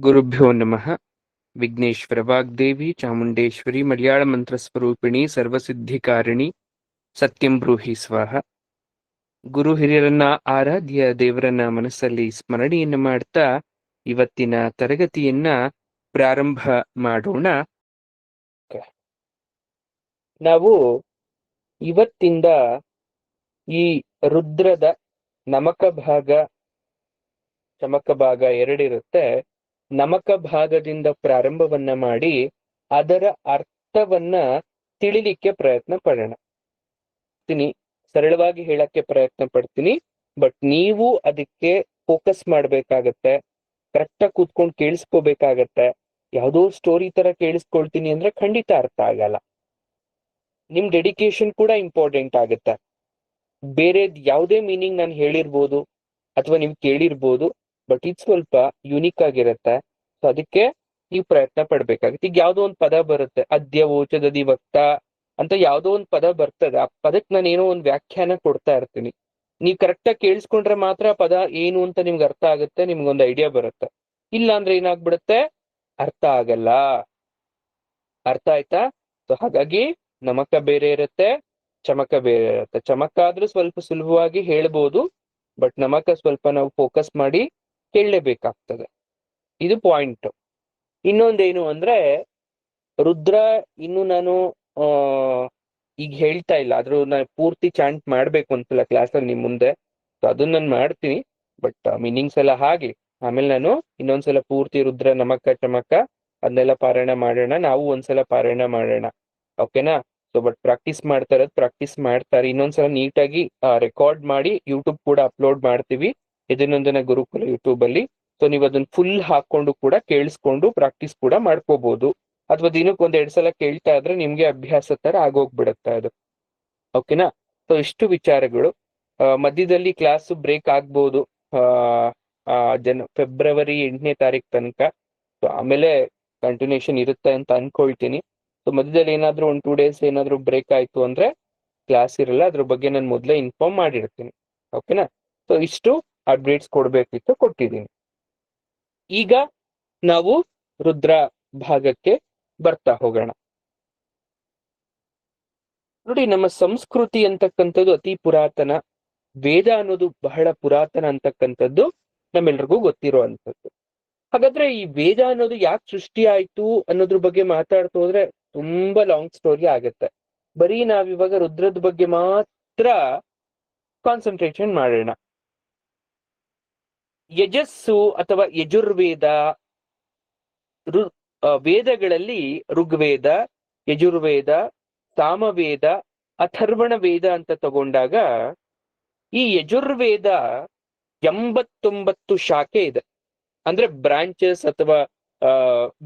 ಗುರುಭ್ಯೋ ನಮಃ. ವಿಘ್ನೇಶ್ವರ ವಾಗ್ದೇವಿ ಚಾಮುಂಡೇಶ್ವರಿ ಮಲಯಾಳ ಮಂತ್ರಸ್ವರೂಪಿಣಿ ಸರ್ವಸಿದ್ಧಿಕಾರಿಣಿ ಸತ್ಯಂ ಬ್ರೂಹಿ ಸ್ವಾಹ. ಗುರು ಹಿರಿಯರನ್ನ ಆರಾಧ್ಯ ದೇವರನ್ನ ಮನಸ್ಸಲ್ಲಿ ಸ್ಮರಣೆಯನ್ನ ಮಾಡ್ತಾ ಇವತ್ತಿನ ತರಗತಿಯನ್ನ ಪ್ರಾರಂಭ ಮಾಡೋಣ. ನಾವು ಇವತ್ತಿಂದ ಈ ರುದ್ರದ ನಮಕ ಭಾಗ ಚಮಕ ಭಾಗ ಎರಡಿರುತ್ತೆ. ನಮಕ ಭಾಗದಿಂದ ಪ್ರಾರಂಭವನ್ನ ಮಾಡಿ ಅದರ ಅರ್ಥವನ್ನ ತಿಳಿಲಿಕ್ಕೆ ಪ್ರಯತ್ನ ಪಡೋಣ. ಸರಳವಾಗಿ ಹೇಳಕ್ಕೆ ಪ್ರಯತ್ನ ಪಡ್ತೀನಿ, ಬಟ್ ನೀವು ಅದಕ್ಕೆ ಫೋಕಸ್ ಮಾಡ್ಬೇಕಾಗತ್ತೆ, ಕರೆಕ್ಟಾಗಿ ಕೂತ್ಕೊಂಡು ಕೇಳಿಸ್ಕೋಬೇಕಾಗತ್ತೆ. ಯಾವುದೋ ಸ್ಟೋರಿ ತರ ಕೇಳಿಸ್ಕೊಳ್ತೀನಿ ಅಂದ್ರೆ ಖಂಡಿತ ಅರ್ಥ ಆಗಲ್ಲ. ನಿಮ್ ಡೆಡಿಕೇಶನ್ ಕೂಡ ಇಂಪಾರ್ಟೆಂಟ್ ಆಗುತ್ತೆ. ಬೇರೆ ಯಾವುದೇ ಮೀನಿಂಗ್ ನಾನು ಹೇಳಿರ್ಬೋದು ಅಥವಾ ನೀವು ಕೇಳಿರ್ಬೋದು, ಬಟ್ ಇದು ಸ್ವಲ್ಪ ಯುನಿಕ್ ಆಗಿರುತ್ತೆ. ಸೊ ಅದಕ್ಕೆ ನೀವು ಪ್ರಯತ್ನ ಪಡ್ಬೇಕಾಗುತ್ತೆ. ಈಗ ಯಾವ್ದೋ ಒಂದು ಪದ ಬರುತ್ತೆ, ಅದ್ಯ ಓಚದದಿ ವಕ್ತ ಅಂತ ಯಾವ್ದೋ ಒಂದು ಪದ ಬರ್ತದೆ. ಆ ಪದಕ್ಕೆ ನಾನು ಏನೋ ಒಂದು ವ್ಯಾಖ್ಯಾನ ಕೊಡ್ತಾ ಇರ್ತೀನಿ. ನೀವು ಕರೆಕ್ಟಾಗಿ ಕೇಳಿಸ್ಕೊಂಡ್ರೆ ಮಾತ್ರ ಪದ ಏನು ಅಂತ ನಿಮ್ಗೆ ಅರ್ಥ ಆಗುತ್ತೆ, ನಿಮ್ಗೊಂದು ಐಡಿಯಾ ಬರುತ್ತೆ. ಇಲ್ಲ ಅಂದ್ರೆ ಏನಾಗ್ಬಿಡುತ್ತೆ, ಅರ್ಥ ಆಗಲ್ಲ. ಅರ್ಥ ಆಯ್ತಾ? ಸೊ ಹಾಗಾಗಿ ನಮಕ ಬೇರೆ ಇರುತ್ತೆ, ಚಮಕ ಬೇರೆ ಇರುತ್ತೆ. ಚಮಕ ಆದ್ರೂ ಸ್ವಲ್ಪ ಸುಲಭವಾಗಿ ಹೇಳ್ಬೋದು, ಬಟ್ ನಮಕ ಸ್ವಲ್ಪ ನಾವು ಫೋಕಸ್ ಮಾಡಿ ಕೇಳಲೇಬೇಕಾಗ್ತದೆ. ಇದು ಪಾಯಿಂಟ್. ಇನ್ನೊಂದೇನು ಅಂದ್ರೆ, ರುದ್ರ ಇನ್ನು ನಾನು ಈಗ ಹೇಳ್ತಾ ಇಲ್ಲ, ಆದ್ರೂ ನಾನು ಪೂರ್ತಿ ಚಾಂಟ್ ಮಾಡ್ಬೇಕು ಒಂದ್ಸಲ ಕ್ಲಾಸಲ್ಲಿ ನಿಮ್ ಮುಂದೆ. ಸೊ ಅದನ್ನ ನಾನು ಮಾಡ್ತೀನಿ, ಬಟ್ ಮೀನಿಂಗ್ಸ್ ಎಲ್ಲ ಹಾಗೆ ಆಮೇಲೆ ನಾನು ಇನ್ನೊಂದ್ಸಲ ಪೂರ್ತಿ ರುದ್ರ ನಮಕ ಚಮಕ ಅದನ್ನೆಲ್ಲ ಪಾರಾಯಣ ಮಾಡೋಣ. ನಾವು ಒಂದ್ಸಲ ಪಾರಾಯಣ ಮಾಡೋಣ, ಓಕೆನಾ? ಸೊ ಬಟ್ ಪ್ರಾಕ್ಟೀಸ್ ಮಾಡ್ತಾರೆ. ಇನ್ನೊಂದ್ಸಲ ನೀಟಾಗಿ ರೆಕಾರ್ಡ್ ಮಾಡಿ ಯೂಟ್ಯೂಬ್ ಕೂಡ ಅಪ್ಲೋಡ್ ಮಾಡ್ತೀವಿ, ಇದನ್ನೊಂದನ್ನ ಗುರುಕುಲ ಯೂಟ್ಯೂಬ್ ಅಲ್ಲಿ. ಸೊ ನೀವು ಅದನ್ನ ಫುಲ್ ಹಾಕೊಂಡು ಕೂಡ ಕೇಳಿಸ್ಕೊಂಡು ಪ್ರಾಕ್ಟೀಸ್ ಕೂಡ ಮಾಡ್ಕೋಬಹುದು, ಅಥವಾ ದಿನಕ್ಕೆ 1-2 ಸಲ ಕೇಳ್ತಾ ಇದ್ರೆ ನಿಮ್ಗೆ ಅಭ್ಯಾಸ ತರ ಆಗೋಗ್ಬಿಡುತ್ತೆ ಅದು, ಓಕೆನಾ? ಸೊ ಇಷ್ಟು ವಿಚಾರಗಳು. ಮಧ್ಯದಲ್ಲಿ ಕ್ಲಾಸ್ ಬ್ರೇಕ್ ಆಗ್ಬೋದು ಫೆಬ್ರವರಿ 8ನೇ ತಾರೀಕು ತನಕ. ಸೊ ಆಮೇಲೆ ಕಂಟಿನ್ಯೂಷನ್ ಇರುತ್ತೆ ಅಂತ ಅನ್ಕೊಳ್ತೀನಿ. ಸೊ ಮಧ್ಯದಲ್ಲಿ ಏನಾದ್ರೂ 1-2 ಡೇಸ್ ಏನಾದ್ರೂ ಬ್ರೇಕ್ ಆಯ್ತು ಅಂದ್ರೆ ಕ್ಲಾಸ್ ಇರಲ್ಲ. ಅದ್ರ ಬಗ್ಗೆ ನಾನು ಮೊದಲೇ ಇನ್ಫಾರ್ಮ್ ಮಾಡಿರ್ತೀನಿ, ಓಕೆನಾ? ಸೊ ಇಷ್ಟು ಅಪ್ಡೇಟ್ಸ್ ಕೊಡ್ಬೇಕಿತ್ತು, ಕೊಟ್ಟಿದ್ದೀನಿ. ಈಗ ನಾವು ರುದ್ರ ಭಾಗಕ್ಕೆ ಬರ್ತಾ ಹೋಗೋಣ. ನೋಡಿ, ನಮ್ಮ ಸಂಸ್ಕೃತಿ ಅಂತಕ್ಕಂಥದ್ದು ಅತಿ ಪುರಾತನ. ವೇದ ಅನ್ನೋದು ಬಹಳ ಪುರಾತನ ಅಂತಕ್ಕಂಥದ್ದು ನಮ್ಮೆಲ್ರಿಗೂ ಗೊತ್ತಿರೋ ಅಂಥದ್ದು. ಹಾಗಾದ್ರೆ ಈ ವೇದ ಅನ್ನೋದು ಯಾಕೆ ಸೃಷ್ಟಿ ಆಯ್ತು ಅನ್ನೋದ್ರ ಬಗ್ಗೆ ಮಾತಾಡ್ತಾ ಹೋದ್ರೆ ತುಂಬಾ ಲಾಂಗ್ ಸ್ಟೋರಿ ಆಗತ್ತೆ. ಬರೀ ನಾವಿವಾಗ ರುದ್ರದ ಬಗ್ಗೆ ಮಾತ್ರ ಕಾನ್ಸಂಟ್ರೇಷನ್ ಮಾಡೋಣ. ಯಜಸ್ಸು ಅಥವಾ ಯಜುರ್ವೇದ, ವೇದಗಳಲ್ಲಿ ಋಗ್ವೇದ, ಯಜುರ್ವೇದ, ಸಾಮವೇದ, ಅಥರ್ವಣ ವೇದ ಅಂತ ತಗೊಂಡಾಗ ಈ ಯಜುರ್ವೇದ 89 ಶಾಖೆ ಇದೆ. ಅಂದ್ರೆ ಬ್ರಾಂಚಸ್ ಅಥವಾ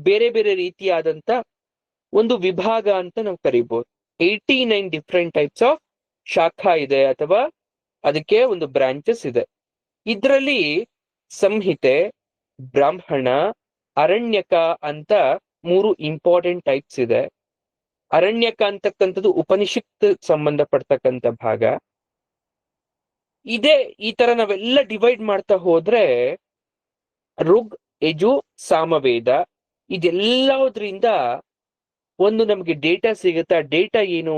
ಬೇರೆ ಬೇರೆ ರೀತಿಯಾದಂತ ಒಂದು ವಿಭಾಗ ಅಂತ ನಾವು ಕರಿಬಹುದು. 89 ಡಿಫ್ರೆಂಟ್ ಟೈಪ್ಸ್ ಆಫ್ ಶಾಖಾ ಇದೆ, ಅಥವಾ ಅದಕ್ಕೆ ಒಂದು ಬ್ರಾಂಚಸ್ ಇದೆ. ಇದರಲ್ಲಿ ಸಂಹಿತೆ, ಬ್ರಾಹ್ಮಣ, ಅರಣ್ಯಕ ಅಂತ 3 ಇಂಪಾರ್ಟೆಂಟ್ ಟೈಪ್ಸ್ ಇದೆ. ಅರಣ್ಯಕ ಅಂತಕ್ಕಂಥದ್ದು ಉಪನಿಷತ್ ಸಂಬಂಧಪಡ್ತಕ್ಕಂಥ ಭಾಗ ಇದೆ. ಈ ತರ ನಾವೆಲ್ಲ ಡಿವೈಡ್ ಮಾಡ್ತಾ ಹೋದ್ರೆ ಋಗ್, ಯಜು, ಸಾಮವೇದ ಇದೆಲ್ಲದ್ರಿಂದ ಒಂದು ನಮಗೆ ಡೇಟಾ ಸಿಗುತ್ತೆ. ಆ ಡೇಟಾ ಏನು?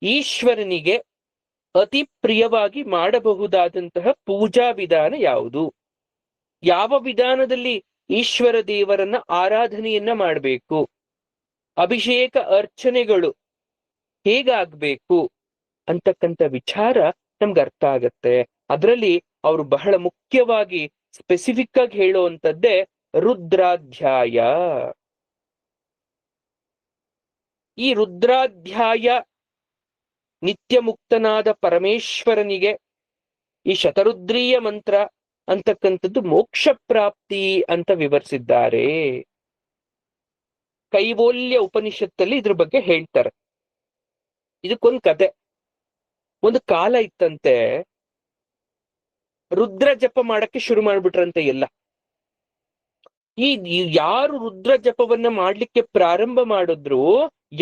ಈಶ್ವರನಿಗೆ ಅತಿ ಪ್ರಿಯವಾಗಿ ಮಾಡಬಹುದಾದಂತಹ ಪೂಜಾ ವಿಧಾನ ಯಾವುದು, ಯಾವ ವಿಧಾನದಲ್ಲಿ ಈಶ್ವರ ದೇವರನ್ನ ಆರಾಧನೆಯನ್ನ ಮಾಡಬೇಕು, ಅಭಿಷೇಕ ಅರ್ಚನೆಗಳು ಹೇಗಾಗ್ಬೇಕು ಅಂತಕ್ಕಂಥ ವಿಚಾರ ನಮ್ಗೆ ಅರ್ಥ ಆಗತ್ತೆ. ಅದರಲ್ಲಿ ಅವರು ಬಹಳ ಮುಖ್ಯವಾಗಿ ಸ್ಪೆಸಿಫಿಕ್ ಆಗಿ ಹೇಳುವಂಥದ್ದೇ ರುದ್ರಾಧ್ಯಾಯ. ಈ ರುದ್ರಾಧ್ಯಾಯ ನಿತ್ಯ ಮುಕ್ತನಾದ ಪರಮೇಶ್ವರನಿಗೆ ಈ ಶತರುದ್ರೀಯ ಮಂತ್ರ ಅಂತಕ್ಕಂಥದ್ದು ಮೋಕ್ಷ ಪ್ರಾಪ್ತಿ ಅಂತ ವಿವರಿಸಿದ್ದಾರೆ. ಕೈವಲ್ಯ ಉಪನಿಷತ್ತಲ್ಲಿ ಇದ್ರ ಬಗ್ಗೆ ಹೇಳ್ತಾರೆ. ಇದಕ್ಕೊಂದು ಕತೆ. ಒಂದು ಕಾಲ ಇತ್ತಂತೆ, ರುದ್ರ ಜಪ ಮಾಡಕ್ಕೆ ಶುರು ಮಾಡ್ಬಿಟ್ರಂತೆ ಎಲ್ಲ. ಈ ಯಾರು ರುದ್ರ ಜಪವನ್ನ ಮಾಡ್ಲಿಕ್ಕೆ ಪ್ರಾರಂಭ ಮಾಡಿದ್ರು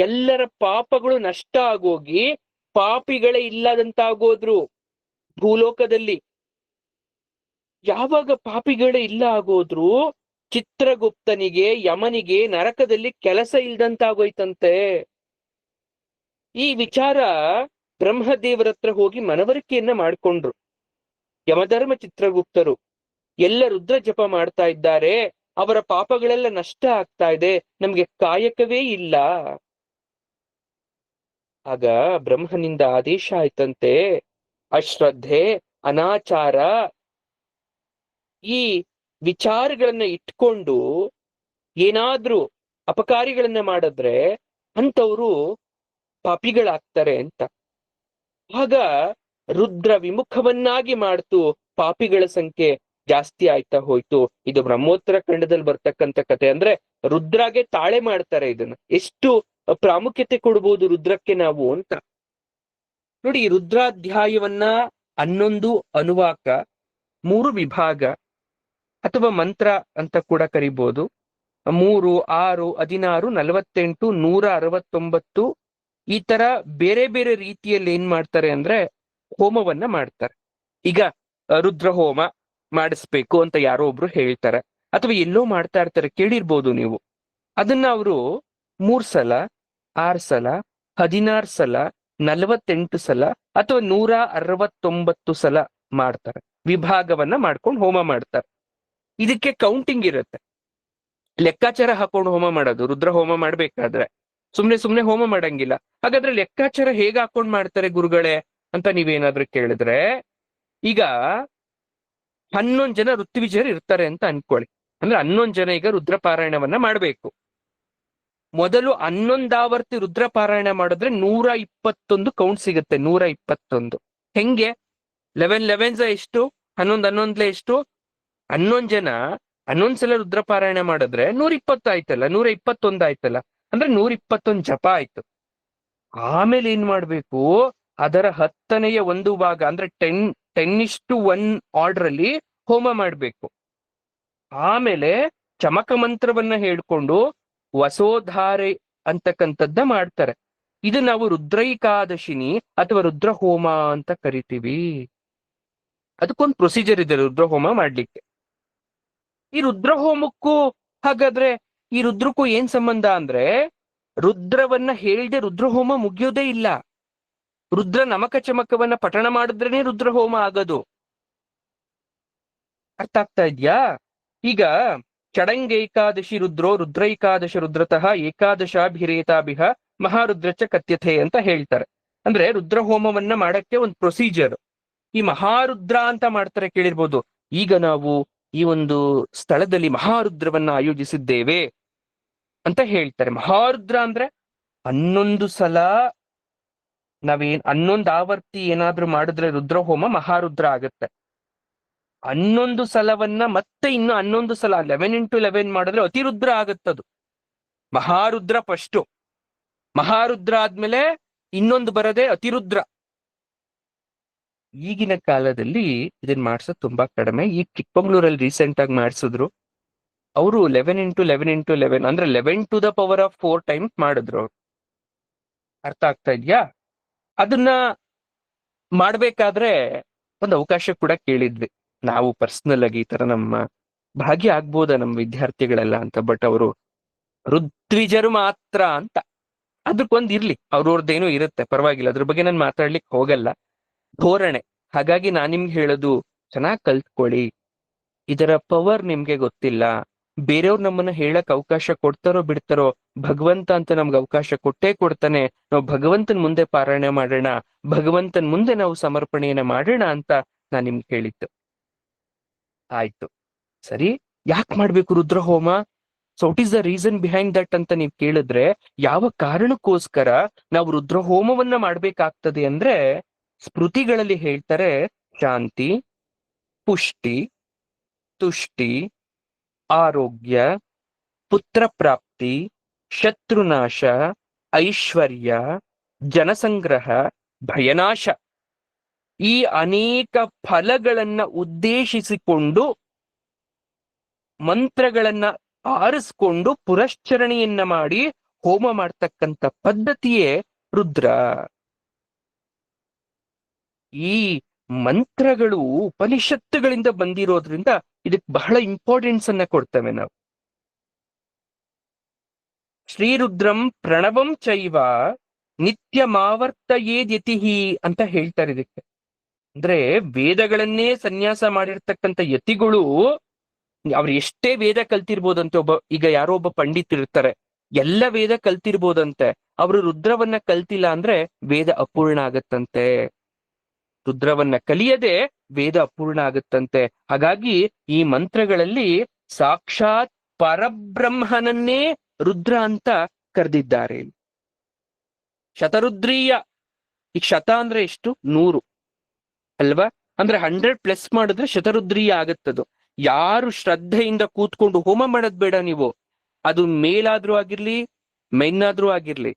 ಎಲ್ಲರ ಪಾಪಗಳು ನಷ್ಟ ಆಗೋಗಿ ಪಾಪಿಗಳೇ ಇಲ್ಲದಂತಾಗೋದ್ರು ಭೂಲೋಕದಲ್ಲಿ. ಯಾವಾಗ ಪಾಪಿಗಳೇ ಇಲ್ಲ ಆಗೋದ್ರು ಚಿತ್ರಗುಪ್ತನಿಗೆ ಯಮನಿಗೆ ನರಕದಲ್ಲಿ ಕೆಲಸ ಇಲ್ದಂತಾಗೋಯ್ತಂತೆ. ಈ ವಿಚಾರ ಬ್ರಹ್ಮದೇವರ ಹತ್ರ ಹೋಗಿ ಮನವರಿಕೆಯನ್ನ ಮಾಡ್ಕೊಂಡ್ರು. ಯಮಧರ್ಮ ಚಿತ್ರಗುಪ್ತರು ಎಲ್ಲ ರುದ್ರ ಜಪ ಮಾಡ್ತಾ ಇದ್ದಾರೆ, ಅವರ ಪಾಪಗಳೆಲ್ಲ ನಷ್ಟ ಆಗ್ತಾ ಇದೆ, ನಮ್ಗೆ ಕಾಯಕವೇ ಇಲ್ಲ. ಆಗ ಬ್ರಹ್ಮನಿಂದ ಆದೇಶ ಆಯ್ತಂತೆ, ಅಶ್ರದ್ಧೆ, ಅನಾಚಾರ, ಈ ವಿಚಾರಗಳನ್ನ ಇಟ್ಕೊಂಡು ಏನಾದ್ರೂ ಅಪಕಾರಿಗಳನ್ನ ಮಾಡಿದ್ರೆ ಅಂತವ್ರು ಪಾಪಿಗಳಾಗ್ತಾರೆ ಅಂತ. ಆಗ ರುದ್ರ ವಿಮುಖವನ್ನಾಗಿ ಮಾಡ್ತು, ಪಾಪಿಗಳ ಸಂಖ್ಯೆ ಜಾಸ್ತಿ ಆಯ್ತಾ ಹೋಯ್ತು. ಇದು ಬ್ರಹ್ಮೋತ್ತರ ಖಂಡದಲ್ಲಿ ಬರ್ತಕ್ಕಂಥ ಕಥೆ. ಅಂದ್ರೆ ರುದ್ರಾಗೆ ತಾಳೆ ಮಾಡ್ತಾರೆ. ಇದನ್ನ ಎಷ್ಟು ಪ್ರಾಮುಖ್ಯತೆ ಕೊಡ್ಬೋದು ರುದ್ರಕ್ಕೆ ನಾವು ಅಂತ ನೋಡಿ. ಈ ರುದ್ರಾಧ್ಯಾಯವನ್ನ 11 ಅನುವಾಕ, 3 ವಿಭಾಗ ಅಥವಾ ಮಂತ್ರ ಅಂತ ಕೂಡ ಕರಿಬಹುದು. 3, 6, 16, 48, 169 ಈ ತರ ಬೇರೆ ಬೇರೆ ರೀತಿಯಲ್ಲಿ ಏನ್ ಮಾಡ್ತಾರೆ ಅಂದ್ರೆ ಹೋಮವನ್ನ ಮಾಡ್ತಾರೆ. ಈಗ ರುದ್ರ ಹೋಮ ಮಾಡಿಸ್ಬೇಕು ಅಂತ ಯಾರೋ ಒಬ್ರು ಹೇಳ್ತಾರೆ, ಅಥವಾ ಎಲ್ಲೋ ಮಾಡ್ತಾ ಇರ್ತಾರೆ, ಕೇಳಿರ್ಬೋದು ನೀವು. ಅದನ್ನ ಅವರು 3 ಸಲ, 6 ಸಲ, 16 ಸಲ, 48 ಸಲ ಅಥವಾ 169 ಸಲ ಮಾಡ್ತಾರೆ. ವಿಭಾಗವನ್ನ ಮಾಡ್ಕೊಂಡು ಹೋಮ ಮಾಡ್ತಾರೆ. ಇದಕ್ಕೆ ಕೌಂಟಿಂಗ್ ಇರುತ್ತೆ, ಲೆಕ್ಕಾಚಾರ ಹಾಕೊಂಡು ಹೋಮ ಮಾಡೋದು. ರುದ್ರ ಹೋಮ ಮಾಡ್ಬೇಕಾದ್ರೆ ಸುಮ್ನೆ ಸುಮ್ನೆ ಹೋಮ ಮಾಡಂಗಿಲ್ಲ. ಹಾಗಾದ್ರೆ ಲೆಕ್ಕಾಚಾರ ಹೇಗೆ ಹಾಕೊಂಡ್ ಮಾಡ್ತಾರೆ ಗುರುಗಳೇ ಅಂತ ನೀವೇನಾದ್ರೂ ಕೇಳಿದ್ರೆ, ಈಗ 11 ಜನ ಋತ್ವಿಜರು ಇರ್ತಾರೆ ಅಂತ ಅನ್ಕೊಳ್ಳಿ. ಅಂದ್ರೆ 11 ಜನ ಈಗ ರುದ್ರಪಾರಾಯಣವನ್ನ ಮಾಡ್ಬೇಕು. ಮೊದಲು 11 ಆವರ್ತಿ ರುದ್ರಪಾರಾಯಣ ಮಾಡಿದ್ರೆ 121 ಕೌಂಟ್ ಸಿಗುತ್ತೆ. 121 ಹೆಂಗೆ? 11 11 ಎಷ್ಟು? 11 11 ಎಷ್ಟು? 11 ಜನ 11 ಸಲ ರುದ್ರಪಾರಾಯಣ ಮಾಡಿದ್ರೆ 120 ಆಯ್ತಲ್ಲ, 121 ಆಯ್ತಲ್ಲ. ಅಂದ್ರೆ 121 ಜಪ ಆಯ್ತು. ಆಮೇಲೆ ಏನ್ ಮಾಡ್ಬೇಕು, ಅದರ 10ನೇ 1 ಭಾಗ ಅಂದ್ರೆ 10:1 ಆರ್ಡರ್ ಅಲ್ಲಿ ಹೋಮ ಮಾಡ್ಬೇಕು. ಆಮೇಲೆ ಚಮಕ ಮಂತ್ರವನ್ನ ಹೇಳ್ಕೊಂಡು ವಸೋಧಾರೆ ಅಂತಕ್ಕಂಥದ್ದ ಮಾಡ್ತಾರೆ. ಇದು ನಾವು ರುದ್ರೈಕಾದಶಿನಿ ಅಥವಾ ರುದ್ರ ಹೋಮ ಅಂತ ಕರಿತೀವಿ. ಅದಕ್ಕೊಂದು ಪ್ರೊಸೀಜರ್ ಇದೆ ರುದ್ರ ಹೋಮ ಮಾಡ್ಲಿಕ್ಕೆ. ಈ ರುದ್ರ ಹೋಮಕ್ಕೂ ಹಾಗಾದ್ರೆ ಈ ರುದ್ರಕ್ಕೂ ಏನ್ ಸಂಬಂಧ ಅಂದ್ರೆ, ರುದ್ರವನ್ನ ಹೇಳ್ದೆ ರುದ್ರ ಹೋಮ ಮುಗಿಯೋದೇ ಇಲ್ಲ. ರುದ್ರ ನಮಕ ಚಮಕವನ್ನ ಪಠಣ ಮಾಡಿದ್ರೇನೆ ರುದ್ರ ಹೋಮ ಆಗೋದು. ಅರ್ಥ ಆಗ್ತಾ ಇದ್ಯಾ? ಈಗ ಚಡಂಗೈಕಾದಶಿ ರುದ್ರೋ ರುದ್ರೈಕಾದಶ ರುದ್ರತಃ ಏಕಾದಶಾಭಿರೇತಾಭಿಹ ಮಹಾರುದ್ರಚ ಕಥ್ಯತೆ ಅಂತ ಹೇಳ್ತಾರೆ. ಅಂದ್ರೆ ರುದ್ರ ಹೋಮವನ್ನ ಮಾಡಕ್ಕೆ ಒಂದು ಪ್ರೊಸೀಜರ್. ಈ ಮಹಾರುದ್ರ ಅಂತ ಮಾಡ್ತಾರೆ, ಕೇಳಿರ್ಬೋದು. ಈಗ ನಾವು ಈ ಒಂದು ಸ್ಥಳದಲ್ಲಿ ಮಹಾರುದ್ರವನ್ನ ಆಯೋಜಿಸಿದ್ದೇವೆ ಅಂತ ಹೇಳ್ತಾರೆ. ಮಹಾರುದ್ರ ಅಂದ್ರೆ 11 ಸಲ ನಾವೇನ್ 11 ಆವರ್ತಿ ಏನಾದ್ರೂ ಮಾಡಿದ್ರೆ ರುದ್ರ ಹೋಮ ಮಹಾರುದ್ರ ಆಗತ್ತೆ. 11 ಸಲವನ್ನ ಮತ್ತೆ ಇನ್ನು 11 ಸಲ 11 into 11 ಮಾಡಿದ್ರೆ ಅತಿರುದ್ರ ಆಗತ್ತದು. ಮಹಾರುದ್ರ ಫಸ್ಟ್, ಮಹಾರುದ್ರ ಆದ್ಮೇಲೆ ಇನ್ನೊಂದು ಬರದೆ ಅತಿರುದ್ರ. ಈಗಿನ ಕಾಲದಲ್ಲಿ ಇದನ್ನ ಮಾಡ್ಸೋದು ತುಂಬಾ ಕಡಿಮೆ. ಈ ಚಿಕ್ಕಮಂಗ್ಳೂರಲ್ಲಿ ರೀಸೆಂಟ್ ಆಗಿ ಮಾಡಿಸಿದ್ರು. ಅವರು 11 into 11 into 11 ಅಂದ್ರೆ 11 to the power of 4 times ಮಾಡಿದ್ರು ಅವ್ರು. ಅರ್ಥ ಆಗ್ತಾ ಇದ್ಯಾ? ಅದನ್ನ ಮಾಡ್ಬೇಕಾದ್ರೆ ಒಂದು ಅವಕಾಶ ಕೂಡ ಕೇಳಿದ್ವಿ ನಾವು ಪರ್ಸನಲ್ ಆಗಿ, ಈ ತರ ನಮ್ಮ ಭಾಗ್ಯ ಆಗ್ಬೋದ ನಮ್ಮ ವಿದ್ಯಾರ್ಥಿಗಳೆಲ್ಲ ಅಂತ. ಬಟ್ ಅವರು ಋತ್ವಿಜರು ಮಾತ್ರ ಅಂತ, ಅದಕ್ಕೊಂದು ಇರ್ಲಿ, ಅವ್ರವ್ರದ್ದೇನೋ ಇರುತ್ತೆ, ಪರವಾಗಿಲ್ಲ, ಅದ್ರ ಬಗ್ಗೆ ನಾನು ಮಾತಾಡ್ಲಿಕ್ಕೆ ಹೋಗಲ್ಲ. ಧೋರಣೆ. ಹಾಗಾಗಿ ನಾನ್ ನಿಮ್ಗೆ ಹೇಳೋದು, ಚೆನ್ನಾಗಿ ಕಲ್ತ್ಕೊಳ್ಳಿ. ಇದರ ಪವರ್ ನಿಮ್ಗೆ ಗೊತ್ತಿಲ್ಲ. ಬೇರೆಯವ್ರು ನಮ್ಮನ್ನ ಹೇಳಕ್ ಅವಕಾಶ ಕೊಡ್ತಾರೋ ಬಿಡ್ತಾರೋ, ಭಗವಂತ ಅಂತ ನಮ್ಗೆ ಅವಕಾಶ ಕೊಟ್ಟೇ ಕೊಡ್ತಾನೆ. ನಾವು ಭಗವಂತನ ಮುಂದೆ ಪಾರಾಯಣ ಮಾಡೋಣ, ಭಗವಂತನ ಮುಂದೆ ನಾವು ಸಮರ್ಪಣೆಯನ್ನ ಮಾಡೋಣ ಅಂತ ನಾನ್ ನಿಮ್ಗೆ ಹೇಳಿದ್ದು. ಆಯ್ತು, ಸರಿ. ಯಾಕೆ ಮಾಡ್ಬೇಕು ರುದ್ರ ಹೋಮ? So what is the reason behind that ಅಂತ ನೀವು ಕೇಳಿದ್ರೆ, ಯಾವ ಕಾರಣಕ್ಕೋಸ್ಕರ ನಾವು ರುದ್ರ ಹೋಮವನ್ನ ಮಾಡ್ಬೇಕಾಗ್ತದೆ ಅಂದ್ರೆ, ಸ್ಮೃತಿಗಳಲ್ಲಿ ಹೇಳ್ತಾರೆ, ಶಾಂತಿ, ಪುಷ್ಟಿ, ತುಷ್ಟಿ, ಆರೋಗ್ಯ, ಪುತ್ರ ಪ್ರಾಪ್ತಿ, ಶತ್ರುನಾಶ, ಐಶ್ವರ್ಯ, ಜನಸಂಗ್ರಹ, ಭಯನಾಶ, ಈ ಅನೇಕ ಫಲಗಳನ್ನ ಉದ್ದೇಶಿಸಿಕೊಂಡು ಮಂತ್ರಗಳನ್ನ ಆರಿಸ್ಕೊಂಡು ಪುರಶ್ಚರಣೆಯನ್ನ ಮಾಡಿ ಹೋಮ ಮಾಡ್ತಕ್ಕಂಥ ಪದ್ಧತಿಯೇ ರುದ್ರ. ಈ ಮಂತ್ರಗಳು ಉಪನಿಷತ್ತುಗಳಿಂದ ಬಂದಿರೋದ್ರಿಂದ ಇದಕ್ಕೆ ಬಹಳ ಇಂಪಾರ್ಟೆನ್ಸ್ ಅನ್ನ ಕೊಡ್ತೇವೆ ನಾವು. ಶ್ರೀರುದ್ರಂ ಪ್ರಣವಂ ಚೈವ ನಿತ್ಯಮಾವರ್ತಯೇದ್ಯತಿಹಿ ಅಂತ ಹೇಳ್ತಾರೆ ಇದಕ್ಕೆ. ಅಂದ್ರೆ ವೇದಗಳನ್ನೇ ಸನ್ಯಾಸ ಮಾಡಿರ್ತಕ್ಕಂಥ ಯತಿಗಳು ಅವ್ರು ಎಷ್ಟೇ ವೇದ ಕಲ್ತಿರ್ಬೋದಂತೆ. ಈಗ ಯಾರೋ ಒಬ್ಬ ಪಂಡಿತ್ ಇರ್ತಾರೆ, ಎಲ್ಲ ವೇದ ಕಲ್ತಿರ್ಬೋದಂತೆ, ಅವರು ರುದ್ರವನ್ನ ಕಲ್ತಿಲ್ಲ ಅಂದ್ರೆ ವೇದ ಅಪೂರ್ಣ ಆಗತ್ತಂತೆ. ರುದ್ರವನ್ನ ಕಲಿಯದೆ ವೇದ ಅಪೂರ್ಣ ಆಗುತ್ತಂತೆ. ಹಾಗಾಗಿ ಈ ಮಂತ್ರಗಳಲ್ಲಿ ಸಾಕ್ಷಾತ್ ಪರಬ್ರಹ್ಮನನ್ನೇ ರುದ್ರ ಅಂತ ಕರೆದಿದ್ದಾರೆ. ಶತರುದ್ರೀಯ, ಈಗ ಶತ ಅಂದ್ರೆ ಎಷ್ಟು? 100 ಅಲ್ವಾ? ಅಂದ್ರೆ 100+ ಮಾಡಿದ್ರೆ ಶತರುದ್ರೀಯ ಆಗತ್ತದು. ಯಾರು ಶ್ರದ್ಧೆಯಿಂದ ಕೂತ್ಕೊಂಡು ಹೋಮ ಮಾಡೋದ್ ಬೇಡ ನೀವು. ಅದು ಮೇಲಾದ್ರೂ ಆಗಿರ್ಲಿ, ಮೆನ್ ಆದ್ರೂ ಆಗಿರ್ಲಿ,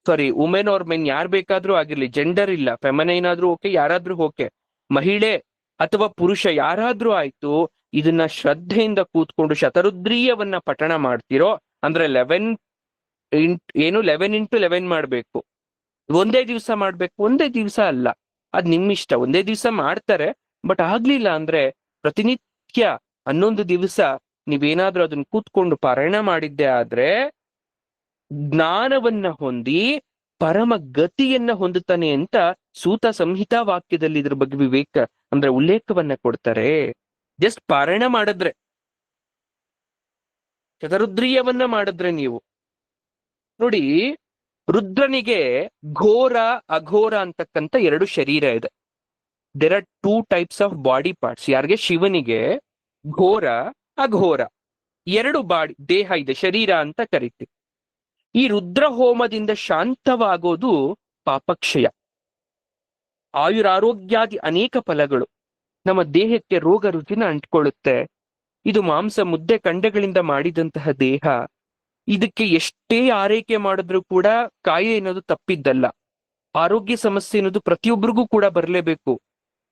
ಸಾರಿ ವುಮೆನ್ ಆರ್ ಮೆನ್, ಯಾರು ಬೇಕಾದ್ರೂ ಆಗಿರ್ಲಿ, ಜೆಂಡರ್ ಇಲ್ಲ, ಫೆಮನೈನ್ ಆದ್ರೂ ಓಕೆ, ಯಾರಾದ್ರೂ ಓಕೆ, ಮಹಿಳೆ ಅಥವಾ ಪುರುಷ ಯಾರಾದ್ರೂ ಆಯ್ತು, ಇದನ್ನ ಶ್ರದ್ಧೆಯಿಂದ ಕೂತ್ಕೊಂಡು ಶತರುದ್ರೀಯವನ್ನ ಪಠಣ ಮಾಡ್ತಿರೋ ಅಂದ್ರೆ 11 ಮಾಡ್ಬೇಕು. ಒಂದೇ ದಿವಸ ಮಾಡ್ಬೇಕು, ಒಂದೇ ದಿವಸ ಅಲ್ಲ, ಅದ್ ನಿಮ್ಮಿಷ್ಟ. ಒಂದೇ ದಿವಸ ಮಾಡ್ತಾರೆ, ಬಟ್ ಆಗ್ಲಿಲ್ಲ ಅಂದ್ರೆ ಪ್ರತಿನಿತ್ಯ 11 ದಿವಸ ನೀವೇನಾದ್ರೂ ಅದನ್ನ ಕೂತ್ಕೊಂಡು ಪಾರಾಯಣ ಮಾಡಿದ್ದೆ ಆದ್ರೆ ಜ್ಞಾನವನ್ನ ಹೊಂದಿ ಪರಮ ಗತಿಯನ್ನ ಹೊಂದುತ್ತಾನೆ ಅಂತ ಸೂತ ಸಂಹಿತಾ ವಾಕ್ಯದಲ್ಲಿ ಇದ್ರ ಬಗ್ಗೆ ಅಂದ್ರೆ ಉಲ್ಲೇಖವನ್ನ ಕೊಡ್ತಾರೆ. ಜಸ್ಟ್ ಪಾರಾಯಣ ಮಾಡಿದ್ರೆ, ಶತರುದ್ರೀಯವನ್ನ ಮಾಡಿದ್ರೆ ನೀವು ನೋಡಿ. ರುದ್ರನಿಗೆ ಘೋರ ಅಘೋರ ಅಂತಕ್ಕಂಥ 2 ಶರೀರ ಇದೆ. There are 2 types of body parts. ಯಾರಿಗೆ? ಶಿವನಿಗೆ ಘೋರ ಅಘೋರ 2 ದೇಹ ಇದೆ, ಶರೀರ ಅಂತ ಕರಿತೀವಿ. ಈ ರುದ್ರ ಹೋಮದಿಂದ ಶಾಂತವಾಗೋದು ಪಾಪಕ್ಷಯ, ಆಯುರಾರೋಗ್ಯಾದಿ ಅನೇಕ ಫಲಗಳು. ನಮ್ಮ ದೇಹಕ್ಕೆ ರೋಗ ರುಜಿನ ಅಂಟ್ಕೊಳ್ಳುತ್ತೆ. ಇದು ಮಾಂಸ ಮುದ್ದೆ ಕಂಡಗಳಿಂದ ಮಾಡಿದಂತಹ ದೇಹ. ಇದಕ್ಕೆ ಎಷ್ಟೇ ಆರೈಕೆ ಮಾಡಿದ್ರೂ ಕೂಡ ಕಾಯಿಲೆ ಅನ್ನೋದು ತಪ್ಪಿದ್ದಲ್ಲ. ಆರೋಗ್ಯ ಸಮಸ್ಯೆ ಅನ್ನೋದು ಪ್ರತಿಯೊಬ್ಬರಿಗೂ ಕೂಡ ಬರಲೇಬೇಕು.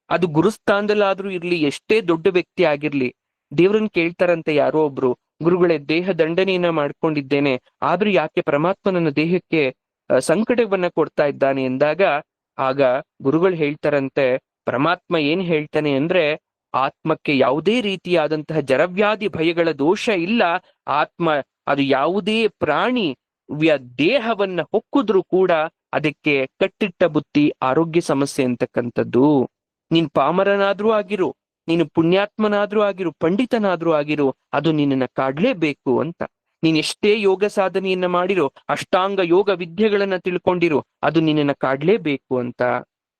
ಅದು ಗುರುಸ್ಥಾನದಲ್ಲಾದ್ರೂ ಇರ್ಲಿ, ಎಷ್ಟೇ ದೊಡ್ಡ ವ್ಯಕ್ತಿ ಆಗಿರ್ಲಿ. ದೇವ್ರನ್ನ ಕೇಳ್ತಾರಂತೆ ಯಾರೋ ಒಬ್ರು, ಗುರುಗಳೇ ದೇಹ ದಂಡನೆಯನ್ನ ಮಾಡ್ಕೊಂಡಿದ್ದೇನೆ, ಆದ್ರೂ ಯಾಕೆ ಪರಮಾತ್ಮ ನನ್ನ ದೇಹಕ್ಕೆ ಸಂಕಟವನ್ನ ಕೊಡ್ತಾ ಇದ್ದಾನೆ ಎಂದಾಗ, ಆಗ ಗುರುಗಳು ಹೇಳ್ತಾರಂತೆ, ಪರಮಾತ್ಮ ಏನ್ ಹೇಳ್ತಾನೆ ಅಂದ್ರೆ, ಆತ್ಮಕ್ಕೆ ಯಾವುದೇ ರೀತಿಯಾದಂತಹ ಜರವ್ಯಾಧಿ ಭಯಗಳ ದೋಷ ಇಲ್ಲ. ಆತ್ಮ ಅದು ಯಾವುದೇ ಪ್ರಾಣಿ ದೇಹವನ್ನ ಹೊಕ್ಕಿದ್ರೂ ಕೂಡ ಅದಕ್ಕೆ ಕಟ್ಟಿಟ್ಟ ಬುತ್ತಿ ಆರೋಗ್ಯ ಸಮಸ್ಯೆ ಅಂತಕ್ಕಂಥದ್ದು. ನೀನ್ ಪಾಮರನಾದ್ರೂ ಆಗಿರು, ನೀನು ಪುಣ್ಯಾತ್ಮನಾದ್ರೂ ಆಗಿರು, ಪಂಡಿತನಾದ್ರೂ ಆಗಿರು, ಅದು ನಿನ್ನನ್ನ ಕಾಡ್ಲೇಬೇಕು ಅಂತ. ನೀನ್ ಎಷ್ಟೇ ಯೋಗ ಸಾಧನೆಯನ್ನ ಮಾಡಿರೋ, ಅಷ್ಟಾಂಗ ಯೋಗ ವಿದ್ಯೆಗಳನ್ನ ತಿಳ್ಕೊಂಡಿರು, ಅದು ನಿನ್ನನ್ನ ಕಾಡ್ಲೇಬೇಕು ಅಂತ.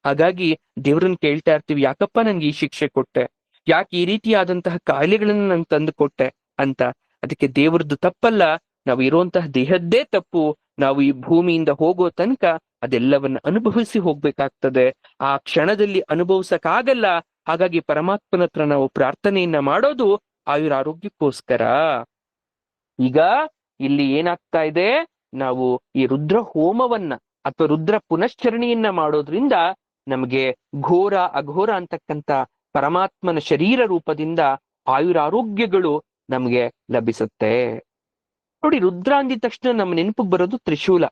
ಹಾಗಾಗಿ ದೇವ್ರನ್ನ ಕೇಳ್ತಾ ಇರ್ತೀವಿ, ಯಾಕಪ್ಪ ನನ್ಗೆ ಈ ಶಿಕ್ಷೆ ಕೊಟ್ಟೆ, ಯಾಕೆ ಈ ರೀತಿಯಾದಂತಹ ಕಾಯಿಲೆಗಳನ್ನ ನನ್ ತಂದು ಕೊಟ್ಟೆ ಅಂತ. ಅದಕ್ಕೆ ದೇವ್ರದ್ದು ತಪ್ಪಲ್ಲ, ನಾವು ಇರುವಂತಹ ದೇಹದ್ದೇ ತಪ್ಪು. ನಾವು ಈ ಭೂಮಿಯಿಂದ ಹೋಗೋ ತನಕ ಅದೆಲ್ಲವನ್ನ ಅನುಭವಿಸಿ ಹೋಗ್ಬೇಕಾಗ್ತದೆ. ಆ ಕ್ಷಣದಲ್ಲಿ ಅನುಭವಿಸಕ್ಕಾಗಲ್ಲ. ಹಾಗಾಗಿ ಪರಮಾತ್ಮನ ಹತ್ರ ನಾವು ಪ್ರಾರ್ಥನೆಯನ್ನ ಮಾಡೋದು ಆಯುರಾರೋಗ್ಯಕ್ಕೋಸ್ಕರ. ಈಗ ಇಲ್ಲಿ ಏನಾಗ್ತಾ ಇದೆ, ನಾವು ಈ ರುದ್ರ ಹೋಮವನ್ನ ಅಥವಾ ರುದ್ರ ಪುನಶ್ಚರಣೆಯನ್ನ ಮಾಡೋದ್ರಿಂದ ನಮಗೆ ಘೋರ ಅಘೋರ ಅಂತಕ್ಕಂಥ ಪರಮಾತ್ಮನ ಶರೀರ ರೂಪದಿಂದ ಆಯುರಾರೋಗ್ಯಗಳು ನಮಗೆ ಲಭಿಸುತ್ತೆ. ನೋಡಿ, ರುದ್ರ ಅಂದಿದ ತಕ್ಷಣ ನಮ್ಮ ನೆನಪಿಗೆ ಬರೋದು ತ್ರಿಶೂಲ.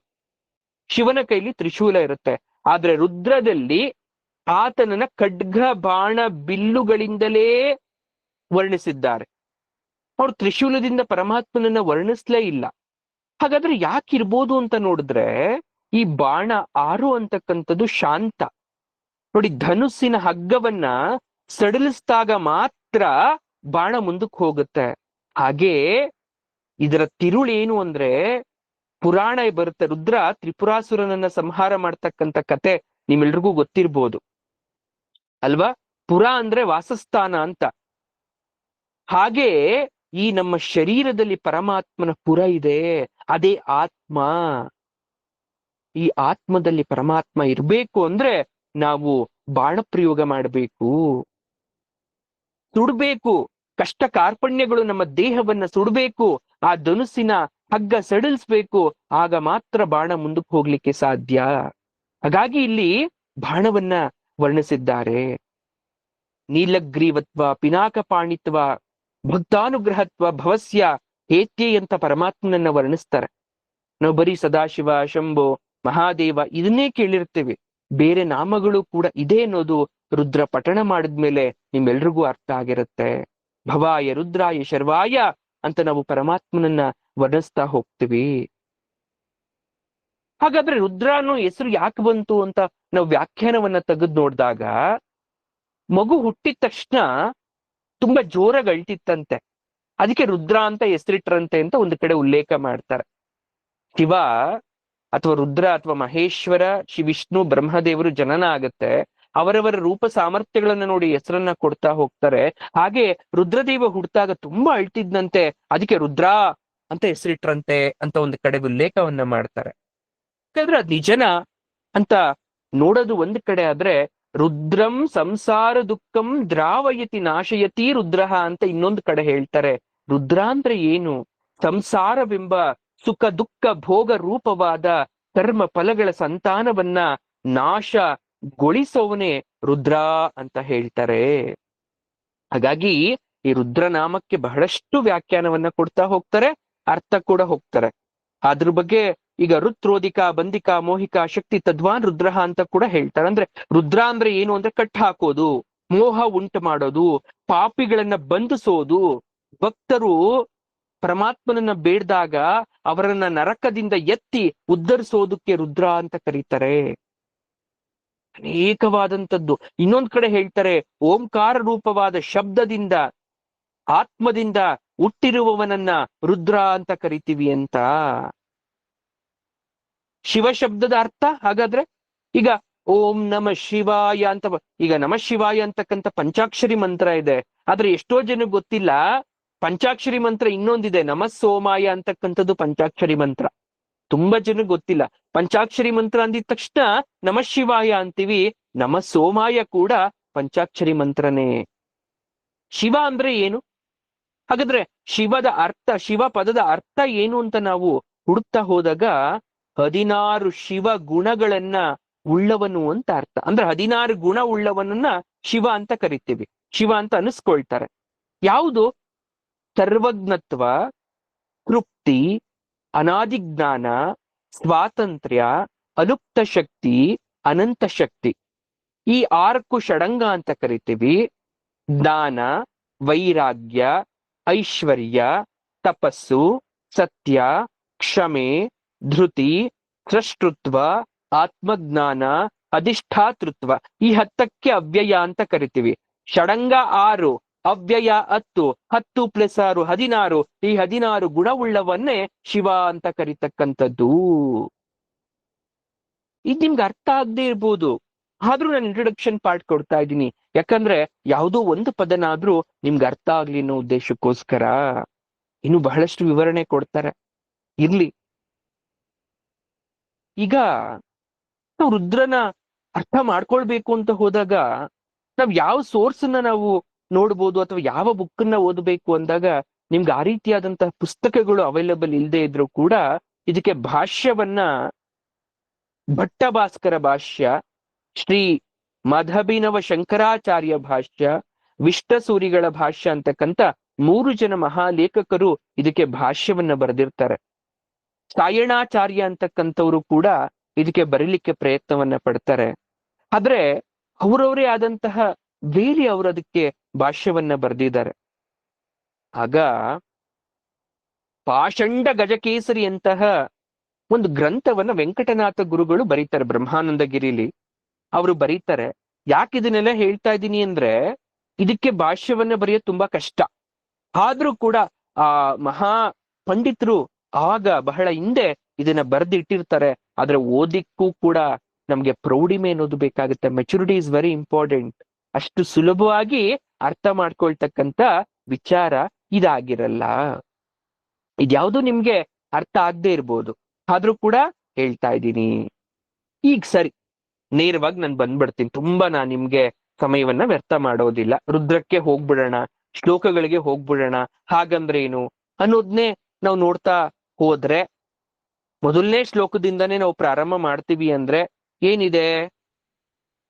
ಶಿವನ ಕೈಲಿ ತ್ರಿಶೂಲ ಇರುತ್ತೆ. ಆದ್ರೆ ರುದ್ರದಲ್ಲಿ ಆತನನ್ನ ಖಡ್ಗ ಬಾಣ ಬಿಲ್ಲುಗಳಿಂದಲೇ ವರ್ಣಿಸಿದ್ದಾರೆ. ಅವ್ರು ತ್ರಿಶೂಲದಿಂದ ಪರಮಾತ್ಮನನ್ನ ವರ್ಣಿಸ್ಲೇ ಇಲ್ಲ. ಹಾಗಾದ್ರೆ ಯಾಕಿರ್ಬೋದು ಅಂತ ನೋಡಿದ್ರೆ, ಈ ಬಾಣ ಆರು ಅಂತಕ್ಕಂಥದ್ದು ಶಾಂತ. ನೋಡಿ, ಧನುಸ್ಸಿನ ಹಗ್ಗವನ್ನ ಸಡಿಲಿಸಿದಾಗ ಮಾತ್ರ ಬಾಣ ಮುಂದಕ್ಕೆ ಹೋಗುತ್ತೆ. ಹಾಗೆ ಇದರ ತಿರುಳೇನು ಅಂದ್ರೆ, ಪುರಾಣ ಬರುತ್ತೆ, ರುದ್ರ ತ್ರಿಪುರಾಸುರನನ್ನ ಸಂಹಾರ ಮಾಡ್ತಕ್ಕಂಥ ಕತೆ ನಿಮ್ಮೆಲ್ರಿಗೂ ಗೊತ್ತಿರ್ಬೋದು ಅಲ್ವಾ? ಪುರ ಅಂದ್ರೆ ವಾಸಸ್ಥಾನ ಅಂತ. ಹಾಗೆ ಈ ನಮ್ಮ ಶರೀರದಲ್ಲಿ ಪರಮಾತ್ಮನ ಪುರ ಇದೆ, ಅದೇ ಆತ್ಮ. ಈ ಆತ್ಮದಲ್ಲಿ ಪರಮಾತ್ಮ ಇರ್ಬೇಕು ಅಂದ್ರೆ ನಾವು ಬಾಣ ಪ್ರಯೋಗ ಮಾಡಬೇಕು, ಸುಡ್ಬೇಕು. ಕಷ್ಟ ಕಾರ್ಪಣ್ಯಗಳು ನಮ್ಮ ದೇಹವನ್ನ ಸುಡ್ಬೇಕು. ಆ ಧನುಸ್ಸಿನ ಹಗ್ಗ ಸಡಿಲಿಸ್ಬೇಕು. ಆಗ ಮಾತ್ರ ಬಾಣ ಮುಂದಕ್ಕೆ ಹೋಗ್ಲಿಕ್ಕೆ ಸಾಧ್ಯ. ಹಾಗಾಗಿ ಇಲ್ಲಿ ಬಾಣವನ್ನ ವರ್ಣಿಸಿದ್ದಾರೆ. ನೀಲಗ್ರೀವತ್ವ, ಪಿನಾಕ ಪಾಣಿತ್ವ, ಭಕ್ತಾನುಗ್ರಹತ್ವ, ಭವಸ್ಯ ಹೇತ್ಯೆ ಅಂತ ಪರಮಾತ್ಮನನ್ನ ವರ್ಣಿಸ್ತಾರೆ. ನಾವು ಬರೀ ಸದಾಶಿವ, ಶಂಭೋ, ಮಹಾದೇವ ಇದನ್ನೇ ಕೇಳಿರ್ತೇವೆ. ಬೇರೆ ನಾಮಗಳು ಕೂಡ ಇದೆ ಅನ್ನೋದು ರುದ್ರ ಪಠಣ ಮಾಡಿದ್ಮೇಲೆ ನಿಮ್ಮೆಲ್ರಿಗೂ ಅರ್ಥ ಆಗಿರುತ್ತೆ. ಭವಾಯ ರುದ್ರಾಯ ಶರ್ವಾಯ ಅಂತ ನಾವು ಪರಮಾತ್ಮನನ್ನ ವರ್ಣಿಸ್ತಾ ಹೋಗ್ತೀವಿ. ಹಾಗಾದ್ರೆ ರುದ್ರ ಅನ್ನೋ ಹೆಸರು ಯಾಕೆ ಬಂತು ಅಂತ ನಾವು ವ್ಯಾಖ್ಯಾನವನ್ನ ತೆಗೆದು ನೋಡಿದಾಗ, ಮಗು ಹುಟ್ಟಿದ ತಕ್ಷಣ ತುಂಬಾ ಜೋರಾಗಿ ಅಳ್ತಿತ್ತಂತೆ, ಅದಕ್ಕೆ ರುದ್ರ ಅಂತ ಹೆಸರಿಟ್ರಂತೆ ಅಂತ ಒಂದು ಕಡೆ ಉಲ್ಲೇಖ ಮಾಡ್ತಾರೆ. ಶಿವ ಅಥವಾ ರುದ್ರ ಅಥವಾ ಮಹೇಶ್ವರ, ವಿಷ್ಣು, ಬ್ರಹ್ಮದೇವರು ಜನನ ಆಗತ್ತೆ, ಅವರವರ ರೂಪ ಸಾಮರ್ಥ್ಯಗಳನ್ನ ನೋಡಿ ಹೆಸರನ್ನ ಕೊಡ್ತಾ ಹೋಗ್ತಾರೆ. ಹಾಗೆ ರುದ್ರದೇವ ಹುಡ್ತಾಗ ತುಂಬಾ ಅಳ್ತಿದ್ನಂತೆ, ಅದಕ್ಕೆ ರುದ್ರ ಅಂತ ಹೆಸರಿಟ್ರಂತೆ ಅಂತ ಒಂದು ಕಡೆ ಉಲ್ಲೇಖವನ್ನ ಮಾಡ್ತಾರೆ. ಯಾಕಂದ್ರೆ ಅದ್ ನಿಜನ ಅಂತ ನೋಡೋದು ಒಂದು ಕಡೆ ಆದ್ರೆ, ರುದ್ರಂ ಸಂಸಾರ ದುಃಖಂ ದ್ರಾವಯತಿ ನಾಶಯತಿ ರುದ್ರಹ ಅಂತ ಇನ್ನೊಂದು ಕಡೆ ಹೇಳ್ತಾರೆ. ರುದ್ರ ಅಂದ್ರೆ ಏನು? ಸಂಸಾರವೆಂಬ ಸುಖ ದುಃಖ ಭೋಗ ರೂಪವಾದ ಕರ್ಮ ಫಲಗಳ ಸಂತಾನವನ್ನ ನಾಶಗೊಳಿಸೋವನೇ ರುದ್ರ ಅಂತ ಹೇಳ್ತಾರೆ. ಹಾಗಾಗಿ ಈ ರುದ್ರನಾಮಕ್ಕೆ ಬಹಳಷ್ಟು ವ್ಯಾಖ್ಯಾನವನ್ನ ಕೊಡ್ತಾ ಹೋಗ್ತಾರೆ, ಅರ್ಥ ಕೂಡ ಹೋಗ್ತಾರೆ. ಅದ್ರ ಬಗ್ಗೆ ಈಗ ರುತ್ರೋದಿಕ, ಬಂದಿಕ, ಮೋಹಿಕ, ಶಕ್ತಿ, ತದ್ವಾನ್ ರುದ್ರಹ ಅಂತ ಕೂಡ ಹೇಳ್ತಾರೆ. ಅಂದ್ರೆ ರುದ್ರ ಅಂದ್ರೆ ಏನು ಅಂದ್ರೆ ಕಟ್ ಹಾಕೋದು, ಮೋಹ ಉಂಟು ಮಾಡೋದು, ಪಾಪಿಗಳನ್ನ ಬಂಧಿಸೋದು. ಭಕ್ತರು ಪರಮಾತ್ಮನನ್ನ ಬೇಡ್ದಾಗ ಅವರನ್ನ ನರಕದಿಂದ ಎತ್ತಿ ಉದ್ಧರಿಸೋದಕ್ಕೆ ರುದ್ರ ಅಂತ ಕರೀತಾರೆ. ಅನೇಕವಾದಂಥದ್ದು. ಇನ್ನೊಂದ್ ಕಡೆ ಹೇಳ್ತಾರೆ, ಓಂಕಾರ ರೂಪವಾದ ಶಬ್ದದಿಂದ, ಆತ್ಮದಿಂದ ಹುಟ್ಟಿರುವವನನ್ನ ರುದ್ರ ಅಂತ ಕರಿತೀವಿ ಅಂತ. ಶಿವ ಶಬ್ದದ ಅರ್ಥ ಹಾಗಾದ್ರೆ ಈಗ ಓಂ ನಮ ಶಿವಾಯ ಅಂತ, ಈಗ ನಮ ಶಿವಾಯ ಅಂತಕ್ಕಂಥ ಪಂಚಾಕ್ಷರಿ ಮಂತ್ರ ಇದೆ, ಆದ್ರೆ ಎಷ್ಟೋ ಜನಕ್ಕೆ ಗೊತ್ತಿಲ್ಲ ಪಂಚಾಕ್ಷರಿ ಮಂತ್ರ ಇನ್ನೊಂದಿದೆ, ನಮ ಸೋಮಾಯ ಅಂತಕ್ಕಂಥದ್ದು ಪಂಚಾಕ್ಷರಿ ಮಂತ್ರ. ತುಂಬಾ ಜನಕ್ಕೆ ಗೊತ್ತಿಲ್ಲ. ಪಂಚಾಕ್ಷರಿ ಮಂತ್ರ ಅಂದಿದ ತಕ್ಷಣ ನಮ ಶಿವಾಯ ಅಂತೀವಿ, ನಮ ಸೋಮಾಯ ಕೂಡ ಪಂಚಾಕ್ಷರಿ ಮಂತ್ರನೇ. ಶಿವ ಅಂದ್ರೆ ಏನು? ಹಾಗಾದ್ರೆ ಶಿವದ ಅರ್ಥ, ಶಿವ ಪದದ ಅರ್ಥ ಏನು ಅಂತ ನಾವು ಹುಡುಕ್ತಾ ಹೋದಾಗ 16 ಶಿವ ಗುಣಗಳನ್ನ ಉಳ್ಳವನು ಅಂತ ಅರ್ಥ. ಅಂದ್ರೆ 16 ಗುಣ ಉಳ್ಳವನನ್ನ ಶಿವ ಅಂತ ಕರಿತೀವಿ, ಶಿವ ಅಂತ ಅನಿಸ್ಕೊಳ್ತಾರೆ. ಯಾವುದು? ಸರ್ವಜ್ಞತ್ವ, ತೃಪ್ತಿ, ಅನಾದಿಜ್ಞಾನ, ಸ್ವಾತಂತ್ರ್ಯ, ಅಲುಪ್ತ ಶಕ್ತಿ, ಅನಂತ ಶಕ್ತಿ. ಈ 6ಕ್ಕೂ ಷಡಂಗ ಅಂತ ಕರಿತೀವಿ. ಜ್ಞಾನ, ವೈರಾಗ್ಯ, ಐಶ್ವರ್ಯ, ತಪಸ್ಸು, ಸತ್ಯ, ಕ್ಷಮೆ, ಧೃತಿ, ಸೃಷ್ಟೃತ್ವ, ಆತ್ಮಜ್ಞಾನ, ಅಧಿಷ್ಠಾತೃತ್ವ. ಈ 10ಕ್ಕೆ ಅವ್ಯಯ ಅಂತ ಕರಿತೀವಿ. ಷಡಂಗ 6, ಅವ್ಯಯ 10, 10 + 6 16. ಈ 16 ಗುಣವುಳ್ಳವನ್ನೇ ಶಿವ ಅಂತ ಕರಿತಕ್ಕಂಥದ್ದು. ಇದು ನಿಮ್ಗೆ ಅರ್ಥ ಆಗದೆ ಇರ್ಬೋದು, ಆದ್ರೂ ನಾನು ಇಂಟ್ರೊಡಕ್ಷನ್ ಪಾರ್ಟ್ ಕೊಡ್ತಾ ಇದ್ದೀನಿ. ಯಾಕಂದ್ರೆ ಯಾವುದೋ ಒಂದು ಪದನಾದ್ರೂ ನಿಮ್ಗೆ ಅರ್ಥ ಆಗ್ಲಿ ಅನ್ನೋ ಉದ್ದೇಶಕ್ಕೋಸ್ಕರ. ಇನ್ನು ಬಹಳಷ್ಟು ವಿವರಣೆ ಕೊಡ್ತಾರೆ, ಇರ್ಲಿ. ಈಗ ನಾವು ರುದ್ರನ ಅರ್ಥ ಮಾಡ್ಕೊಳ್ಬೇಕು ಅಂತ ಹೋದಾಗ ನಾವ್ ಯಾವ ಸೋರ್ಸ್ ಅನ್ನ ನಾವು ನೋಡ್ಬೋದು ಅಥವಾ ಯಾವ ಬುಕ್ಕನ್ನ ಓದಬೇಕು ಅಂದಾಗ, ನಿಮ್ಗೆ ಆ ರೀತಿಯಾದಂತಹ ಪುಸ್ತಕಗಳು ಅವೈಲಬಲ್ ಇಲ್ಲದೆ ಇದ್ರು ಕೂಡ ಇದಕ್ಕೆ ಭಾಷ್ಯವನ್ನ ಭಟ್ಟಭಾಸ್ಕರ ಭಾಷ್ಯ, ಶ್ರೀ ಮಧಭಿನವ ಶಂಕರಾಚಾರ್ಯ ಭಾಷ್ಯ, ವಿಷ್ಣಸೂರಿಗಳ ಭಾಷ್ಯ ಅಂತಕ್ಕಂಥ 3 ಜನ ಮಹಾಲೇಖಕರು ಇದಕ್ಕೆ ಭಾಷ್ಯವನ್ನ ಬರೆದಿರ್ತಾರೆ. ಸಾಯಣಾಚಾರ್ಯ ಅಂತಕ್ಕಂಥವ್ರು ಕೂಡ ಇದಕ್ಕೆ ಬರೀಲಿಕ್ಕೆ ಪ್ರಯತ್ನವನ್ನ ಪಡ್ತಾರೆ. ಆದ್ರೆ ಅವರವರೇ ಆದಂತಹ ಬೇರೆ ಅವರು ಅದಕ್ಕೆ ಭಾಷ್ಯವನ್ನ ಬರೆದಿದ್ದಾರೆ. ಆಗ ಪಾಷಂಡ ಗಜಕೇಸರಿ ಅಂತಹ ಒಂದು ಗ್ರಂಥವನ್ನ ವೆಂಕಟನಾಥ ಗುರುಗಳು ಬರೀತಾರೆ ಬ್ರಹ್ಮಾನಂದಗಿರಿಲಿ. ಅವರು ಬರೀತಾರೆ. ಯಾಕೆ ಇದನ್ನೆಲ್ಲ ಹೇಳ್ತಾ ಇದ್ದೀನಿ ಅಂದ್ರೆ, ಇದಕ್ಕೆ ಭಾಷ್ಯವನ್ನ ಬರೆಯೋದು ತುಂಬಾ ಕಷ್ಟ. ಆದ್ರೂ ಕೂಡ ಆ ಮಹಾ ಪಂಡಿತರು ಆಗ ಬಹಳ ಹಿಂದೆ ಇದನ್ನ ಬರೆದಿಟ್ಟಿರ್ತಾರೆ. ಆದ್ರೆ ಓದಿಕ್ಕೂ ಕೂಡ ನಮ್ಗೆ ಪ್ರೌಢಿಮೆ ಅನ್ನೋದು ಬೇಕಾಗುತ್ತೆ. Maturity is very important. ಅಷ್ಟು ಸುಲಭವಾಗಿ ಅರ್ಥ ಮಾಡ್ಕೊಳ್ತಕ್ಕಂಥ ವಿಚಾರ ಇದಾಗಿರಲ್ಲ. ಇದ್ಯಾವುದು ನಿಮ್ಗೆ ಅರ್ಥ ಆಗದೆ ಇರ್ಬೋದು, ಆದ್ರೂ ಕೂಡ ಹೇಳ್ತಾ ಇದ್ದೀನಿ. ಈಗ ಸರಿ, ನೇರವಾಗಿ ನಾನು ಬಂದ್ಬಿಡ್ತೀನಿ. ತುಂಬಾ ನಾನು ನಿಮ್ಗೆ ಸಮಯವನ್ನ ವ್ಯರ್ಥ ಮಾಡೋದಿಲ್ಲ. ರುದ್ರಕ್ಕೆ ಹೋಗ್ಬಿಡೋಣ, ಶ್ಲೋಕಗಳಿಗೆ ಹೋಗ್ಬಿಡೋಣ. ಹಾಗಂದ್ರೆ ಏನು ಅನ್ನೋದ್ನೇ ನಾವು ನೋಡ್ತಾ ಹೋದ್ರೆ, ಮೊದಲನೇ ಶ್ಲೋಕದಿಂದನೇ ನಾವು ಪ್ರಾರಂಭ ಮಾಡ್ತೀವಿ. ಅಂದ್ರೆ ಏನಿದೆ?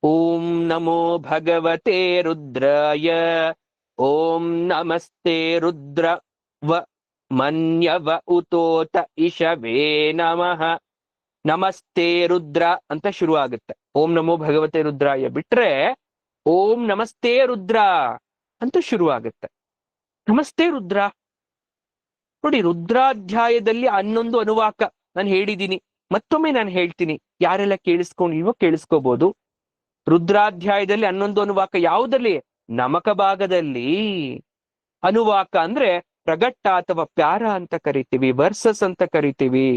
ಓಂ ನಮೋ ಭಗವತೆ ರುದ್ರಾಯ, ಓಂ ನಮಸ್ತೆ ರುದ್ರ ವ ಮನ್ಯವ ಉತೋತ ಇಷವೇ ನಮಃ. ನಮಸ್ತೆ ರುದ್ರ ಅಂತ ಶುರು ಆಗುತ್ತೆ. ಓಂ ನಮೋ ಭಗವತೆ ರುದ್ರಾಯ ಬಿಟ್ರೆ ಓಂ ನಮಸ್ತೆ ರುದ್ರ ಅಂತ ಶುರು ಆಗುತ್ತೆ. ನಮಸ್ತೆ ರುದ್ರ. ನೋಡಿ, ರುದ್ರಾಧ್ಯಾಯದಲ್ಲಿ 11 ಅನುವಾಕ ನಾನು ಹೇಳಿದ್ದೀನಿ. ಮತ್ತೊಮ್ಮೆ ನಾನು ಹೇಳ್ತೀನಿ, ಯಾರೆಲ್ಲ ಕೇಳಿಸ್ಕೊಂಡಿಲ್ವೋ ಕೇಳಿಸ್ಕೋಬಹುದು. ರುದ್ರಾಧ್ಯಾಯದಲ್ಲಿ 11 ಅನುವಾಕ ಯಾವುದಲ್ಲಿ? ನಮಕ ಭಾಗದಲ್ಲಿ. ಅನುವಾಕ ಅಂದ್ರೆ ಪ್ರಗಟ್ಟ ಅಥವಾ ಪ್ಯಾರ ಅಂತ ಕರಿತೀವಿ, ವರ್ಸಸ್ ಅಂತ ಕರಿತೀವಿ.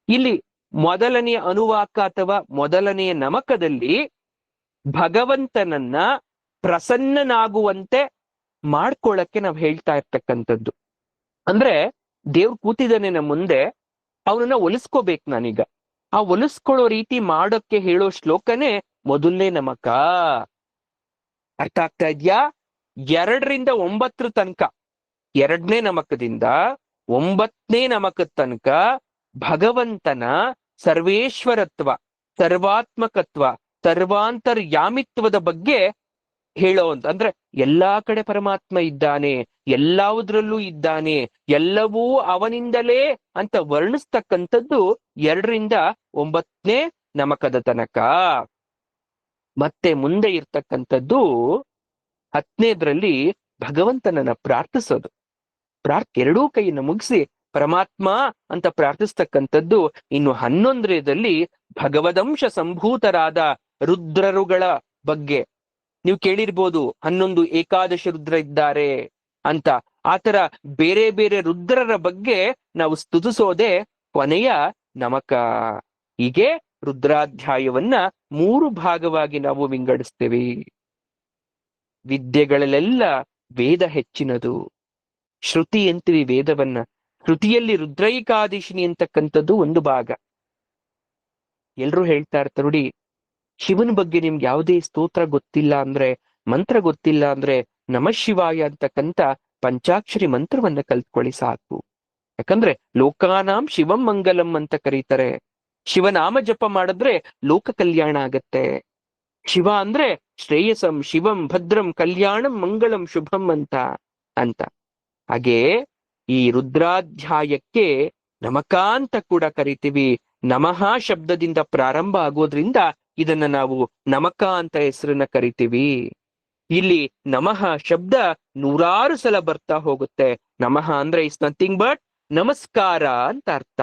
ಇಲ್ಲಿ ಮೊದಲನೆಯ ಅನುವಾಕ ಅಥವಾ ಮೊದಲನೆಯ ನಮಕದಲ್ಲಿ ಭಗವಂತನನ್ನ ಪ್ರಸನ್ನನಾಗುವಂತೆ ಮಾಡ್ಕೊಳ್ಳಕ್ಕೆ ನಾವು ಹೇಳ್ತಾ ಇರ್ತಕ್ಕಂಥದ್ದು. ಅಂದ್ರೆ ದೇವ್ರು ಕೂತಿದ್ದಾನೆ ನಮ್ಮ ಮುಂದೆ, ಅವನನ್ನ ಒಲಿಸ್ಕೋಬೇಕು ನಾನೀಗ. ಆ ಒಲಿಸ್ಕೊಳ್ಳೋ ರೀತಿ ಮಾಡೋಕ್ಕೆ ಹೇಳೋ ಶ್ಲೋಕನೇ ಮೊದಲನೇ ನಮಕ. ಅರ್ಥ ಆಗ್ತಾ ಇದ್ಯಾ? 2ರಿಂದ 9 ತನಕ, 2ನೇ ನಮಕದಿಂದ 9ನೇ ನಮಕದ ತನಕ ಭಗವಂತನ ಸರ್ವೇಶ್ವರತ್ವ, ಸರ್ವಾತ್ಮಕತ್ವ, ಸರ್ವಾಂತರ್ಯಾಮಿತ್ವದ ಬಗ್ಗೆ ಹೇಳೋ ಅಂತ. ಅಂದ್ರೆ ಎಲ್ಲಾ ಕಡೆ ಪರಮಾತ್ಮ ಇದ್ದಾನೆ, ಎಲ್ಲವುದ್ರಲ್ಲೂ ಇದ್ದಾನೆ, ಎಲ್ಲವೂ ಅವನಿಂದಲೇ ಅಂತ ವರ್ಣಿಸ್ತಕ್ಕಂಥದ್ದು 2ರಿಂದ 9ನೇ ನಮಕದ ತನಕ. ಮತ್ತೆ ಮುಂದೆ ಇರ್ತಕ್ಕಂಥದ್ದು 10ನೇದ್ರಲ್ಲಿ ಭಗವಂತನನ್ನ ಪ್ರಾರ್ಥಿಸೋದು. ಎರಡೂ ಕೈಯನ್ನು ಮುಗಿಸಿ ಪರಮಾತ್ಮ ಅಂತ ಪ್ರಾರ್ಥಿಸ್ತಕ್ಕಂಥದ್ದು. ಇನ್ನು 11ನೇದಲ್ಲಿ ಭಗವದಂಶ ಸಂಭೂತರಾದ ರುದ್ರರುಗಳ ಬಗ್ಗೆ ನೀವು ಕೇಳಿರ್ಬೋದು, 11 ಏಕಾದಶ ರುದ್ರ ಇದ್ದಾರೆ ಅಂತ. ಆತರ ಬೇರೆ ಬೇರೆ ರುದ್ರರ ಬಗ್ಗೆ ನಾವು ಸ್ತುತಿಸೋದೆ ಕೊನೆಯ ನಮಕ. ಹೀಗೆ ರುದ್ರಾಧ್ಯಾಯವನ್ನ 3 ಭಾಗವಾಗಿ ನಾವು ವಿಂಗಡಿಸ್ತೇವೆ. ವಿದ್ಯೆಗಳಲ್ಲೆಲ್ಲ ವೇದ ಹೆಚ್ಚಿನದು. ಶ್ರುತಿ ಅಂತೀವಿ ವೇದವನ್ನ. ಶ್ರುತಿಯಲ್ಲಿ ರುದ್ರೈಕಾದಶಿನಿ ಅಂತಕ್ಕಂಥದ್ದು ಒಂದು ಭಾಗ. ಎಲ್ರೂ ಹೇಳ್ತಾ ಇರ್ತಾರೆ ನೋಡಿ, ಶಿವನ ಬಗ್ಗೆ ನಿಮ್ಗೆ ಯಾವುದೇ ಸ್ತೋತ್ರ ಗೊತ್ತಿಲ್ಲ ಅಂದ್ರೆ, ಮಂತ್ರ ಗೊತ್ತಿಲ್ಲ ಅಂದ್ರೆ ನಮಃ ಶಿವಾಯ ಅಂತಕ್ಕಂಥ ಪಂಚಾಕ್ಷರಿ ಮಂತ್ರವನ್ನ ಕಲ್ತ್ಕೊಳ್ಳಿ ಸಾಕು. ಯಾಕಂದ್ರೆ ಲೋಕಾನಾಂ ಶಿವಂ ಮಂಗಲಂ ಅಂತ ಕರೀತಾರೆ. ಶಿವನಾಮ ಜಪ ಮಾಡಿದ್ರೆ ಲೋಕ ಕಲ್ಯಾಣ ಆಗತ್ತೆ. ಶಿವ ಅಂದ್ರೆ ಶ್ರೇಯಸಂ ಶಿವಂ ಭದ್ರಂ ಕಲ್ಯಾಣಂ ಮಂಗಳಂ ಶುಭಂ ಅಂತ. ಹಾಗೆ ಈ ರುದ್ರಾಧ್ಯಾಯಕ್ಕೆ ನಮಕ ಅಂತ ಕೂಡ ಕರಿತೀವಿ. ನಮಃ ಶಬ್ದದಿಂದ ಪ್ರಾರಂಭ ಆಗೋದ್ರಿಂದ ಇದನ್ನ ನಾವು ನಮಕ ಅಂತ ಹೆಸರನ್ನ ಕರಿತೀವಿ. ಇಲ್ಲಿ ನಮಃ ಶಬ್ದ 100 ಸಲ ಬರ್ತಾ ಹೋಗುತ್ತೆ. ನಮಃ ಅಂದ್ರೆ ಇಸ್ ನಥಿಂಗ್ ಬಟ್ ನಮಸ್ಕಾರ ಅಂತ ಅರ್ಥ.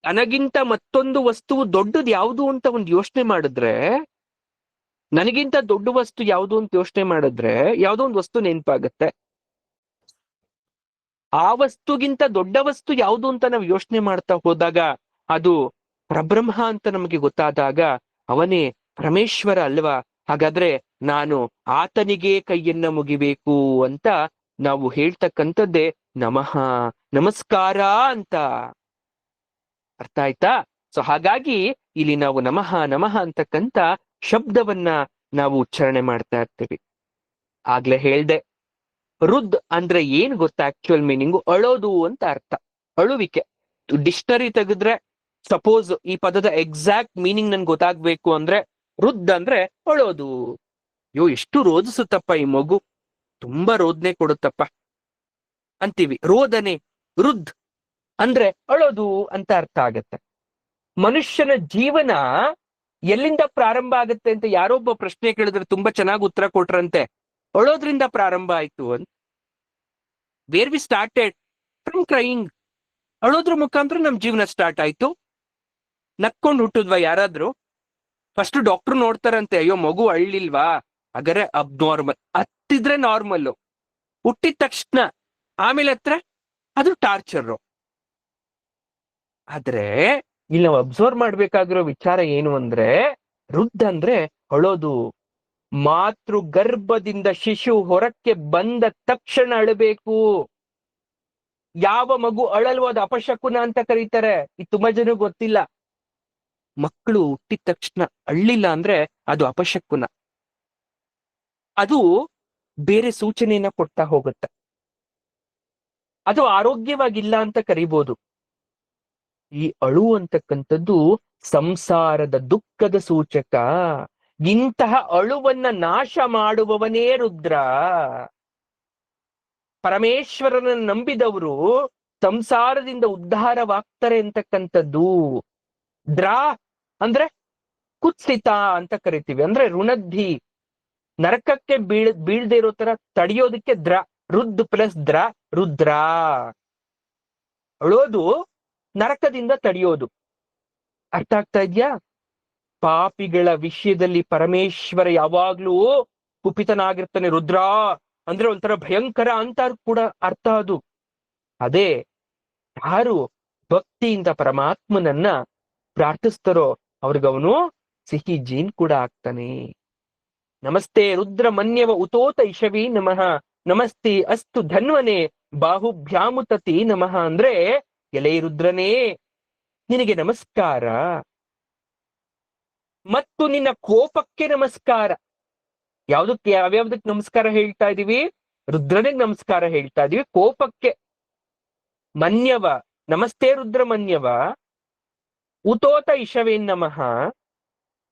ನನಗಿಂತ ಮತ್ತೊಂದು ವಸ್ತು ದೊಡ್ಡದು ಯಾವುದು ಅಂತ ಒಂದು ಯೋಚನೆ ಮಾಡಿದ್ರೆ, ನನಗಿಂತ ದೊಡ್ಡ ವಸ್ತು ಯಾವುದು ಅಂತ ಯೋಚನೆ ಮಾಡಿದ್ರೆ ಯಾವುದೋ ಒಂದು ವಸ್ತು ನೆನಪಾಗತ್ತೆ. ಆ ವಸ್ತುಗಿಂತ ದೊಡ್ಡ ವಸ್ತು ಯಾವುದು ಅಂತ ನಾವು ಯೋಚನೆ ಮಾಡ್ತಾ ಹೋದಾಗ ಅದು ಪರಬ್ರಹ್ಮ ಅಂತ ನಮಗೆ ಗೊತ್ತಾದಾಗ ಅವನೇ ಪರಮೇಶ್ವರ ಅಲ್ವಾ. ಹಾಗಾದ್ರೆ ನಾನು ಆತನಿಗೆ ಕೈಯನ್ನ ಮುಗಿಬೇಕು ಅಂತ ನಾವು ಹೇಳ್ತಕ್ಕಂಥದ್ದೇ ನಮಃ, ನಮಸ್ಕಾರ ಅಂತ. ಅರ್ಥ ಆಯ್ತಾ? ಸೊ ಹಾಗಾಗಿ ಇಲ್ಲಿ ನಾವು ನಮಃ ನಮಃ ಅಂತಕ್ಕಂಥ ಶಬ್ದವನ್ನ ನಾವು ಉಚ್ಚಾರಣೆ ಮಾಡ್ತಾ ಇರ್ತೀವಿ. ಆಗ್ಲೇ ಹೇಳ್ದೆ, ರುದ್ ಅಂದ್ರೆ ಏನ್ ಗೊತ್ತಾ? ಆಕ್ಚುಯಲ್ ಮೀನಿಂಗು ಅಳೋದು ಅಂತ ಅರ್ಥ. ಅಳುವಿಕೆ. ಡಿಕ್ಷನರಿ ತೆಗೆದ್ರೆ ಸಪೋಸ್ ಈ ಪದದ ಎಕ್ಸಾಕ್ಟ್ ಮೀನಿಂಗ್ ನನ್ಗೆ ಗೊತ್ತಾಗ್ಬೇಕು ಅಂದ್ರೆ, ರುದ್ ಅಂದ್ರೆ ಅಳೋದು. ಅಯ್ಯೋ ಎಷ್ಟು ರೋದಿಸುತ್ತಪ್ಪ ಈ ಮಗು, ತುಂಬಾ ರೋದನೆ ಕೊಡುತ್ತಪ್ಪ ಅಂತೀವಿ. ರೋದನೆ, ರುದ್ ಅಂದ್ರೆ ಅಳೋದು ಅಂತ ಅರ್ಥ ಆಗತ್ತೆ. ಮನುಷ್ಯನ ಜೀವನ ಎಲ್ಲಿಂದ ಪ್ರಾರಂಭ ಆಗುತ್ತೆ ಅಂತ ಯಾರೊಬ್ಬ ಪ್ರಶ್ನೆ ಕೇಳಿದ್ರೆ ತುಂಬಾ ಚೆನ್ನಾಗಿ ಉತ್ತರ ಕೊಟ್ರಂತೆ. ಅಳೋದ್ರಿಂದ ಪ್ರಾರಂಭ ಆಯ್ತು ಅಂತ. Where we started from crying. ಅಳೋದ್ರ ಮುಖಾಂತರ ನಮ್ ಜೀವನ ಸ್ಟಾರ್ಟ್ ಆಯ್ತು. ನಕ್ಕೊಂಡು ಹುಟ್ಟಿದ್ವಾ ಯಾರಾದ್ರೂ? ಫಸ್ಟ್ ಡಾಕ್ಟರ್ ನೋಡ್ತಾರಂತೆ, ಅಯ್ಯೋ ಮಗು ಅಳ್ಳಿಲ್ವಾ, ಹಾಗಾದ್ರೆ ಅಬ್ನಾರ್ಮಲ್. ಹತ್ತಿದ್ರೆ ನಾರ್ಮಲ್, ಹುಟ್ಟಿದ ತಕ್ಷಣ ಆಮೇಲೆ ಹತ್ರ ಅದು ಟಾರ್ಚರ್. ಆದ್ರೆ ಇಲ್ಲಿ ನಾವು ಅಬ್ಸರ್ವ್ ಮಾಡ್ಬೇಕಾಗಿರೋ ವಿಚಾರ ಏನು ಅಂದ್ರೆ, ರುದ್ ಅಂದ್ರೆ ಅಳೋದು. ಮಾತೃ ಗರ್ಭದಿಂದ ಶಿಶು ಹೊರಕ್ಕೆ ಬಂದ ತಕ್ಷಣ ಅಳಬೇಕು. ಯಾವ ಮಗು ಅಳಲ್ವೋ ಅದು ಅಪಶಕುನ ಅಂತ ಕರೀತಾರೆ. ಇದು ತುಂಬಾ ಜನ ಗೊತ್ತಿಲ್ಲ. ಮಕ್ಕಳು ಹುಟ್ಟಿದ ತಕ್ಷಣ ಅಳ್ಳಿಲ್ಲ ಅಂದ್ರೆ ಅದು ಅಪಶಕುನ. ಅದು ಬೇರೆ ಸೂಚನೆಯನ್ನ ಕೊಡ್ತಾ ಹೋಗುತ್ತೆ. ಅದು ಆರೋಗ್ಯವಾಗಿಲ್ಲ ಅಂತ ಕರಿಬಹುದು. ಈ ಅಳು ಅಂತಕ್ಕಂಥದ್ದು ಸಂಸಾರದ ದುಃಖದ ಸೂಚಕ. ಇಂತಹ ಅಳುವನ್ನ ನಾಶ ಮಾಡುವವನೇ ರುದ್ರ. ಪರಮೇಶ್ವರನ ನಂಬಿದವರು ಸಂಸಾರದಿಂದ ಉದ್ಧಾರವಾಗ್ತಾರೆ ಅಂತಕ್ಕಂಥದ್ದು. ಡ್ರಾ ಅಂದ್ರೆ ಕುತ್ಸಿತ ಅಂತ ಕರಿತೀವಿ. ಅಂದ್ರೆ ಋಣದ್ಧಿ, ನರಕಕ್ಕೆ ಬೀಳ್ದೇ ಇರೋ ತರ ತಡೆಯೋದಕ್ಕೆ ದ್ರ, ರುದ್ ಪ್ಲಸ್ ದ್ರ, ರುದ್ರ. ಅಳೋದು ನರಕದಿಂದ ತಡೆಯೋದು. ಅರ್ಥ ಆಗ್ತಾ ಇದ್ಯಾ? ಪಾಪಿಗಳ ವಿಷಯದಲ್ಲಿ ಪರಮೇಶ್ವರ ಯಾವಾಗ್ಲೂ ಕುಪಿತನಾಗಿರ್ತಾನೆ. ರುದ್ರ ಅಂದ್ರೆ ಒಂಥರ ಭಯಂಕರ ಅಂತ ಕೂಡ ಅರ್ಥ ಅದು. ಅದೇ ಯಾರು ಭಕ್ತಿಯಿಂದ ಪರಮಾತ್ಮನನ್ನ ಪ್ರಾರ್ಥಿಸ್ತಾರೋ ಅವ್ರಿಗವನು ಸಿಹಿ ಜೀನ್ ಕೂಡ ಆಗ್ತಾನೆ. ನಮಸ್ತೆ ರುದ್ರ ಮನ್ಯವ ಉತೋತ ಇಷವಿ ನಮಃ, ನಮಸ್ತೆ ಅಸ್ತು ಧನ್ವನೆ ಬಾಹುಭ್ಯಾಮುತತಿ ನಮಃ. ಅಂದ್ರೆ ಎಲೆ ರುದ್ರನೇ ನಿನಗೆ ನಮಸ್ಕಾರ, ಮತ್ತು ನಿನ್ನ ಕೋಪಕ್ಕೆ ನಮಸ್ಕಾರ. ಯಾವ್ಯಾವ್ದಕ್ಕೆ ನಮಸ್ಕಾರ ಹೇಳ್ತಾ ಇದೀವಿ? ರುದ್ರನಿಗೆ ನಮಸ್ಕಾರ ಹೇಳ್ತಾ ಇದೀವಿ, ಕೋಪಕ್ಕೆ. ಮನ್ಯವ, ನಮಸ್ತೆ ರುದ್ರ ಮನ್ಯವ ಉತೋತ ಇಷವೇನ್ ನಮಃ,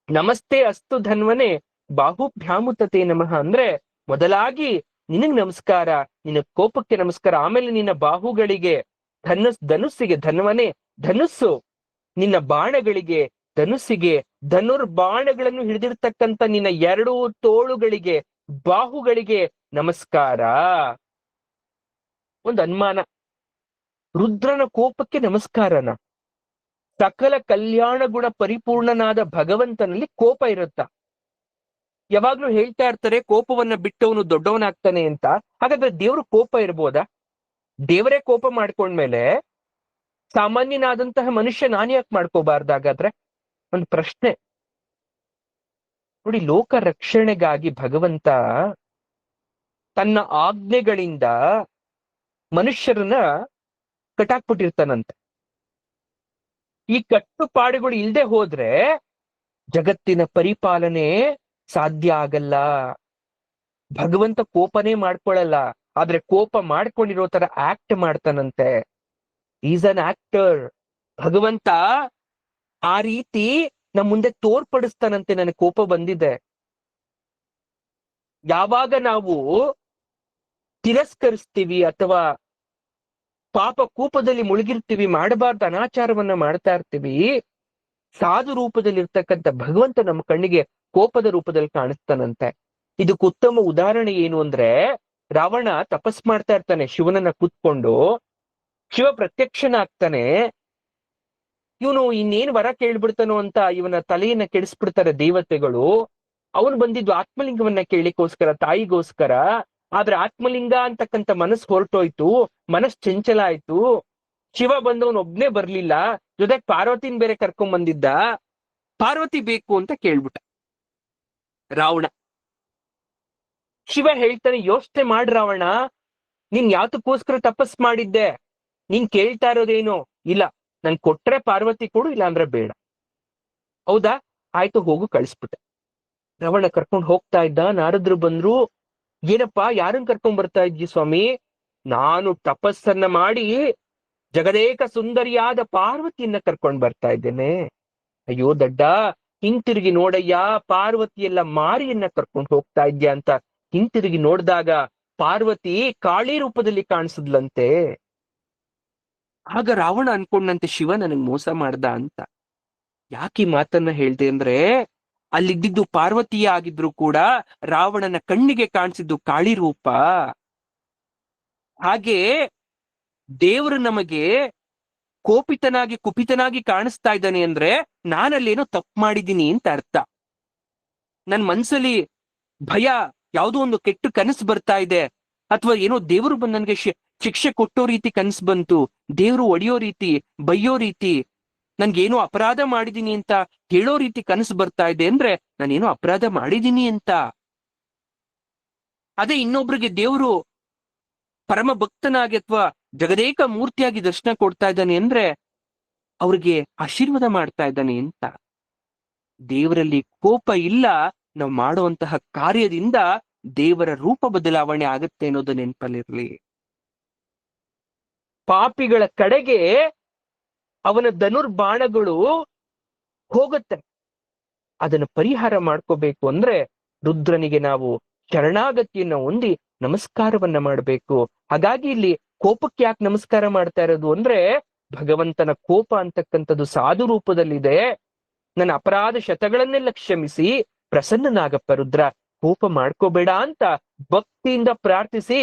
ನಮಸ್ತೆ ಅಸ್ತು ಧನ್ವನೆ ಬಾಹುಭ್ಯಾಮುತತೆ ನಮಃ. ಅಂದ್ರೆ ಮೊದಲಾಗಿ ನಿನಗ್ ನಮಸ್ಕಾರ, ನಿನ್ನ ಕೋಪಕ್ಕೆ ನಮಸ್ಕಾರ, ಆಮೇಲೆ ನಿನ್ನ ಬಾಹುಗಳಿಗೆ, ಧನುಸ್ಸಿಗೆ, ಧನ್ವನೆ ಧನುಸ್ಸು, ನಿನ್ನ ಬಾಣಗಳಿಗೆ, ಧನುಸ್ಸಿಗೆ, ಧನುರ್ಬಾಣಗಳನ್ನು ಹಿಡಿದಿರ್ತಕ್ಕಂಥ ನಿನ್ನ 2 ತೋಳುಗಳಿಗೆ, ಬಾಹುಗಳಿಗೆ ನಮಸ್ಕಾರ. ಒಂದು ಅನುಮಾನ, ರುದ್ರನ ಕೋಪಕ್ಕೆ ನಮಸ್ಕಾರನ? ಸಕಲ ಕಲ್ಯಾಣ ಗುಣ ಪರಿಪೂರ್ಣನಾದ ಭಗವಂತನಲ್ಲಿ ಕೋಪ ಇರುತ್ತ? ಯಾವಾಗ್ಲೂ ಹೇಳ್ತಾ ಇರ್ತಾರೆ ಕೋಪವನ್ನ ಬಿಟ್ಟವನು ದೊಡ್ಡವನಾಗ್ತಾನೆ ಅಂತ. ಹಾಗಾದ್ರೆ ದೇವ್ರು ಕೋಪ ಇರ್ಬೋದಾ? ದೇವರೇ ಕೋಪ ಮಾಡ್ಕೊಂಡ್ಮೇಲೆ ಸಾಮಾನ್ಯನಾದಂತಹ ಮನುಷ್ಯ ನಾನು ಯಾಕೆ ಮಾಡ್ಕೋಬಾರ್ದಾಗಾದ್ರೆ? ಒಂದು ಪ್ರಶ್ನೆ ನೋಡಿ. ಲೋಕ ರಕ್ಷಣೆಗಾಗಿ ಭಗವಂತ ತನ್ನ ಆಜ್ಞೆಗಳಿಂದ ಮನುಷ್ಯರನ್ನ ಕಟ್ಟಾಕ್ಬಿಟ್ಟಿರ್ತಾನಂತೆ. ಈ ಕಟ್ಟುಪಾಡುಗಳು ಇಲ್ಲದೆ ಹೋದ್ರೆ ಜಗತ್ತಿನ ಪರಿಪಾಲನೆ ಸಾಧ್ಯ ಆಗಲ್ಲ. ಭಗವಂತ ಕೋಪನೇ ಮಾಡ್ಕೊಳ್ಳಲ್ಲ, ಆದ್ರೆ ಕೋಪ ಮಾಡ್ಕೊಂಡಿರೋ ತರ ಆಕ್ಟ್ ಮಾಡ್ತಾನಂತೆ. Is an actor. ಭಗವಂತ ಆ ರೀತಿ ನಮ್ಮ ಮುಂದೆ ತೋರ್ಪಡಿಸ್ತಾನಂತೆ, ನನಗೆ ಕೋಪ ಬಂದಿದೆ. ಯಾವಾಗ ನಾವು ತಿರಸ್ಕರಿಸ್ತೀವಿ ಅಥವಾ ಪಾಪ ಕೂಪದಲ್ಲಿ ಮುಳುಗಿರ್ತೀವಿ, ಮಾಡಬಾರ್ದು ಅನಾಚಾರವನ್ನ ಮಾಡ್ತಾ ಇರ್ತೀವಿ, ಸಾಧು ರೂಪದಲ್ಲಿ ಇರ್ತಕ್ಕಂಥ ಭಗವಂತ ನಮ್ಮ ಕಣ್ಣಿಗೆ ಕೋಪದ ರೂಪದಲ್ಲಿ ಕಾಣಿಸ್ತಾನಂತೆ. ಇದಕ್ಕೆ ಉತ್ತಮ ಉದಾಹರಣೆ ಏನು ಅಂದ್ರೆ, ರಾವಣ ತಪಸ್ ಮಾಡ್ತಾ ಇರ್ತಾನೆ ಶಿವನನ್ನ ಕೂತ್ಕೊಂಡು. ಶಿವ ಪ್ರತ್ಯಕ್ಷನಾಗ್ತಾನೆ. ಇವನು ಇನ್ನೇನ್ ವರ ಕೇಳ್ಬಿಡ್ತಾನೋ ಅಂತ ಇವನ ತಲೆಯನ್ನ ಕೆಡಿಸ್ಬಿಡ್ತಾರೆ ದೇವತೆಗಳು. ಅವನು ಬಂದಿದ್ದು ಆತ್ಮಲಿಂಗವನ್ನ ಕೇಳಿಕೋಸ್ಕರ, ತಾಯಿಗೋಸ್ಕರ. ಆದ್ರೆ ಆತ್ಮಲಿಂಗ ಅಂತಕ್ಕಂಥ ಮನಸ್ಸು ಹೊರಟೋಯ್ತು, ಮನಸ್ಸು ಚಂಚಲ ಆಯ್ತು. ಶಿವ ಬಂದವನು ಒಬ್ನೇ ಬರ್ಲಿಲ್ಲ, ಜೊತೆಗೆ ಪಾರ್ವತಿನ ಬೇರೆ ಕರ್ಕೊಂಡ್ ಬಂದಿದ್ದ. ಪಾರ್ವತಿ ಬೇಕು ಅಂತ ಕೇಳ್ಬಿಟ್ಟ ರಾವಣ. ಶಿವ ಹೇಳ್ತಾನೆ, ಯೋಚನೆ ಮಾಡ್ ರಾವಣ, ನೀನ್ ಯಾತಕ್ಕೋಸ್ಕರ ತಪಸ್ ಮಾಡಿದ್ದೆ? ನೀನ್ ಕೇಳ್ತಾ ಇರೋದೇನು? ಇಲ್ಲ, ನನ್ ಕೊಟ್ರೆ ಪಾರ್ವತಿ ಕೊಡು, ಇಲ್ಲ ಅಂದ್ರೆ ಬೇಡ. ಹೌದಾ, ಆಯ್ತು ಹೋಗು, ಕಳಿಸ್ಬಿಟ್ಟೆ. ರಾವಣ ಕರ್ಕೊಂಡು ಹೋಗ್ತಾ ಇದ್ದ. ನಾರದ್ರು ಬಂದ್ರು. ಏನಪ್ಪಾ, ಯಾರನ್ನ ಕರ್ಕೊಂಡ್ ಬರ್ತಾ ಇದ್ದಿ ಸ್ವಾಮಿ? ನಾನು ತಪಸ್ಸನ್ನ ಮಾಡಿ ಜಗದೇಕ ಸುಂದರಿಯಾದ ಪಾರ್ವತಿಯನ್ನ ಕರ್ಕೊಂಡ್ ಬರ್ತಾ ಇದ್ದೇನೆ. ಅಯ್ಯೋ ದಡ್ಡ, ಹಿಂತಿರುಗಿ ನೋಡಯ್ಯ, ಪಾರ್ವತಿಯೆಲ್ಲ ಮಾರಿಯನ್ನ ಕರ್ಕೊಂಡು ಹೋಗ್ತಾ ಇದ್ಯಾ ಅಂತ ಹಿಂತಿರುಗಿ ನೋಡಿದಾಗ ಪಾರ್ವತಿ ಕಾಳಿ ರೂಪದಲ್ಲಿ ಕಾಣಿಸಿದ್ಲಂತೆ. ಆಗ ರಾವಣ ಅನ್ಕೊಂಡಂತೆ ಶಿವ ನನಗ್ ಮೋಸ ಮಾಡ್ದ ಅಂತ. ಯಾಕೆ ಮಾತನ್ನ ಹೇಳ್ದೆ ಅಂದ್ರೆ, ಅಲ್ಲಿದ್ದಿದ್ದು ಪಾರ್ವತಿಯೇ ಆಗಿದ್ರು ಕೂಡ ರಾವಣನ ಕಣ್ಣಿಗೆ ಕಾಣಿಸಿದ್ದು ಕಾಳಿ ರೂಪ. ಹಾಗೆ ದೇವರು ನಮಗೆ ಕೋಪಿತನಾಗಿ ಕುಪಿತನಾಗಿ ಕಾಣಿಸ್ತಾ ಇದ್ದಾನೆ ಅಂದ್ರೆ ನಾನಲ್ಲೇನೋ ತಪ್ಪು ಮಾಡಿದ್ದೀನಿ ಅಂತ ಅರ್ಥ. ನನ್ ಮನ್ಸಲ್ಲಿ ಭಯ, ಯಾವುದೋ ಒಂದು ಕೆಟ್ಟ ಕನಸು ಬರ್ತಾ ಇದೆ, ಅಥವಾ ಏನೋ ದೇವರು ಬಂದು ನನ್ಗೆ ಶಿಕ್ಷೆ ಕೊಟ್ಟೋ ರೀತಿ ಕನಸು ಬಂತು, ದೇವರು ಒಡೆಯೋ ರೀತಿ, ಬೈಯೋ ರೀತಿ, ನನ್ಗೇನೋ ಅಪರಾಧ ಮಾಡಿದೀನಿ ಅಂತ ಹೇಳೋ ರೀತಿ ಕನಸು ಬರ್ತಾ ಇದೆ ಅಂದ್ರೆ ನಾನೇನೋ ಅಪರಾಧ ಮಾಡಿದೀನಿ ಅಂತ. ಅದೇ ಇನ್ನೊಬ್ರಿಗೆ ದೇವರು ಪರಮ ಭಕ್ತನಾಗಿ ಅಥವಾ ಜಗದೇಕ ಮೂರ್ತಿಯಾಗಿ ದರ್ಶನ ಕೊಡ್ತಾ ಇದ್ದಾನೆ ಅಂದ್ರೆ ಅವ್ರಿಗೆ ಆಶೀರ್ವಾದ ಮಾಡ್ತಾ ಇದ್ದಾನೆ ಅಂತ. ದೇವರಲ್ಲಿ ಕೋಪ ಇಲ್ಲ, ನಾವು ಮಾಡುವಂತಹ ಕಾರ್ಯದಿಂದ ದೇವರ ರೂಪ ಬದಲಾವಣೆ ಆಗುತ್ತೆ ಅನ್ನೋದು ನೆನಪಲ್ಲಿರ್ಲಿ. ಪಾಪಿಗಳ ಕಡೆಗೆ ಅವನ ಧನುರ್ಬಾಣಗಳು ಹೋಗುತ್ತೆ. ಅದನ್ನು ಪರಿಹಾರ ಮಾಡ್ಕೋಬೇಕು ಅಂದ್ರೆ ರುದ್ರನಿಗೆ ನಾವು ಶರಣಾಗತಿಯನ್ನ ಹೊಂದಿ ನಮಸ್ಕಾರವನ್ನ ಮಾಡಬೇಕು. ಹಾಗಾಗಿ ಇಲ್ಲಿ ಕೋಪಕ್ಕೆ ಯಾಕೆ ನಮಸ್ಕಾರ ಮಾಡ್ತಾ ಇರೋದು ಅಂದ್ರೆ, ಭಗವಂತನ ಕೋಪ ಅಂತಕ್ಕಂಥದ್ದು ಸಾಧು ರೂಪದಲ್ಲಿದೆ. ನನ್ನ ಅಪರಾಧ ಶತಗಳನ್ನೆಲ್ಲ ಕ್ಷಮಿಸಿ ಪ್ರಸನ್ನನಾಗಪ್ಪ ರುದ್ರ, ಕೋಪ ಮಾಡ್ಕೋಬೇಡ ಅಂತ ಭಕ್ತಿಯಿಂದ ಪ್ರಾರ್ಥಿಸಿ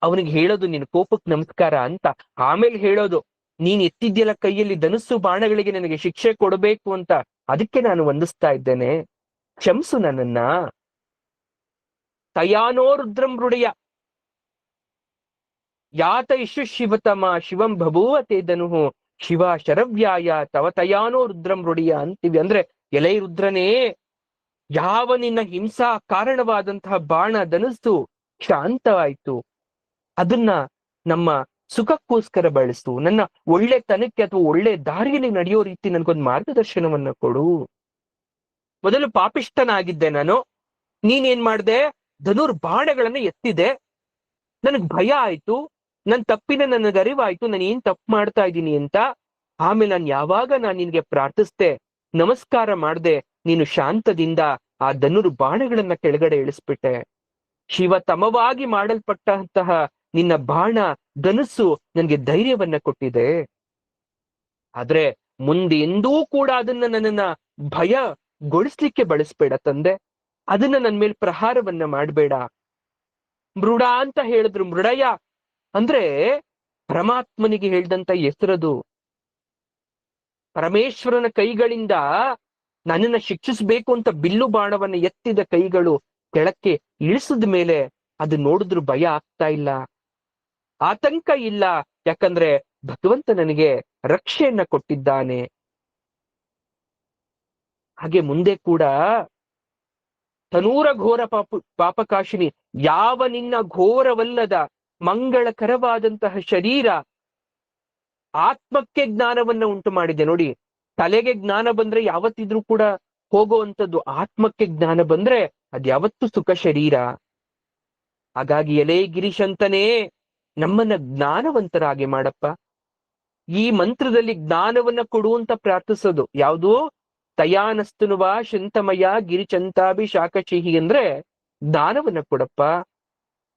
ಅವನಿಗೆ ಹೇಳೋದು ನಿನ್ನ ಕೋಪಕ್ಕೆ ನಮಸ್ಕಾರ ಅಂತ. ಆಮೇಲೆ ಹೇಳೋದು, ನೀನ್ ಎತ್ತಿದ್ಯಲ್ಲ ಕೈಯಲ್ಲಿ ಧನುಸ್ಸು ಬಾಣಗಳಿಗೆ ನನಗೆ ಶಿಕ್ಷೆ ಕೊಡಬೇಕು ಅಂತ, ಅದಕ್ಕೆ ನಾನು ವಂದಿಸ್ತಾ ಇದ್ದೇನೆ, ಕ್ಷಮಿಸು ನನ್ನನ್ನ. ತಯಾನೋ ರುದ್ರಂ ಹೃದಯ ಯಾತ ಇಶು ಶಿವತಮ ಶಿವಂ ಬಭೂವತೆ ಧನುಹು ಶಿವ ಶರವ್ಯಾಯ ತವ ತಯಾನೋ ರುದ್ರಂ ಹೃದಯ ಅಂತೀವಿ. ಅಂದ್ರೆ ಎಲೈ ರುದ್ರನೇ, ಯಾವ ನಿನ್ನ ಹಿಂಸಾ ಕಾರಣವಾದಂತಹ ಬಾಣ ಧನುಸ್ಸು ಶಾಂತವಾಯ್ತು, ಅದನ್ನ ನಮ್ಮ ಸುಖಕ್ಕೋಸ್ಕರ ಬಳಸು, ನನ್ನ ಒಳ್ಳೆ ತನಕ್ಕೆ ಅಥವಾ ಒಳ್ಳೆ ದಾರಿಯಲ್ಲಿ ನಡೆಯೋ ರೀತಿ ನನ್ಗೊಂದು ಮಾರ್ಗದರ್ಶನವನ್ನ ಕೊಡು. ಮೊದಲು ಪಾಪಿಷ್ಟನಾಗಿದ್ದೆ ನಾನು, ನೀನೇನ್ ಮಾಡ್ದೆ, ಧನುರ್ಬಾಣಗಳನ್ನ ಎತ್ತಿದೆ, ನನಗ್ ಭಯ ಆಯ್ತು, ನನ್ ತಪ್ಪಿನ ನನಗೆ ಅರಿವಾಯ್ತು, ನಾನು ಏನ್ ತಪ್ಪು ಮಾಡ್ತಾ ಇದ್ದೀನಿ ಅಂತ. ಆಮೇಲೆ ನಾನು ಯಾವಾಗ ನಿನ್ಗೆ ಪ್ರಾರ್ಥಿಸ್ದೆ, ನಮಸ್ಕಾರ ಮಾಡ್ದೆ, ನೀನು ಶಾಂತದಿಂದ ಆ ಧನುರ್ಬಾಣಗಳನ್ನ ಕೆಳಗಡೆ ಇಳಿಸ್ಬಿಟ್ಟೆ. ಶಿವತಮವಾಗಿ ಮಾಡಲ್ಪಟ್ಟಂತಹ ನಿನ್ನ ಬಾಣ ಧನುಸ್ಸು ನನ್ಗೆ ಧೈರ್ಯವನ್ನ ಕೊಟ್ಟಿದೆ. ಆದ್ರೆ ಮುಂದೆ ಎಂದೂ ಕೂಡ ಅದನ್ನ ನನ್ನನ್ನ ಭಯಗೊಳಿಸ್ಲಿಕ್ಕೆ ಬಳಸ್ಬೇಡ ತಂದೆ, ಅದನ್ನ ನನ್ ಮೇಲೆ ಪ್ರಹಾರವನ್ನ ಮಾಡ್ಬೇಡ. ಮೃಡ ಅಂತ ಹೇಳಿದ್ರು. ಮೃಡಯ ಅಂದ್ರೆ ಪರಮಾತ್ಮನಿಗೆ ಹೇಳ್ದಂತ ಹೆಸರದು. ಪರಮೇಶ್ವರನ ಕೈಗಳಿಂದ ನನ್ನನ್ನ ಶಿಕ್ಷಿಸ್ಬೇಕು ಅಂತ ಬಿಲ್ಲು ಬಾಣವನ್ನ ಎತ್ತಿದ ಕೈಗಳು ಕೆಳಕ್ಕೆ ಇಳಿಸಿದ ಮೇಲೆ ಅದು ನೋಡಿದ್ರು ಭಯ ಆಗ್ತಾ ಇಲ್ಲ, ಆತಂಕ ಇಲ್ಲ. ಯಾಕಂದ್ರೆ ಭಗವಂತ ನನಗೆ ರಕ್ಷೆಯನ್ನ ಕೊಟ್ಟಿದ್ದಾನೆ. ಹಾಗೆ ಮುಂದೆ ಕೂಡ ತನೂರ ಘೋರ ಪಾಪಕಾಶಿನಿ, ಯಾವ ನಿನ್ನ ಘೋರವಲ್ಲದ ಮಂಗಳಕರವಾದಂತಹ ಶರೀರ ಆತ್ಮಕ್ಕೆ ಜ್ಞಾನವನ್ನ ಉಂಟು ಮಾಡಿದೆ. ನೋಡಿ, ತಲೆಗೆ ಜ್ಞಾನ ಬಂದ್ರೆ ಯಾವತ್ತಿದ್ರೂ ಕೂಡ ಹೋಗುವಂಥದ್ದು, ಆತ್ಮಕ್ಕೆ ಜ್ಞಾನ ಬಂದ್ರೆ ಅದ್ಯಾವತ್ತು ಸುಖ ಶರೀರ. ಹಾಗಾಗಿ ಎಲೇ ಗಿರೀಶಂತನೇ, ನಮ್ಮನ್ನ ಜ್ಞಾನವಂತರಾಗಿ ಮಾಡಪ್ಪ. ಈ ಮಂತ್ರದಲ್ಲಿ ಜ್ಞಾನವನ್ನ ಕೊಡುವಂತ ಪ್ರಾರ್ಥಿಸೋದು ಯಾವುದು, ತಯಾನಸ್ತುನುವ ಶಂತಮಯ ಗಿರಿಚಂತಾಭಿ ಶಾಖಚಿಹಿ, ಅಂದ್ರೆ ಜ್ಞಾನವನ್ನ ಕೊಡಪ್ಪ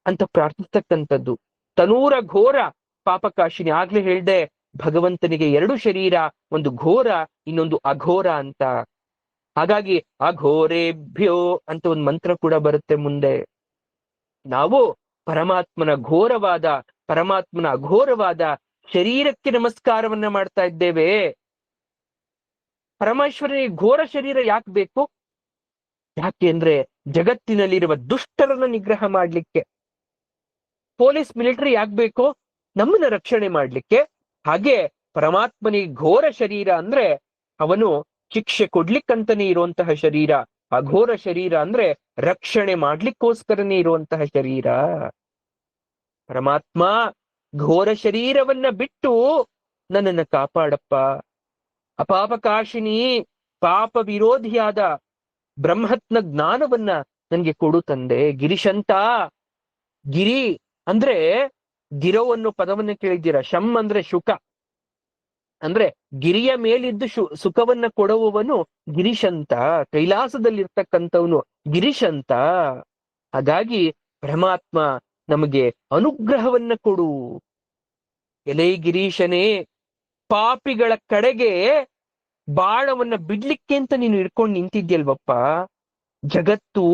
ಅಂತ ಪ್ರಾರ್ಥಿಸ್ತಕ್ಕಂಥದ್ದು. ತನೂರ ಘೋರ ಪಾಪಕಾಶಿನಿ, ಆಗ್ಲೇ ಹೇಳ್ದೆ ಭಗವಂತನಿಗೆ ಎರಡು ಶರೀರ, ಒಂದು ಘೋರ ಇನ್ನೊಂದು ಅಘೋರ ಅಂತ. ಹಾಗಾಗಿ ಅಘೋರೇಭ್ಯೋ ಅಂತ ಒಂದು ಮಂತ್ರ ಕೂಡ ಬರುತ್ತೆ ಮುಂದೆ. ನಾವು ಪರಮಾತ್ಮನ ಘೋರವಾದ, ಪರಮಾತ್ಮನ ಅಘೋರವಾದ ಶರೀರಕ್ಕೆ ನಮಸ್ಕಾರವನ್ನ ಮಾಡ್ತಾ ಇದ್ದೇವೆ. ಪರಮೇಶ್ವರನಿಗೆ ಘೋರ ಶರೀರ ಯಾಕೆ ಬೇಕು? ಯಾಕೆ ಅಂದ್ರೆ ಜಗತ್ತಿನಲ್ಲಿರುವ ದುಷ್ಟರನ್ನ ನಿಗ್ರಹ ಮಾಡ್ಲಿಕ್ಕೆ. ಪೊಲೀಸ್ ಮಿಲಿಟರಿ ಯಾಕೆ ಬೇಕು? ನಮ್ಮನ್ನ ರಕ್ಷಣೆ ಮಾಡ್ಲಿಕ್ಕೆ. ಹಾಗೆ ಪರಮಾತ್ಮನಿಗೆ ಘೋರ ಶರೀರ ಅಂದ್ರೆ ಅವನು ಶಿಕ್ಷೆ ಕೊಡ್ಲಿಕ್ಕಂತಾನೆ ಇರುವಂತಹ ಶರೀರ. ಅಘೋರ ಶರೀರ ಅಂದ್ರೆ ರಕ್ಷಣೆ ಮಾಡ್ಲಿಕ್ಕೋಸ್ಕರನೇ ಇರುವಂತಹ ಶರೀರ. ಪರಮಾತ್ಮ, ಘೋರ ಶರೀರವನ್ನ ಬಿಟ್ಟು ನನ್ನನ್ನ ಕಾಪಾಡಪ್ಪ. ಅಪಾಪಕಾಶಿನಿ, ಪಾಪ ವಿರೋಧಿಯಾದ ಬ್ರಹ್ಮತ್ನ ಜ್ಞಾನವನ್ನ ನನ್ಗೆ ಕೊಡು ತಂದೆ. ಗಿರಿಶಂತ, ಗಿರಿ ಅಂದ್ರೆ ಗಿರವನ್ನು ಪದವನ್ನ ಕೇಳಿದ್ದೀರಾ? ಶಮ್ ಅಂದ್ರೆ ಶುಕ, ಅಂದ್ರೆ ಗಿರಿಯ ಮೇಲಿದ್ದು ಸುಖವನ್ನ ಕೊಡುವವನು ಗಿರಿಶಂತ, ಕೈಲಾಸದಲ್ಲಿರ್ತಕ್ಕಂಥವನು ಗಿರಿಶಂತ. ಹಾಗಾಗಿ ಪರಮಾತ್ಮ ನಮಗೆ ಅನುಗ್ರಹವನ್ನ ಕೊಡು. ಎಲೈ ಗಿರೀಶನೇ, ಪಾಪಿಗಳ ಕಡೆಗೆ ಬಾಣವನ್ನ ಬಿಡ್ಲಿಕ್ಕೆ ಅಂತ ನೀನು ಇಟ್ಕೊಂಡು ನಿಂತಿದ್ಯಲ್ವಪ್ಪ. ಜಗತ್ತು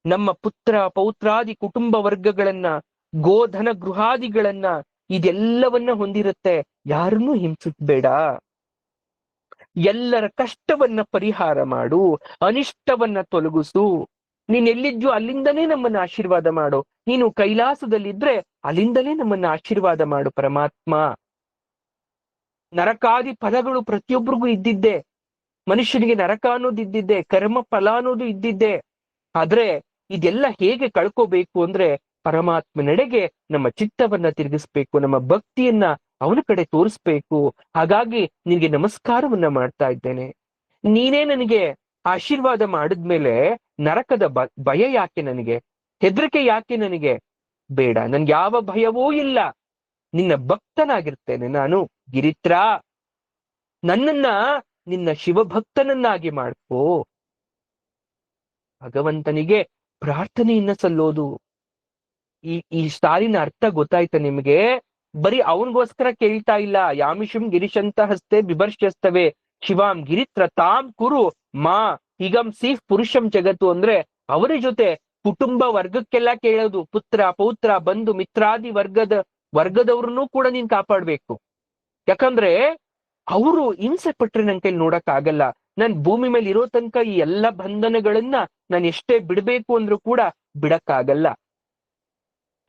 ನಮ್ಮ ಪುತ್ರ ಪೌತ್ರಾದಿ ಕುಟುಂಬ ವರ್ಗಗಳನ್ನ, ಗೋಧನ ಗೃಹಾದಿಗಳನ್ನ, ಇದೆಲ್ಲವನ್ನ ಹೊಂದಿರುತ್ತೆ. ಯಾರನ್ನೂ ಹಿಂಸಿಸಬೇಡ. ಎಲ್ಲರ ಕಷ್ಟವನ್ನ ಪರಿಹಾರ ಮಾಡು, ಅನಿಷ್ಟವನ್ನ ತೊಲಗಿಸು. ನೀನ್ ಎಲ್ಲಿದ್ಯೋ ಅಲ್ಲಿಂದನೇ ನಮ್ಮನ್ನ ಆಶೀರ್ವಾದ ಮಾಡು. ನೀನು ಕೈಲಾಸದಲ್ಲಿದ್ರೆ ಅಲ್ಲಿಂದಲೇ ನಮ್ಮನ್ನ ಆಶೀರ್ವಾದ ಮಾಡು ಪರಮಾತ್ಮ. ನರಕಾದಿ ಫಲಗಳು ಪ್ರತಿಯೊಬ್ಬರಿಗೂ ಇದ್ದಿದ್ದೆ. ಮನುಷ್ಯನಿಗೆ ನರಕ ಅನ್ನೋದು ಇದ್ದಿದ್ದೆ, ಕರ್ಮ ಫಲ ಅನ್ನೋದು ಇದ್ದಿದ್ದೆ. ಆದ್ರೆ ಇದೆಲ್ಲ ಹೇಗೆ ಕಳ್ಕೋಬೇಕು ಅಂದ್ರೆ ಪರಮಾತ್ಮನೆಡೆಗೆ ನಮ್ಮ ಚಿತ್ತವನ್ನ ತಿರುಗಿಸ್ಬೇಕು, ನಮ್ಮ ಭಕ್ತಿಯನ್ನ ಅವನ ಕಡೆ ತೋರಿಸ್ಬೇಕು. ಹಾಗಾಗಿ ನಿನಗೆ ನಮಸ್ಕಾರವನ್ನ ಮಾಡ್ತಾ ಇದ್ದೇನೆ. ನೀನೇ ನನಗೆ ಆಶೀರ್ವಾದ ಮಾಡಿದ್ಮೇಲೆ ನರಕದ ಭಯ ಯಾಕೆ ನನಗೆ? ಹೆದರಿಕೆ ಯಾಕೆ ನನಗೆ? ಬೇಡ, ನನ್ಗೆ ಯಾವ ಭಯವೂ ಇಲ್ಲ. ನಿನ್ನ ಭಕ್ತನಾಗಿರ್ತೇನೆ ನಾನು. ಗಿರಿತ್ರ, ನನ್ನನ್ನ ನಿನ್ನ ಶಿವಭಕ್ತನನ್ನಾಗಿ ಮಾಡ್ಕೋ. ಭಗವಂತನಿಗೆ ಪ್ರಾರ್ಥನೆಯನ್ನ ಸಲ್ಲೋದು. ಈ ಸಾಲಿನ ಅರ್ಥ ಗೊತ್ತಾಯ್ತ ನಿಮ್ಗೆ? ಬರೀ ಅವನಿಗೋಸ್ಕರ ಕೇಳ್ತಾ ಇಲ್ಲ. ಯಾಮಿಷಂ ಗಿರಿಶಂತ ಹಸ್ತೆ ಬಿಭರ್ಶ್ಯಸ್ತವೆ, ಶಿವಾಂ ಗಿರಿತ್ರ ತಾಂ ಕುರು ಮಾ ಹಿಗಂ ಸೀಫ್ ಪುರುಷಂ ಜಗತ್ತು ಅಂದ್ರೆ ಅವರ ಜೊತೆ ಕುಟುಂಬ ವರ್ಗಕ್ಕೆಲ್ಲ ಕೇಳೋದು, ಪುತ್ರ ಪೌತ್ರ ಬಂಧು ಮಿತ್ರಾದಿ ವರ್ಗದವ್ರನ್ನೂ ಕೂಡ ನೀನ್ ಕಾಪಾಡ್ಬೇಕು. ಯಾಕಂದ್ರೆ ಅವರು ಹಿಂಸೆ ಪಟ್ರೆ ನನ್ ಕೈಲಿ ನೋಡಕ್ ಆಗಲ್ಲ. ನನ್ ಭೂಮಿ ಮೇಲೆ ಇರೋ ತನಕ ಈ ಎಲ್ಲ ಬಂಧನಗಳನ್ನ ನಾನು ಎಷ್ಟೇ ಬಿಡ್ಬೇಕು ಅಂದ್ರೂ ಕೂಡ ಬಿಡಕ್ಕಾಗಲ್ಲ.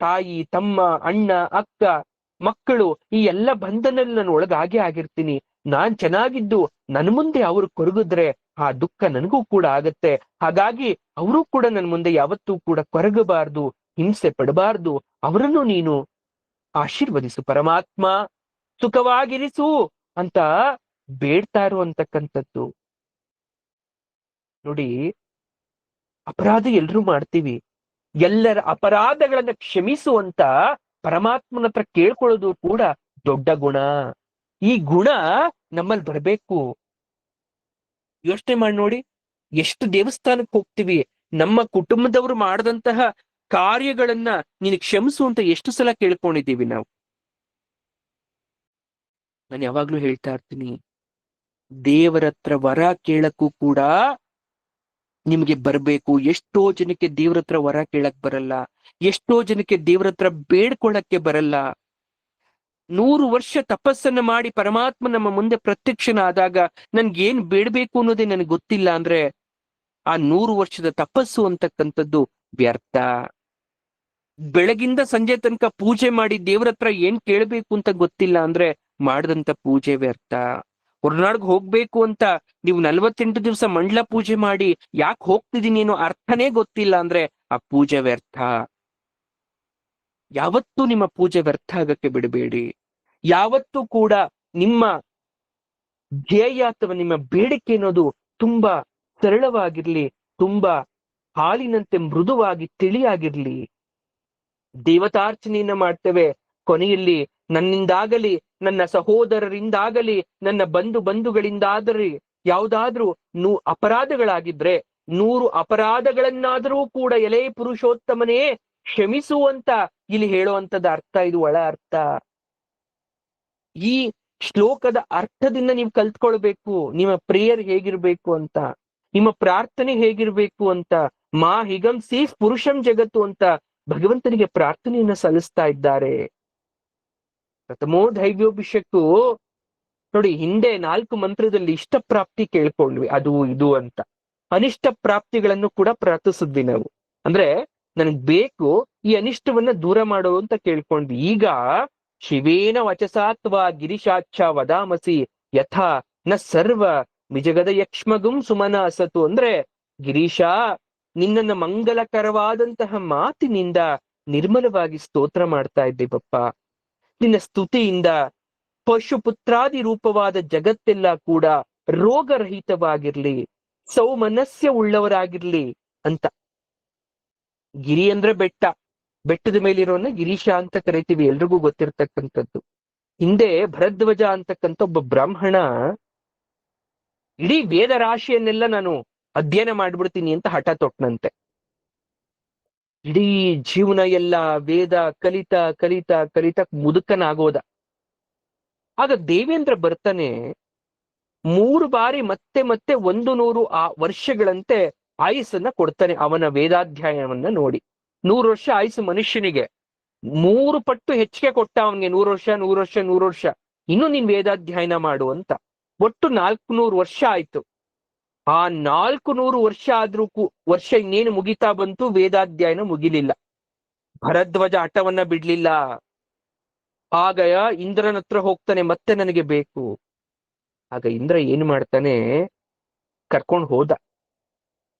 ತಾಯಿ ತಮ್ಮ ಅಣ್ಣ ಅಕ್ಕ ಮಕ್ಕಳು ಈ ಎಲ್ಲ ಬಂಧನಲ್ಲಿ ನಾನು ಒಳಗಾಗೆ ಆಗಿರ್ತೀನಿ. ನಾನ್ ಚೆನ್ನಾಗಿದ್ದು ನನ್ ಮುಂದೆ ಅವ್ರು ಕೊರಗಿದ್ರೆ ಆ ದುಃಖ ನನಗೂ ಕೂಡ ಆಗತ್ತೆ. ಹಾಗಾಗಿ ಅವರು ಕೂಡ ನನ್ ಮುಂದೆ ಯಾವತ್ತೂ ಕೂಡ ಕೊರಗಬಾರ್ದು, ಹಿಂಸೆ ಪಡಬಾರ್ದು. ಅವರನ್ನು ನೀನು ಆಶೀರ್ವದಿಸು ಪರಮಾತ್ಮ, ಸುಖವಾಗಿರಿಸು ಅಂತ ಬೇಡ್ತಾ ಇರುವಂತಕ್ಕಂಥದ್ದು. ನೋಡಿ, ಅಪರಾಧ ಎಲ್ರೂ ಮಾಡ್ತೀವಿ. ಎಲ್ಲರ ಅಪರಾಧಗಳನ್ನ ಕ್ಷಮಿಸುವಂತ ಪರಮಾತ್ಮನ ಹತ್ರ ಕೇಳ್ಕೊಳ್ಳೋದು ಕೂಡ ದೊಡ್ಡ ಗುಣ. ಈ ಗುಣ ನಮ್ಮಲ್ಲಿ ಬರಬೇಕು. ಯೋಚನೆ ಮಾಡಿ ನೋಡಿ, ಎಷ್ಟು ದೇವಸ್ಥಾನಕ್ಕೆ ಹೋಗ್ತೀವಿ, ನಮ್ಮ ಕುಟುಂಬದವರು ಮಾಡದಂತಹ ಕಾರ್ಯಗಳನ್ನ ನೀನು ಕ್ಷಮಿಸು ಅಂತ ಎಷ್ಟು ಸಲ ಕೇಳ್ಕೊಂಡಿದ್ದೀವಿ ನಾವು. ನಾನು ಯಾವಾಗ್ಲೂ ಹೇಳ್ತಾ ಇರ್ತೀನಿ, ದೇವರ ಹತ್ರ ವರ ಕೇಳಕ್ಕೂ ಕೂಡ ನಿಮ್ಗೆ ಬರ್ಬೇಕು. ಎಷ್ಟೋ ಜನಕ್ಕೆ ದೇವ್ರ ಹತ್ರ ವರ ಕೇಳಕ್ ಬರಲ್ಲ, ಎಷ್ಟೋ ಜನಕ್ಕೆ ದೇವ್ರ ಹತ್ರ ಬೇಡ್ಕೊಳ್ಳಕ್ಕೆ ಬರಲ್ಲ. 100 ವರ್ಷ ತಪಸ್ಸನ್ನ ಮಾಡಿ ಪರಮಾತ್ಮ ನಮ್ಮ ಮುಂದೆ ಪ್ರತ್ಯಕ್ಷನಾದಾಗ ನನ್ಗೇನ್ ಬೇಡ್ಬೇಕು ಅನ್ನೋದೇ ನನಗೆ ಗೊತ್ತಿಲ್ಲ ಅಂದ್ರೆ ಆ 100 ವರ್ಷದ ತಪಸ್ಸು ಅಂತಕ್ಕಂಥದ್ದು ವ್ಯರ್ಥ. ಬೆಳಗಿಂದ ಸಂಜೆ ತನಕ ಪೂಜೆ ಮಾಡಿ ದೇವ್ರ ಹತ್ರ ಏನ್ ಕೇಳ್ಬೇಕು ಅಂತ ಗೊತ್ತಿಲ್ಲ ಅಂದ್ರೆ ಮಾಡದಂತ ಪೂಜೆ ವ್ಯರ್ಥ. ಹೊರನಾಡ್ಗೆ ಹೋಗ್ಬೇಕು ಅಂತ ನೀವು 48 ದಿವಸ ಮಂಡಲ ಪೂಜೆ ಮಾಡಿ ಯಾಕೆ ಹೋಗ್ತಿದೀನಿ ಅನ್ನೋ ಅರ್ಥನೇ ಗೊತ್ತಿಲ್ಲ ಅಂದ್ರೆ ಆ ಪೂಜೆ ವ್ಯರ್ಥ. ಯಾವತ್ತೂ ನಿಮ್ಮ ಪೂಜೆ ವ್ಯರ್ಥ ಆಗಕ್ಕೆ ಬಿಡಬೇಡಿ. ಯಾವತ್ತೂ ಕೂಡ ನಿಮ್ಮ ಧ್ಯೇಯ ಅಥವಾ ನಿಮ್ಮ ಬೇಡಿಕೆ ಅನ್ನೋದು ತುಂಬಾ ಸರಳವಾಗಿರ್ಲಿ, ತುಂಬಾ ಹಾಲಿನಂತೆ ಮೃದುವಾಗಿ ತಿಳಿಯಾಗಿರ್ಲಿ. ದೇವತಾರ್ಚನೆಯನ್ನ ಮಾಡ್ತೇವೆ, ಕೊನೆಯಲ್ಲಿ ನನ್ನಿಂದಾಗಲಿ ನನ್ನ ಸಹೋದರರಿಂದಾಗಲಿ ನನ್ನ ಬಂಧುಗಳಿಂದಾಗಲಿ ಯಾವ್ದಾದ್ರೂ ಅಪರಾಧಗಳಾಗಿದ್ರೆ 100 ಅಪರಾಧಗಳನ್ನಾದರೂ ಕೂಡ ಎಲೆ ಪುರುಷೋತ್ತಮನೇ ಕ್ಷಮಿಸುವಂತ ಇಲ್ಲಿ ಹೇಳುವಂತದ ಅರ್ಥ. ಇದು ಒಳ ಅರ್ಥ. ಈ ಶ್ಲೋಕದ ಅರ್ಥದಿಂದ ನೀವು ಕಲ್ತ್ಕೊಳ್ಬೇಕು ನಿಮ್ಮ ಪ್ರೇಯರ್ ಹೇಗಿರ್ಬೇಕು ಅಂತ, ನಿಮ್ಮ ಪ್ರಾರ್ಥನೆ ಹೇಗಿರ್ಬೇಕು ಅಂತ. ಮಾ ಹಿಗಂ ಸೀಫ್ ಪುರುಷಂ ಜಗತ್ತು ಅಂತ ಭಗವಂತನಿಗೆ ಪ್ರಾರ್ಥನೆಯನ್ನ ಸಲ್ಲಿಸ್ತಾ ಇದ್ದಾರೆ. ಪ್ರಥಮೋ ದೈವ್ಯೋಭಿಷಕ್ಕು ನೋಡಿ, ಹಿಂದೆ 4 ಮಂತ್ರದಲ್ಲಿ ಇಷ್ಟ ಪ್ರಾಪ್ತಿ ಕೇಳ್ಕೊಂಡ್ವಿ, ಅದು ಇದು ಅಂತ. ಅನಿಷ್ಟ ಪ್ರಾಪ್ತಿಗಳನ್ನು ಕೂಡ ಪ್ರಾರ್ಥಿಸಿದ್ವಿ ನಾವು. ಅಂದ್ರೆ ನನಗ್ ಬೇಕು ಈ ಅನಿಷ್ಟವನ್ನ ದೂರ ಮಾಡೋ ಅಂತ ಕೇಳ್ಕೊಂಡ್ವಿ. ಈಗ ಶಿವೇನ ವಚಸಾತ್ವ ಗಿರಿಶಾಚ್ಛ ವದಾಮಸಿ ಯಥಾ ನ ಸರ್ವ ನಿಜಗದ ಯಕ್ಷ್ಮಗುಂ ಸುಮನ ಅಸತು ಅಂದ್ರೆ, ಗಿರೀಶ ನಿನ್ನನ್ನ ಮಂಗಲಕರವಾದಂತಹ ಮಾತಿನಿಂದ ನಿರ್ಮಲವಾಗಿ ಸ್ತೋತ್ರ ಮಾಡ್ತಾ ಇದ್ದೇವಪ್ಪ. ನಿನ್ನ ಸ್ತುತಿಯಿಂದ ಪಶುಪುತ್ರಾದಿ ರೂಪವಾದ ಜಗತ್ತೆಲ್ಲ ಕೂಡ ರೋಗರಹಿತವಾಗಿರ್ಲಿ, ಸೌಮನಸ್ಯ ಉಳ್ಳವರಾಗಿರ್ಲಿ ಅಂತ. ಗಿರಿ ಅಂದ್ರೆ ಬೆಟ್ಟ, ಬೆಟ್ಟದ ಮೇಲಿರೋನ್ನ ಗಿರೀಶ ಅಂತ ಕರಿತೀವಿ, ಎಲ್ರಿಗೂ ಗೊತ್ತಿರ್ತಕ್ಕಂಥದ್ದು. ಹಿಂದೆ ಭರದ್ವಾಜ ಅಂತಕ್ಕಂಥ ಒಬ್ಬ ಬ್ರಾಹ್ಮಣ ಇಡೀ ವೇದ ರಾಶಿಯನ್ನೆಲ್ಲ ನಾನು ಅಧ್ಯಯನ ಮಾಡ್ಬಿಡ್ತೀನಿ ಅಂತ ಹಠ ತೊಟ್ಟನಂತೆ. ಇಡೀ ಜೀವನ ಎಲ್ಲ ವೇದ ಕಲಿತಾ ಕಲಿತಾ ಕಲಿತಾ ಮುದುಕನಾಗೋದ. ಆಗ ದೇವೇಂದ್ರ ಬರ್ತಾನೆ, 3 ಬಾರಿ ಮತ್ತೆ ಮತ್ತೆ 100 ವರ್ಷಗಳಂತೆ ಆಯುಸ್ಸನ್ನ ಕೊಡ್ತಾನೆ ಅವನ ವೇದಾಧ್ಯಾಯವನ್ನ ನೋಡಿ. 100 ವರ್ಷ ಆಯುಸ್ಸು ಮನುಷ್ಯನಿಗೆ, 3 ಪಟ್ಟು ಹೆಚ್ಚಿಗೆ ಕೊಟ್ಟ ಅವನಿಗೆ. 100 ವರ್ಷ 100 ವರ್ಷ 100 ವರ್ಷ ಇನ್ನು ನೀನ್ ವೇದಾಧ್ಯಯನ ಮಾಡು ಅಂತ. ಒಟ್ಟು 400 ವರ್ಷ ಆಯ್ತು. ಆ 400 ವರ್ಷ ಆದ್ರೂ ವರ್ಷ ಇನ್ನೇನು ಮುಗಿತಾ ಬಂತು, ವೇದಾಧ್ಯಯನ ಮುಗಿಲಿಲ್ಲ. ಭರದ್ವಾಜ ಹಠವನ್ನ ಬಿಡ್ಲಿಲ್ಲ. ಆಗ ಇಂದ್ರನ ಹತ್ರ ಹೋಗ್ತಾನೆ, ಮತ್ತೆ ನನಗೆ ಬೇಕು. ಆಗ ಇಂದ್ರ ಏನ್ ಮಾಡ್ತಾನೆ, ಕರ್ಕೊಂಡು ಹೋದ.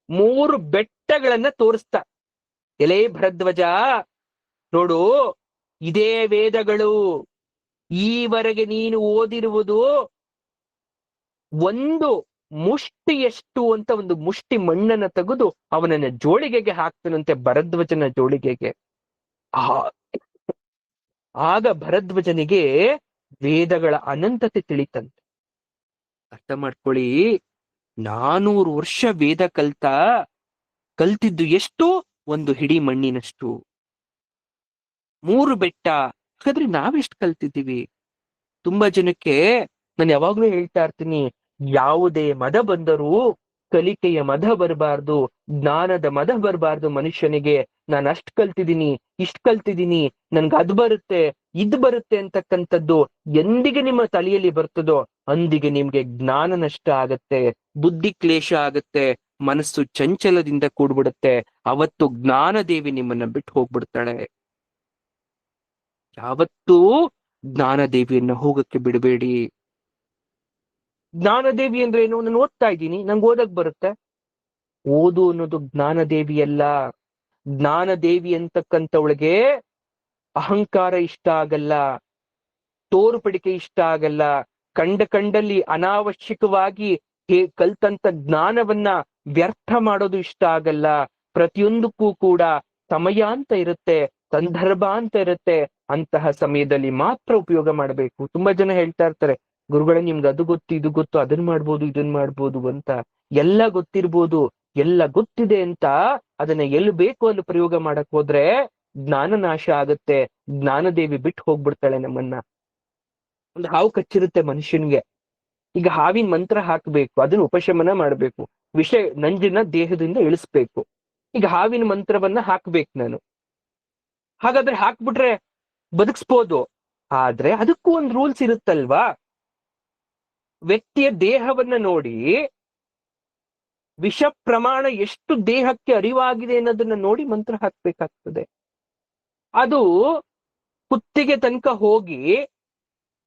3 ಬೆಟ್ಟಗಳನ್ನ ತೋರಿಸ್ತಾ, ಎಲೇ ಭರದ್ವಾಜ ನೋಡು, ಇದೇ ವೇದಗಳು. ಈವರೆಗೆ ನೀನು ಓದಿರುವುದು 1 ಮುಷ್ಟಿಯಷ್ಟು ಅಂತ. ಒಂದು ಮುಷ್ಟಿ ಮಣ್ಣನ್ನ ತೆಗೆದು ಅವನನ್ನ ಜೋಳಿಗೆಗೆ ಹಾಕ್ತಾನಂತೆ, ಭರದ್ವಾಜನ ಜೋಳಿಗೆಗೆ. ಆಗ ಭರದ್ವಾಜನಿಗೆ ವೇದಗಳ ಅನಂತತೆ ತಿಳಿತಂತೆ. ಅರ್ಥ ಮಾಡ್ಕೊಳ್ಳಿ, 400 ವರ್ಷ ವೇದ ಕಲ್ತಿದ್ದು ಎಷ್ಟು? 1 ಹಿಡಿ ಮಣ್ಣಿನಷ್ಟು. 3 ಬೆಟ್ಟ. ಹಾಗಾದ್ರೆ ನಾವೆಷ್ಟು ಕಲ್ತಿದ್ದೀವಿ? ತುಂಬಾ ಜನಕ್ಕೆ ನಾನು ಯಾವಾಗ್ಲೂ ಹೇಳ್ತಾ ಇರ್ತೀನಿ, ಯಾವುದೇ ಮದ ಬಂದರೂ ಕಲಿಕೆಯ ಮದ ಬರಬಾರ್ದು, ಜ್ಞಾನದ ಮದ ಬರಬಾರ್ದು ಮನುಷ್ಯನಿಗೆ. ನಾನು ಅಷ್ಟ್ ಕಲ್ತಿದ್ದೀನಿ, ಇಷ್ಟ್ ಕಲ್ತಿದ್ದೀನಿ, ನನ್ಗೆ ಅದ್ ಬರುತ್ತೆ, ಇದ್ ಬರುತ್ತೆ ಅಂತಕ್ಕಂಥದ್ದು ಎಂದಿಗೆ ನಿಮ್ಮ ತಲೆಯಲ್ಲಿ ಬರ್ತದೋ ಅಂದಿಗೆ ನಿಮ್ಗೆ ಜ್ಞಾನ ನಷ್ಟ ಆಗತ್ತೆ, ಬುದ್ಧಿ ಕ್ಲೇಶ ಆಗತ್ತೆ, ಮನಸ್ಸು ಚಂಚಲದಿಂದ ಕೂಡ್ಬಿಡುತ್ತೆ. ಅವತ್ತು ಜ್ಞಾನದೇವಿ ನಿಮ್ಮನ್ನ ಬಿಟ್ಟು ಹೋಗ್ಬಿಡ್ತಾಳೆ. ಯಾವತ್ತೂ ಜ್ಞಾನದೇವಿಯನ್ನ ಹೋಗಕ್ಕೆ ಬಿಡಬೇಡಿ. ಜ್ಞಾನದೇವಿ ಅಂದ್ರೆ ಏನು? ನಾನು ಓದ್ತಾ ಇದ್ದೀನಿ, ನಂಗೆ ಓದಕ್ ಬರುತ್ತೆ. ಓದು ಅನ್ನೋದು ಜ್ಞಾನದೇವಿ ಅಲ್ಲ. ಜ್ಞಾನದೇವಿ ಅಂತಕ್ಕಂಥವಳಿಗೆ ಅಹಂಕಾರ ಇಷ್ಟ ಆಗಲ್ಲ, ತೋರುಪಡಿಕೆ ಇಷ್ಟ ಆಗಲ್ಲ, ಕಂಡಲ್ಲಿ ಅನಾವಶ್ಯಕವಾಗಿ ಕಲ್ತಂತ ಜ್ಞಾನವನ್ನ ವ್ಯರ್ಥ ಮಾಡೋದು ಇಷ್ಟ ಆಗಲ್ಲ. ಪ್ರತಿಯೊಂದಕ್ಕೂ ಕೂಡ ಸಮಯ ಅಂತ ಇರುತ್ತೆ, ಸಂದರ್ಭ ಅಂತ ಇರುತ್ತೆ. ಅಂತಹ ಸಮಯದಲ್ಲಿ ಮಾತ್ರ ಉಪಯೋಗ ಮಾಡಬೇಕು. ತುಂಬಾ ಜನ ಹೇಳ್ತಾ ಇರ್ತಾರೆ, ಗುರುಗಳೇ ನಿಮ್ಗೆ ಅದು ಗೊತ್ತು, ಇದು ಗೊತ್ತು, ಅದನ್ ಮಾಡ್ಬೋದು, ಇದನ್ ಮಾಡ್ಬೋದು ಅಂತ. ಎಲ್ಲ ಗೊತ್ತಿರ್ಬೋದು, ಎಲ್ಲ ಗೊತ್ತಿದೆ ಅಂತ ಅದನ್ನ ಎಲ್ಲಿ ಬೇಕು ಅಲ್ಲಿ ಪ್ರಯೋಗ ಮಾಡಕ್ ಹೋದ್ರೆ ಜ್ಞಾನ ನಾಶ ಆಗತ್ತೆ. ಜ್ಞಾನದೇವಿ ಬಿಟ್ಟು ಹೋಗ್ಬಿಡ್ತಾಳೆ ನಮ್ಮನ್ನ. ಒಂದು ಹಾವು ಕಚ್ಚಿರುತ್ತೆ ಮನುಷ್ಯನ್ಗೆ, ಈಗ ಹಾವಿನ ಮಂತ್ರ ಹಾಕ್ಬೇಕು, ಅದನ್ನ ಉಪಶಮನ ಮಾಡ್ಬೇಕು, ವಿಷ ನಂಜನ್ನ ದೇಹದಿಂದ ಇಳಿಸ್ಬೇಕು. ಈಗ ಹಾವಿನ ಮಂತ್ರವನ್ನ ಹಾಕ್ಬೇಕು ನಾನು. ಹಾಗಾದ್ರೆ ಹಾಕ್ಬಿಟ್ರೆ ಬದುಕ್ಸ್ಬೋದು, ಆದ್ರೆ ಅದಕ್ಕೂ ಒಂದು ರೂಲ್ಸ್ ಇರುತ್ತಲ್ವಾ. ವ್ಯಕ್ತಿಯ ದೇಹವನ್ನ ನೋಡಿ, ವಿಷ ಪ್ರಮಾಣ ಎಷ್ಟು ದೇಹಕ್ಕೆ ಅರಿವಾಗಿದೆ ಅನ್ನೋದನ್ನ ನೋಡಿ ಮಂತ್ರ ಹಾಕ್ಬೇಕಾಗ್ತದೆ. ಅದು ಕುತ್ತಿಗೆ ತನಕ ಹೋಗಿ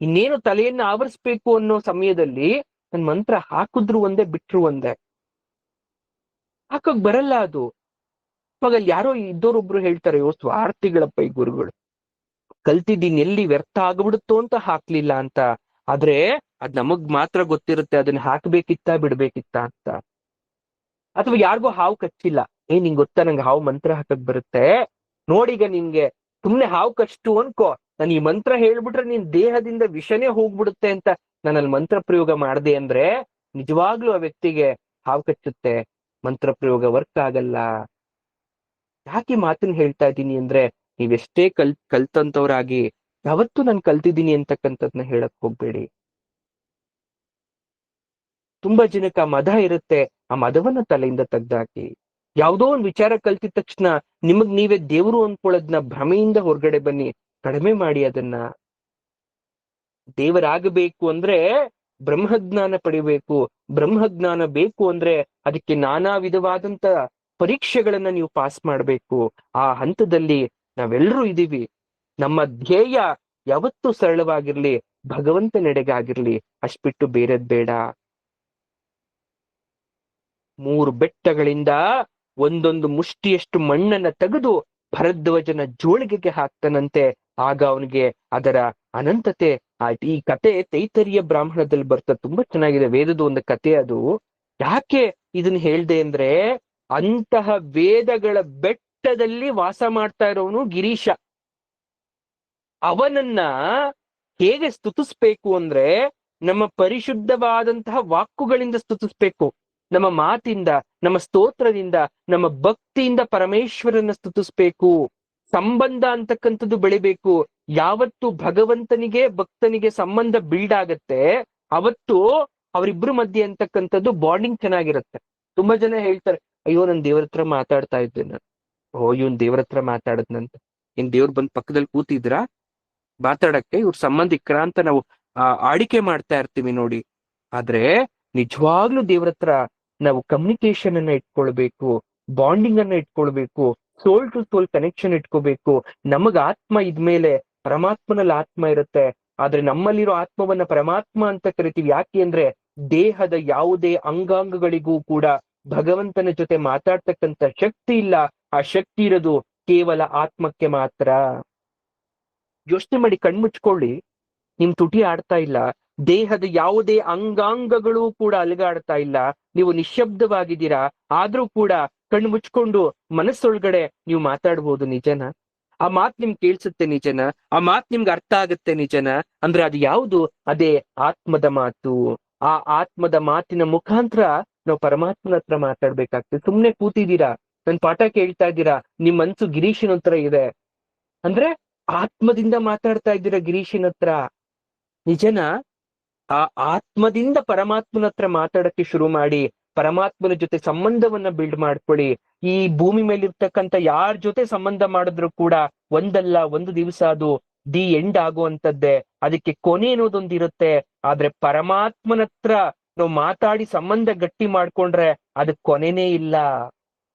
ಇನ್ನೇನು ತಲೆಯನ್ನ ಆವರಿಸ್ಬೇಕು ಅನ್ನೋ ಸಮಯದಲ್ಲಿ ನನ್ ಮಂತ್ರ ಹಾಕಿದ್ರು ಒಂದೇ, ಬಿಟ್ರು ಒಂದೇ. ಹಾಕಕ್ ಬರಲ್ಲ ಅದು. ಇವಾಗ ಅಲ್ಲಿ ಯಾರೋ ಇದ್ದೋರೊಬ್ರು ಹೇಳ್ತಾರೆ, ಯೋ ಸ್ವಾರ್ಥಿಗಳಪ್ಪ ಈ ಗುರುಗಳು, ಕಲ್ತಿದ್ದೀನಿ ಎಲ್ಲಿ ವ್ಯರ್ಥ ಆಗ್ಬಿಡುತ್ತೋ ಅಂತ ಹಾಕ್ಲಿಲ್ಲ ಅಂತ. ಆದ್ರೆ ಅದ್ ನಮಗ್ ಮಾತ್ರ ಗೊತ್ತಿರುತ್ತೆ ಅದನ್ನ ಹಾಕ್ಬೇಕಿತ್ತ ಬಿಡ್ಬೇಕಿತ್ತ ಅಂತ. ಅಥವಾ ಯಾರಿಗೋ ಹಾವು ಕಚ್ಚಿಲ್ಲ, ನಿಂಗೆ ಗೊತ್ತಾ ನಂಗೆ ಹಾವು ಮಂತ್ರ ಹಾಕಕ್ ಬರುತ್ತೆ, ನೋಡೀಗ ನಿನ್ಗೆ ಸುಮ್ನೆ ಹಾವು ಕಚ್ತು ಅನ್ಕೋ, ನಾನು ಈ ಮಂತ್ರ ಹೇಳ್ಬಿಟ್ರೆ ನಿನ್ ದೇಹದಿಂದ ವಿಷನೇ ಹೋಗ್ಬಿಡುತ್ತೆ ಅಂತ ನಾನಲ್ಲಿ ಮಂತ್ರ ಪ್ರಯೋಗ ಮಾಡ್ದೆ ಅಂದ್ರೆ ನಿಜವಾಗ್ಲೂ ಆ ವ್ಯಕ್ತಿಗೆ ಹಾವು ಕಚ್ಚುತ್ತೆ, ಮಂತ್ರ ಪ್ರಯೋಗ ವರ್ಕ್ ಆಗಲ್ಲ. ಯಾಕೆ ಮಾತನ್ನ ಹೇಳ್ತಾ ಇದ್ದೀನಿ ಅಂದ್ರೆ, ನೀವೆಷ್ಟೇ ಕಲ್ತಂತವ್ರಾಗಿ ಯಾವತ್ತೂ ನಾನು ಕಲ್ತಿದ್ದೀನಿ ಅಂತಕ್ಕಂಥದ್ನ ಹೇಳಕ್ ಹೋಗ್ಬೇಡಿ. ತುಂಬಾ ಜನಕ್ಕೆ ಆ ಮದ ಇರುತ್ತೆ, ಆ ಮದವನ್ನ ತಲೆಯಿಂದ ತೆಗ್ದಾಕಿ. ಯಾವುದೋ ಒಂದು ವಿಚಾರ ಕಲ್ತಿದ ತಕ್ಷಣ ನಿಮಗ್ ನೀವೇ ದೇವರು ಅನ್ಕೊಳ್ಳೋದ್ನ ಭ್ರಮೆಯಿಂದ ಹೊರಗಡೆ ಬನ್ನಿ, ಕಡಿಮೆ ಮಾಡಿ ಅದನ್ನ. ದೇವರಾಗಬೇಕು ಅಂದ್ರೆ ಬ್ರಹ್ಮಜ್ಞಾನ ಪಡಿಬೇಕು. ಬ್ರಹ್ಮಜ್ಞಾನ ಬೇಕು ಅಂದ್ರೆ ಅದಕ್ಕೆ ನಾನಾ ವಿಧವಾದಂತ ಪರೀಕ್ಷೆಗಳನ್ನ ನೀವು ಪಾಸ್ ಮಾಡ್ಬೇಕು. ಆ ಹಂತದಲ್ಲಿ ನಾವೆಲ್ಲರೂ ಇದೀವಿ. ನಮ್ಮ ಧ್ಯೇಯ ಯಾವತ್ತೂ ಸರಳವಾಗಿರ್ಲಿ, ಭಗವಂತನೆಡೆಗಾಗಿರ್ಲಿ, ಅಷ್ಟ್ಬಿಟ್ಟು ಬೇರೆದ್ ಬೇಡ. 3 ಬೆಟ್ಟಗಳಿಂದ ಒಂದೊಂದು ಮುಷ್ಟಿಯಷ್ಟು ಮಣ್ಣನ್ನ ತೆಗೆದು ಭರದ್ವಾಜನ ಜೋಳಿಗೆಗೆ ಹಾಕ್ತಾನಂತೆ. ಆಗ ಅವನಿಗೆ ಅದರ ಅನಂತತೆ ಆಯ್ತು. ಈ ಕತೆ ತೈತರಿಯ ಬ್ರಾಹ್ಮಣದಲ್ಲಿ ಬರ್ತದೆ, ತುಂಬಾ ಚೆನ್ನಾಗಿದೆ, ವೇದದ ಒಂದು ಕತೆ ಅದು. ಯಾಕೆ ಇದನ್ನ ಹೇಳ್ದೆ ಅಂದ್ರೆ, ಅಂತಹ ವೇದಗಳ ಬೆಟ್ಟದಲ್ಲಿ ವಾಸ ಮಾಡ್ತಾ ಇರೋನು ಗಿರೀಶ. ಅವನನ್ನ ಹೇಗೆ ಸ್ತುತಿಸ್ಬೇಕು ಅಂದ್ರೆ, ನಮ್ಮ ಪರಿಶುದ್ಧವಾದಂತಹ ವಾಕ್ಕುಗಳಿಂದ ಸ್ತುತಿಸ್ಬೇಕು. ನಮ್ಮ ಮಾತಿಂದ, ನಮ್ಮ ಸ್ತೋತ್ರದಿಂದ, ನಮ್ಮ ಭಕ್ತಿಯಿಂದ ಪರಮೇಶ್ವರನ ಸ್ತುತಿಸ್ಬೇಕು. ಸಂಬಂಧ ಅಂತಕ್ಕಂಥದ್ದು ಬೆಳಿಬೇಕು. ಯಾವತ್ತು ಭಗವಂತನಿಗೆ ಭಕ್ತನಿಗೆ ಸಂಬಂಧ ಬಿಲ್ಡ್ ಆಗತ್ತೆ, ಅವತ್ತು ಅವರಿಬ್ರು ಮಧ್ಯೆ ಅಂತಕ್ಕಂಥದ್ದು ಬಾಂಡಿಂಗ್ ಚೆನ್ನಾಗಿರುತ್ತೆ. ತುಂಬಾ ಜನ ಹೇಳ್ತಾರೆ, ಅಯ್ಯೋ ನನ್ ದೇವ್ರ ಹತ್ರ ಮಾತಾಡ್ತಾ ಇದ್ದೆ ನಾನು, ಓ ಇವನ್ ದೇವ್ರ ಹತ್ರ ಮಾತಾಡದ್ನಂತ. ಇನ್ ದೇವ್ರು ಬಂದ್ ಪಕ್ಕದಲ್ಲಿ ಕೂತಿದ್ರ ಮಾತಾಡಕ್ಕೆ, ಇವ್ರ ಸಂಬಂಧಿಕರ ಅಂತ ನಾವು ಆಡಿಕೆ ಮಾಡ್ತಾ ಇರ್ತೀವಿ ನೋಡಿ. ಆದ್ರೆ ನಿಜವಾಗ್ಲೂ ದೇವ್ರ ಹತ್ರ ನಾವು ಕಮ್ಯುನಿಕೇಶನ್ ಅನ್ನ ಇಟ್ಕೊಳ್ಬೇಕು, ಬಾಂಡಿಂಗ್ ಅನ್ನ ಇಟ್ಕೊಳ್ಬೇಕು, ಸೋಲ್ ಟು ಸೋಲ್ ಕನೆಕ್ಷನ್ ಇಟ್ಕೋಬೇಕು. ನಮಗ ಆತ್ಮ ಇದ್ಮೇಲೆ ಪರಮಾತ್ಮನಲ್ಲಿ ಆತ್ಮ ಇರುತ್ತೆ, ಆದ್ರೆ ನಮ್ಮಲ್ಲಿರೋ ಆತ್ಮವನ್ನ ಪರಮಾತ್ಮ ಅಂತ ಕರಿತೀವಿ. ಯಾಕೆ ಅಂದ್ರೆ ದೇಹದ ಯಾವುದೇ ಅಂಗಾಂಗಗಳಿಗೂ ಕೂಡ ಭಗವಂತನ ಜೊತೆ ಮಾತಾಡ್ತಕ್ಕಂಥ ಶಕ್ತಿ ಇಲ್ಲ. ಆ ಶಕ್ತಿ ಇರೋದು ಕೇವಲ ಆತ್ಮಕ್ಕೆ ಮಾತ್ರ. ಯೋಚನೆ ಮಾಡಿ, ಕಣ್ಮುಚ್ಕೊಳ್ಳಿ, ನಿಮ್ ತುಟಿ ಆಡ್ತಾ ಇಲ್ಲ, ದೇಹದ ಯಾವುದೇ ಅಂಗಾಂಗಗಳು ಕೂಡ ಅಲುಗಾಡ್ತಾ ಇಲ್ಲ, ನೀವು ನಿಶ್ಶಬ್ದವಾಗಿದ್ದೀರಾ, ಆದ್ರೂ ಕೂಡ ಕಣ್ಣು ಮುಚ್ಕೊಂಡು ಮನಸ್ಸೊಳಗಡೆ ನೀವು ಮಾತಾಡ್ಬೋದು. ನಿಜನ? ಆ ಮಾತ್ ನಿಮ್ಗೆ ಕೇಳ್ಸುತ್ತೆ ನಿಜನ? ಆ ಮಾತ್ ನಿಮ್ಗೆ ಅರ್ಥ ಆಗುತ್ತೆ ನಿಜನ? ಅಂದ್ರೆ ಅದು ಯಾವುದು? ಅದೇ ಆತ್ಮದ ಮಾತು. ಆ ಆತ್ಮದ ಮಾತಿನ ಮುಖಾಂತರ ನಾವು ಪರಮಾತ್ಮನ ಹತ್ರ ಮಾತಾಡ್ಬೇಕಾಗ್ತದೆ. ಸುಮ್ನೆ ಕೂತಿದ್ದೀರಾ, ನನ್ ಪಾಠ ಕೇಳ್ತಾ ಇದ್ದೀರಾ, ನಿಮ್ ಮನ್ಸು ಗಿರೀಶನ್ ಹತ್ರ ಇದೆ ಅಂದ್ರೆ ಆತ್ಮದಿಂದ ಮಾತಾಡ್ತಾ ಇದ್ದೀರಾ ಗಿರೀಶನ್ ಹತ್ರ. ನಿಜನಾ? ಆ ಆತ್ಮದಿಂದ ಪರಮಾತ್ಮನ ಹತ್ರ ಮಾತಾಡಕ್ಕೆ ಶುರು ಮಾಡಿ, ಪರಮಾತ್ಮನ ಜೊತೆ ಸಂಬಂಧವನ್ನ ಬಿಲ್ಡ್ ಮಾಡ್ಕೊಳ್ಳಿ. ಈ ಭೂಮಿ ಮೇಲಿರ್ತಕ್ಕಂಥ ಯಾರ ಜೊತೆ ಸಂಬಂಧ ಮಾಡಿದ್ರು ಕೂಡ ಒಂದಲ್ಲ ಒಂದು ದಿವಸ ಅದು ದಿ ಎಂಡ್ ಆಗುವಂತದ್ದೇ. ಅದಕ್ಕೆ ಕೊನೆ ಅನ್ನೋದೊಂದಿರುತ್ತೆ. ಆದ್ರೆ ಪರಮಾತ್ಮನ ಹತ್ರ ನಾವು ಮಾತಾಡಿ ಸಂಬಂಧ ಗಟ್ಟಿ ಮಾಡ್ಕೊಂಡ್ರೆ ಅದಕ್ಕೆ ಕೊನೆನೇ ಇಲ್ಲ.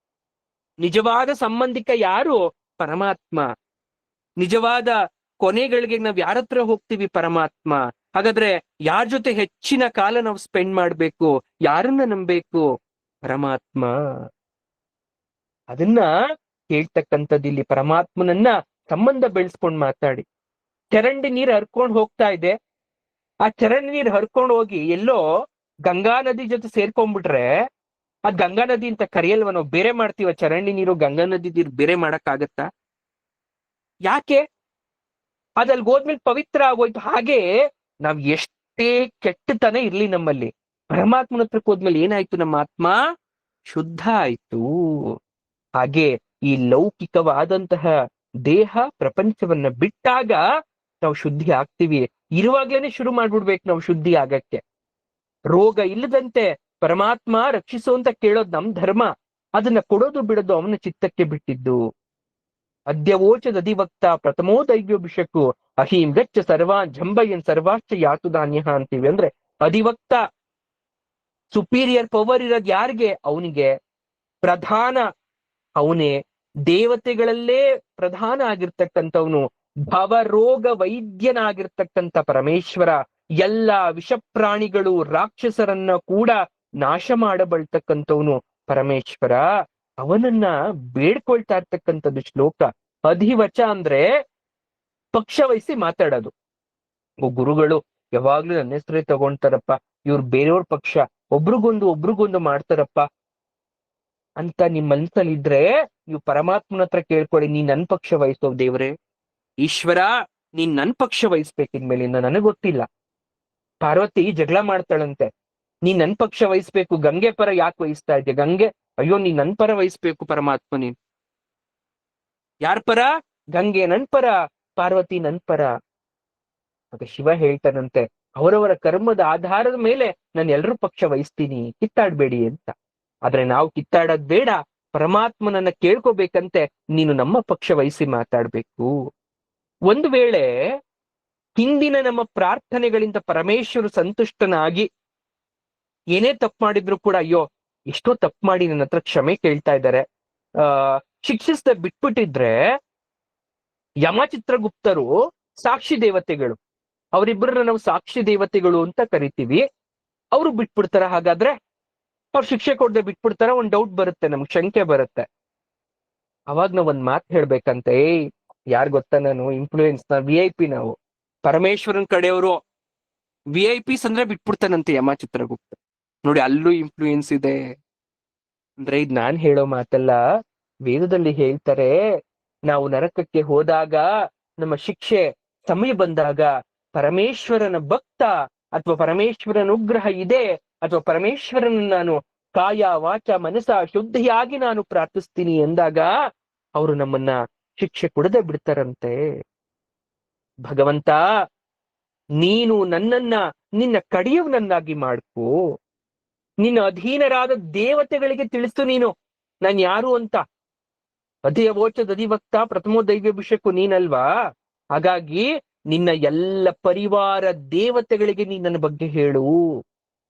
ನಿಜವಾದ ಸಂಬಂಧಿಕ ಯಾರು? ಪರಮಾತ್ಮ. ನಿಜವಾದ ಕೊನೆಗಳಿಗೆ ನಾವ್ ಯಾರ ಹತ್ರ ಹೋಗ್ತೀವಿ? ಪರಮಾತ್ಮ. ಹಾಗಾದ್ರೆ ಯಾರ ಜೊತೆ ಹೆಚ್ಚಿನ ಕಾಲ ನಾವು ಸ್ಪೆಂಡ್ ಮಾಡ್ಬೇಕು? ಯಾರನ್ನ ನಂಬೇಕು? ಪರಮಾತ್ಮ. ಅದನ್ನ ಹೇಳ್ತಕ್ಕಂಥದ್ದು ಇಲ್ಲಿ. ಪರಮಾತ್ಮನನ್ನ ಸಂಬಂಧ ಬೆಳೆಸ್ಕೊಂಡ್ ಮಾತಾಡಿ. ಚರಂಡಿ ನೀರ್ ಹರ್ಕೊಂಡ್ ಹೋಗ್ತಾ ಇದೆ. ಆ ಚರಂಡಿ ನೀರ್ ಹರ್ಕೊಂಡ್ ಹೋಗಿ ಎಲ್ಲೋ ಗಂಗಾ ನದಿ ಜೊತೆ ಸೇರ್ಕೊಂಡ್ಬಿಟ್ರೆ ಅದ್ ಗಂಗಾ ನದಿ ಅಂತ ಕರೆಯಲ್ವ? ನಾವು ಬೇರೆ ಮಾಡ್ತೀವ? ಚರಂಡಿ ನೀರು ಗಂಗಾ ನದಿ ನೀರು ಬೇರೆ ಮಾಡಕ್ಕಾಗತ್ತಾ? ಯಾಕೆ? ಅದಲ್ಲಿ ಹೋದ್ಮೇಲೆ ಪವಿತ್ರ ಆಗೋಯ್ತು. ಹಾಗೆ ನಾವ್ ಎಷ್ಟೇ ಕೆಟ್ಟತನ ಇರ್ಲಿ ನಮ್ಮಲ್ಲಿ, ಪರಮಾತ್ಮನ ಹತ್ರಕ್ಕೆ ಹೋದ್ಮೇಲೆ ಏನಾಯ್ತು? ನಮ್ಮ ಆತ್ಮ ಶುದ್ಧ ಆಯ್ತು. ಹಾಗೆ ಈ ಲೌಕಿಕವಾದಂತಹ ದೇಹ ಪ್ರಪಂಚವನ್ನ ಬಿಟ್ಟಾಗ ನಾವು ಶುದ್ಧಿ ಆಗ್ತೀವಿ. ಇರುವಾಗ್ಲೇನೆ ಶುರು ಮಾಡ್ಬಿಡ್ಬೇಕು ನಾವು ಶುದ್ಧಿ ಆಗಕ್ಕೆ. ರೋಗ ಇಲ್ಲದಂತೆ ಪರಮಾತ್ಮ ರಕ್ಷಿಸು ಅಂತ ಕೇಳೋದು ನಮ್ ಧರ್ಮ. ಅದನ್ನ ಕೊಡೋದು ಬಿಡೋದು ಅವನ ಚಿತ್ತಕ್ಕೆ ಬಿಟ್ಟಿದ್ದು. ಅದ್ಯವೋಚದ ಅಧಿವಕ್ತ ಪ್ರಥಮೋ ದೈವ್ಯೋಭಿಷಕ್ಕು ಅಹೀಂ ಗಚ್ಚ ಸರ್ವಾನ್ ಜಂಬಯ್ಯನ್ ಸರ್ವಾಶ್ಚ ಯಾತು ಧಾನ್ಯ ಅಂತೀವಿ. ಅಂದ್ರೆ ಅಧಿವಕ್ತ, ಸುಪೀರಿಯರ್ ಪವರ್ ಇರೋದ್ ಯಾರಿಗೆ? ಅವನಿಗೆ. ಪ್ರಧಾನ ಅವನೇ. ದೇವತೆಗಳಲ್ಲೇ ಪ್ರಧಾನ ಆಗಿರ್ತಕ್ಕಂಥವನು. ಭವರೋಗ ವೈದ್ಯನಾಗಿರ್ತಕ್ಕಂಥ ಪರಮೇಶ್ವರ. ಎಲ್ಲ ವಿಷಪ್ರಾಣಿಗಳು ರಾಕ್ಷಸರನ್ನ ಕೂಡ ನಾಶ ಮಾಡಬಳ್ತಕ್ಕಂಥವನು ಪರಮೇಶ್ವರ. ಅವನನ್ನ ಬೇಡ್ಕೊಳ್ತಾ ಇರ್ತಕ್ಕಂಥದ್ದು ಶ್ಲೋಕ. ಅಧಿವಚ ಅಂದ್ರೆ ಪಕ್ಷ ವಹಿಸಿ ಮಾತಾಡೋದು. ಗುರುಗಳು ಯಾವಾಗ್ಲೂ ನನ್ನ ಹೆಸರೇ ತಗೊಂತಾರಪ್ಪ, ಇವ್ರು ಬೇರೆಯವ್ರ ಪಕ್ಷ, ಒಬ್ರಿಗೊಂದು ಮಾಡ್ತಾರಪ್ಪ ಅಂತ ನಿಮ್ ಮನ್ಸಲ್ಲಿ ಇದ್ರೆ ನೀವು ಪರಮಾತ್ಮನ ಹತ್ರ ಕೇಳ್ಕೊಳ್ಳಿ, ನೀನ್ ನನ್ ಪಕ್ಷ ವಹಿಸೋ ದೇವ್ರೆ. ಈಶ್ವರ, ನೀನ್ ನನ್ ಪಕ್ಷ ವಹಿಸ್ಬೇಕಿನ್ಮೇಲಿಂದ. ನನಗ್ ಗೊತ್ತಿಲ್ಲ. ಪಾರ್ವತಿ ಜಗಳ ಮಾಡ್ತಾಳಂತೆ, ನೀನ್ ನನ್ ಪಕ್ಷ ವಹಿಸ್ಬೇಕು. ಗಂಗೆ ಪರ ಯಾಕೆ ವಹಿಸ್ತಾ ಇದ್ದೆ? ಗಂಗೆ, ಅಯ್ಯೋ ನೀನ್ ನನ್ ಪರ ವಹಿಸ್ಬೇಕು ಪರಮಾತ್ಮ. ನೀನ್ ಯಾರ ಪರ? ಗಂಗೆ ನನ್ ಪರ, ಪಾರ್ವತಿ ನನ್ ಪರ. ಆಗ ಶಿವ ಹೇಳ್ತಾನಂತೆ, ಅವರವರ ಕರ್ಮದ ಆಧಾರದ ಮೇಲೆ ನಾನು ಎಲ್ರ ಪಕ್ಷ ವಹಿಸ್ತೀನಿ, ಕಿತ್ತಾಡ್ಬೇಡಿ ಅಂತ. ಆದ್ರೆ ನಾವು ಕಿತ್ತಾಡೋದ್ ಬೇಡ, ಪರಮಾತ್ಮನನ್ನ ಕೇಳ್ಕೋಬೇಕಂತೆ ನೀನು ನಮ್ಮ ಪಕ್ಷ ವಹಿಸಿ ಮಾತಾಡ್ಬೇಕು. ಒಂದು ವೇಳೆ ಹಿಂದಿನ ನಮ್ಮ ಪ್ರಾರ್ಥನೆಗಳಿಂದ ಪರಮೇಶ್ವರು ಸಂತುಷ್ಟನಾಗಿ ಏನೇ ತಪ್ಪು ಮಾಡಿದ್ರು ಕೂಡ, ಅಯ್ಯೋ ಎಷ್ಟೋ ತಪ್ಪು ಮಾಡಿ ನನ್ನ ಹತ್ರ ಕ್ಷಮೆ ಕೇಳ್ತಾ ಇದ್ದಾರೆ, ಶಿಕ್ಷಿಸದೆ ಬಿಟ್ಬಿಟ್ಟಿದ್ರೆ, ಯಮಚಿತ್ರಗುಪ್ತರು ಸಾಕ್ಷಿ ದೇವತೆಗಳು, ಅವರಿಬ್ಬರನ್ನ ನಾವು ಸಾಕ್ಷಿ ದೇವತೆಗಳು ಅಂತ ಕರಿತೀವಿ. ಅವರು ಬಿಟ್ಬಿಡ್ತಾರ? ಹಾಗಾದ್ರೆ ಅವ್ರು ಶಿಕ್ಷೆ ಕೊಡದೆ ಬಿಟ್ಬಿಡ್ತಾರ? ಒಂದ್ ಡೌಟ್ ಬರುತ್ತೆ, ನಮ್ಗೆ ಶಂಕೆ ಬರುತ್ತೆ. ಅವಾಗ ನಾವ್ ಒಂದ್ ಮಾತು ಹೇಳ್ಬೇಕಂತೆ, ಯಾರ್ ಗೊತ್ತಾ, ನಾನು ಇನ್ಫ್ಲೂಯೆನ್ಸ್, VIP ನಾವು ಪರಮೇಶ್ವರನ್ ಕಡೆಯವರು. VIPs ಅಂದ್ರೆ ಬಿಟ್ಬಿಡ್ತಾನಂತೆ ಯಮಚಿತ್ರಗುಪ್ತ. ನೋಡಿ, ಅಲ್ಲೂ ಇನ್ಫ್ಲೂಯೆನ್ಸ್ ಇದೆ. ಅಂದ್ರೆ ಇದ್ ನಾನ್ ಹೇಳೋ ಮಾತಲ್ಲ, ವೇದದಲ್ಲಿ ಹೇಳ್ತಾರೆ, ನಾವು ನರಕಕ್ಕೆ ಹೋದಾಗ, ನಮ್ಮ ಶಿಕ್ಷೆ ಸಮಯ ಬಂದಾಗ ಪರಮೇಶ್ವರನ ಭಕ್ತ ಅಥವಾ ಪರಮೇಶ್ವರನ ಅನುಗ್ರಹ ಇದೆ ಅಥವಾ ಪರಮೇಶ್ವರನ ನಾನು ಕಾಯ ವಾಚ ಮನಸ ಶುದ್ಧಿಯಾಗಿ ನಾನು ಪ್ರಾರ್ಥಿಸ್ತೀನಿ ಎಂದಾಗ ಅವರು ನಮ್ಮನ್ನ ಶಿಕ್ಷೆ ಕೊಡದೆ ಬಿಡ್ತಾರಂತೆ. ಭಗವಂತ, ನೀನು ನನ್ನನ್ನ ನಿನ್ನ ಕಡೆಯವನನ್ನಾಗಿ ಮಾಡ್ಕೋ. ನಿನ್ನ ಅಧೀನರಾದ ದೇವತೆಗಳಿಗೆ ತಿಳಿಸು ನೀನು ನಾನ್ ಯಾರು ಅಂತ. ಅಧಿಯವೋಚ ಅಧಿವಕ್ತ ಪ್ರಥಮೋ ದೈವ್ಯಾಭಿಷೇಕು ನೀನಲ್ವಾ? ಹಾಗಾಗಿ ನಿನ್ನ ಎಲ್ಲ ಪರಿವಾರ ದೇವತೆಗಳಿಗೆ ನೀ ನನ್ನ ಬಗ್ಗೆ ಹೇಳು.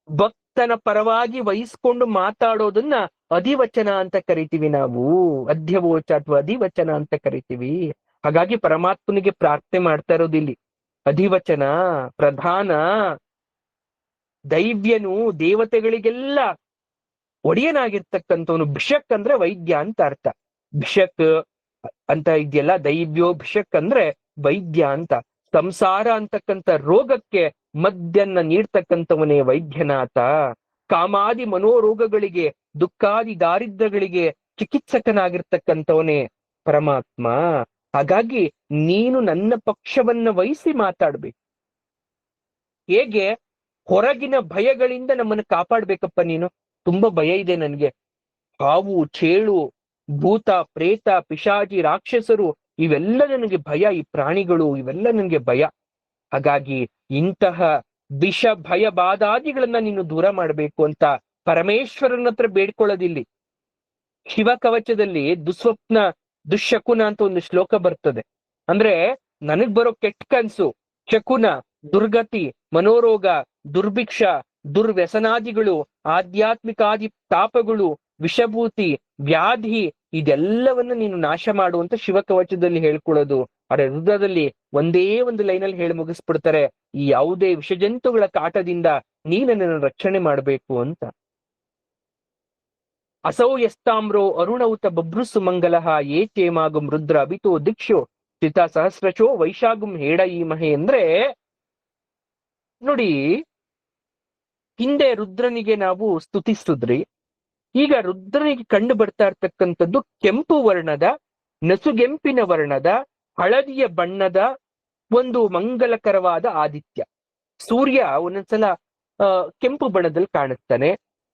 ಭಕ್ತನ ಪರವಾಗಿ ವಹಿಸ್ಕೊಂಡು ಮಾತಾಡೋದನ್ನ ಅಧಿವಚನ ಅಂತ ಕರಿತೀವಿ ನಾವು. ಅಧ್ಯವೋಚ ಅಥವಾ ಅಧಿವಚನ ಅಂತ ಕರಿತೀವಿ. ಹಾಗಾಗಿ ಪರಮಾತ್ಮನಿಗೆ ಪ್ರಾರ್ಥನೆ ಮಾಡ್ತಾ ಇರೋದಿಲ್ಲಿ. ಅಧಿವಚನ ಪ್ರಧಾನ, ದೈವ್ಯನು, ದೇವತೆಗಳಿಗೆಲ್ಲ ಒಡೆಯನಾಗಿರ್ತಕ್ಕಂಥವನು. ಭಿಷಕ್ ಅಂದ್ರೆ ವೈದ್ಯ ಅಂತ ಅರ್ಥ. ಭಿಷಕ್ ಅಂತ ಇದೆಯಲ್ಲ, ದೈವ್ಯೋ ಭಿಷಕ್ ಅಂದ್ರೆ ವೈದ್ಯ ಅಂತ. ಸಂಸಾರ ಅಂತಕ್ಕಂಥ ರೋಗಕ್ಕೆ ಮದ್ದನ್ನ ನೀಡ್ತಕ್ಕಂಥವನೇ ವೈದ್ಯನಾಥ. ಕಾಮಾದಿ ಮನೋರೋಗಗಳಿಗೆ, ದುಃಖಾದಿ ದಾರಿದ್ರ್ಯಗಳಿಗೆ ಚಿಕಿತ್ಸಕನಾಗಿರ್ತಕ್ಕಂಥವನೇ ಪರಮಾತ್ಮ. ಹಾಗಾಗಿ ನೀನು ನನ್ನ ಪಕ್ಷವನ್ನ ವಹಿಸಿ ಮಾತಾಡ್ಬೇಕು. ಹೇಗೆ? ಹೊರಗಿನ ಭಯಗಳಿಂದ ನಮ್ಮನ್ನು ಕಾಪಾಡ್ಬೇಕಪ್ಪ ನೀನು. ತುಂಬಾ ಭಯ ಇದೆ ನನ್ಗೆ, ಹಾವು ಚೇಳು ಭೂತ ಪ್ರೇತ ಪಿಶಾಚಿ ರಾಕ್ಷಸರು ಇವೆಲ್ಲ ನನಗೆ ಭಯ, ಈ ಪ್ರಾಣಿಗಳು ಇವೆಲ್ಲ ನನಗೆ ಭಯ. ಹಾಗಾಗಿ ಇಂತಹ ವಿಷ ಭಯ ಬಾಧಾದಿಗಳನ್ನ ನೀನು ದೂರ ಮಾಡ್ಬೇಕು ಅಂತ ಪರಮೇಶ್ವರನ ಹತ್ರ ಬೇಡ್ಕೊಳ್ಳೋದಿಲ್ಲಿ. ಶಿವ ಕವಚದಲ್ಲಿ ದುಸ್ವಪ್ನ ದುಶ್ಶಕುನ ಅಂತ ಒಂದು ಶ್ಲೋಕ ಬರ್ತದೆ. ಅಂದ್ರೆ ನನಗ್ ಬರೋ ಕೆಟ್ಟ ಕನ್ಸು, ಶಕುನ, ದುರ್ಗತಿ, ಮನೋರೋಗ, ದುರ್ಭಿಕ್ಷ, ದುರ್ವ್ಯಸನಾದಿಗಳು, ಆಧ್ಯಾತ್ಮಿಕಾದಿ ತಾಪಗಳು, ವಿಷಭೂತಿ, ವ್ಯಾಧಿ, ಇದೆಲ್ಲವನ್ನ ನೀನು ನಾಶ ಮಾಡುವಂತ ಶಿವ ಕವಚದಲ್ಲಿ ಹೇಳ್ಕೊಳ್ಳೋದು. ಅರೆ ರುದ್ರದಲ್ಲಿ ಒಂದೇ ಒಂದು ಲೈನಲ್ಲಿ ಹೇಳಿ ಮುಗಿಸ್ಬಿಡ್ತಾರೆ, ಈ ಯಾವುದೇ ವಿಷಜಂತುಗಳ ಕಾಟದಿಂದ ನೀನನ್ನು ರಕ್ಷಣೆ ಮಾಡಬೇಕು ಅಂತ. ಅಸೌ ಯಸ್ತಾಮ್ರೋ ಅರುಣೌತ ಬಭ್ರುಸು ಮಂಗಲಃ ಯೇ ಚೇಮಾಗುಂ ರುದ್ರ ಅಭಿತೋ ದಿಕ್ಷು ಚಿತ ಸಹಸ್ರಶೋ ವೈಶಾಗುಂ ಹೇಡ ಈ ಮಹೆ. ಅಂದ್ರೆ ನೋಡಿ, ಹಿಂದೆ ರುದ್ರನಿಗೆ ನಾವು ಸ್ತುತಿಸಿದ್ರಿ. ಈಗ ರುದ್ರನಿಗೆ ಕಂಡು ಬರ್ತಾ ಇರ್ತಕ್ಕಂಥದ್ದು ಕೆಂಪು ವರ್ಣದ, ನಸುಗೆಂಪಿನ ವರ್ಣದ, ಹಳದಿಯ ಬಣ್ಣದ ಒಂದು ಮಂಗಲಕರವಾದ ಆದಿತ್ಯ. ಸೂರ್ಯ ಒಂದೊಂದ್ಸಲ ಕೆಂಪು ಬಣ್ಣದಲ್ಲಿ ಕಾಣಿಸ್ತಾನೆ,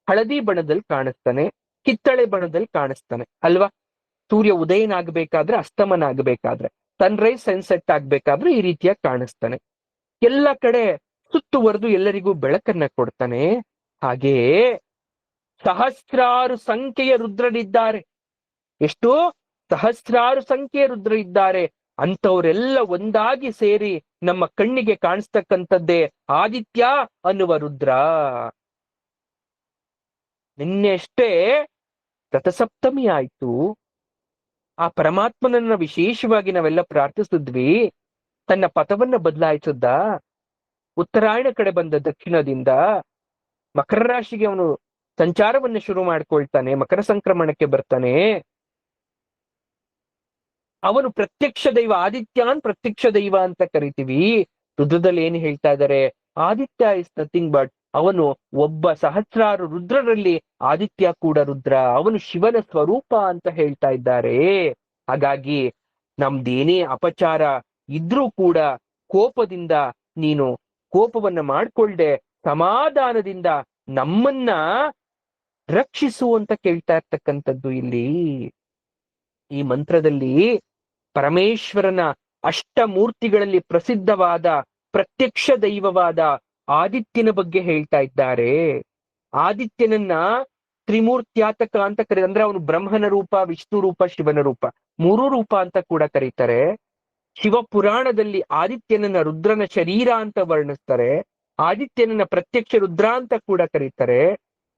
ಹಳದಿ ಬಣ್ಣದಲ್ಲಿ ಕಾಣಿಸ್ತಾನೆ, ಕಿತ್ತಳೆ ಬಣ್ಣದಲ್ಲಿ ಕಾಣಿಸ್ತಾನೆ ಅಲ್ವಾ. ಸೂರ್ಯ ಉದಯನಾಗಬೇಕಾದ್ರೆ, ಅಸ್ತಮನ ಆಗಬೇಕಾದ್ರೆ, ಸನ್ರೈಸ್ ಸನ್ಸೆಟ್ ಆಗ್ಬೇಕಾದ್ರೆ ಈ ರೀತಿಯಾಗಿ ಕಾಣಿಸ್ತಾನೆ. ಎಲ್ಲ ಕಡೆ ಸುತ್ತುವರೆದು ಎಲ್ಲರಿಗೂ ಬೆಳಕನ್ನ ಕೊಡ್ತಾನೆ. ಹಾಗೆಯೇ ಸಹಸ್ರಾರು ಸಂಖ್ಯೆಯ ರುದ್ರರಿದ್ದಾರೆ. ಎಷ್ಟು? ಸಹಸ್ರಾರು ಸಂಖ್ಯೆಯ ರುದ್ರ ಇದ್ದಾರೆ. ಅಂತವರೆಲ್ಲ ಒಂದಾಗಿ ಸೇರಿ ನಮ್ಮ ಕಣ್ಣಿಗೆ ಕಾಣಿಸ್ತಕ್ಕಂಥದ್ದೇ ಆದಿತ್ಯ ಅನ್ನುವ ರುದ್ರ. ನಿನ್ನೆ ಅಷ್ಟೇ ರಥಸಪ್ತಮಿ ಆಯ್ತು. ಆ ಪರಮಾತ್ಮನನ್ನ ವಿಶೇಷವಾಗಿ ನಾವೆಲ್ಲ ಪ್ರಾರ್ಥಿಸಿದ್ವಿ. ತನ್ನ ಪಥವನ್ನ ಬದಲಾಯಿಸಿದ್ದ. ಉತ್ತರಾಯಣ ಕಡೆ ಬಂದ ದಕ್ಷಿಣದಿಂದ ಮಕರ ರಾಶಿಗೆ ಅವನು ಸಂಚಾರವನ್ನು ಶುರು ಮಾಡ್ಕೊಳ್ತಾನೆ, ಮಕರ ಸಂಕ್ರಮಣಕ್ಕೆ ಬರ್ತಾನೆ. ಅವನು ಪ್ರತ್ಯಕ್ಷ ದೈವ, ಆದಿತ್ಯಾನ್ ಪ್ರತ್ಯಕ್ಷ ದೈವ ಅಂತ ಕರಿತೀವಿ. ರುದ್ರದಲ್ಲಿ ಏನು ಹೇಳ್ತಾ ಇದ್ದಾರೆ? ಆದಿತ್ಯ ಇಸ್ ನಥಿಂಗ್ ಬಟ್, ಅವನು ಒಬ್ಬ ಸಹಸ್ರಾರು ರುದ್ರರಲ್ಲಿ ಆದಿತ್ಯ ಕೂಡ ರುದ್ರ, ಅವನು ಶಿವನ ಸ್ವರೂಪ ಅಂತ ಹೇಳ್ತಾ ಇದ್ದಾರೆ. ಹಾಗಾಗಿ ನಮ್ದೇನೇ ಅಪಚಾರ ಇದ್ರೂ ಕೂಡ ಕೋಪದಿಂದ ನೀನು ಕೋಪವನ್ನ ಮಾಡ್ಕೊಳ್ದೆ ಸಮಾಧಾನದಿಂದ ನಮ್ಮನ್ನ ರಕ್ಷಿಸು ಅಂತ ಕೇಳ್ತಾ ಇರ್ತಕ್ಕಂಥದ್ದು ಇಲ್ಲಿ. ಈ ಮಂತ್ರದಲ್ಲಿ ಪರಮೇಶ್ವರನ ಅಷ್ಟಮೂರ್ತಿಗಳಲ್ಲಿ ಪ್ರಸಿದ್ಧವಾದ ಪ್ರತ್ಯಕ್ಷ ದೈವವಾದ ಆದಿತ್ಯನ ಬಗ್ಗೆ ಹೇಳ್ತಾ ಇದ್ದಾರೆ. ಆದಿತ್ಯನನ್ನ ತ್ರಿಮೂರ್ತ್ಯಾತಕ ಅಂತ ಕರೀತಾರೆ. ಅಂದ್ರೆ ಅವನು ಬ್ರಹ್ಮನ ರೂಪ, ವಿಷ್ಣು ರೂಪ, ಶಿವನ ರೂಪ, ಮೂರೂ ರೂಪ ಅಂತ ಕೂಡ ಕರೀತಾರೆ. ಶಿವ ಪುರಾಣದಲ್ಲಿ ಆದಿತ್ಯನನ್ನ ರುದ್ರನ ಶರೀರ ಅಂತ ವರ್ಣಿಸ್ತಾರೆ. ಆದಿತ್ಯನನ್ನ ಪ್ರತ್ಯಕ್ಷ ರುದ್ರ ಅಂತ ಕೂಡ ಕರೀತಾರೆ.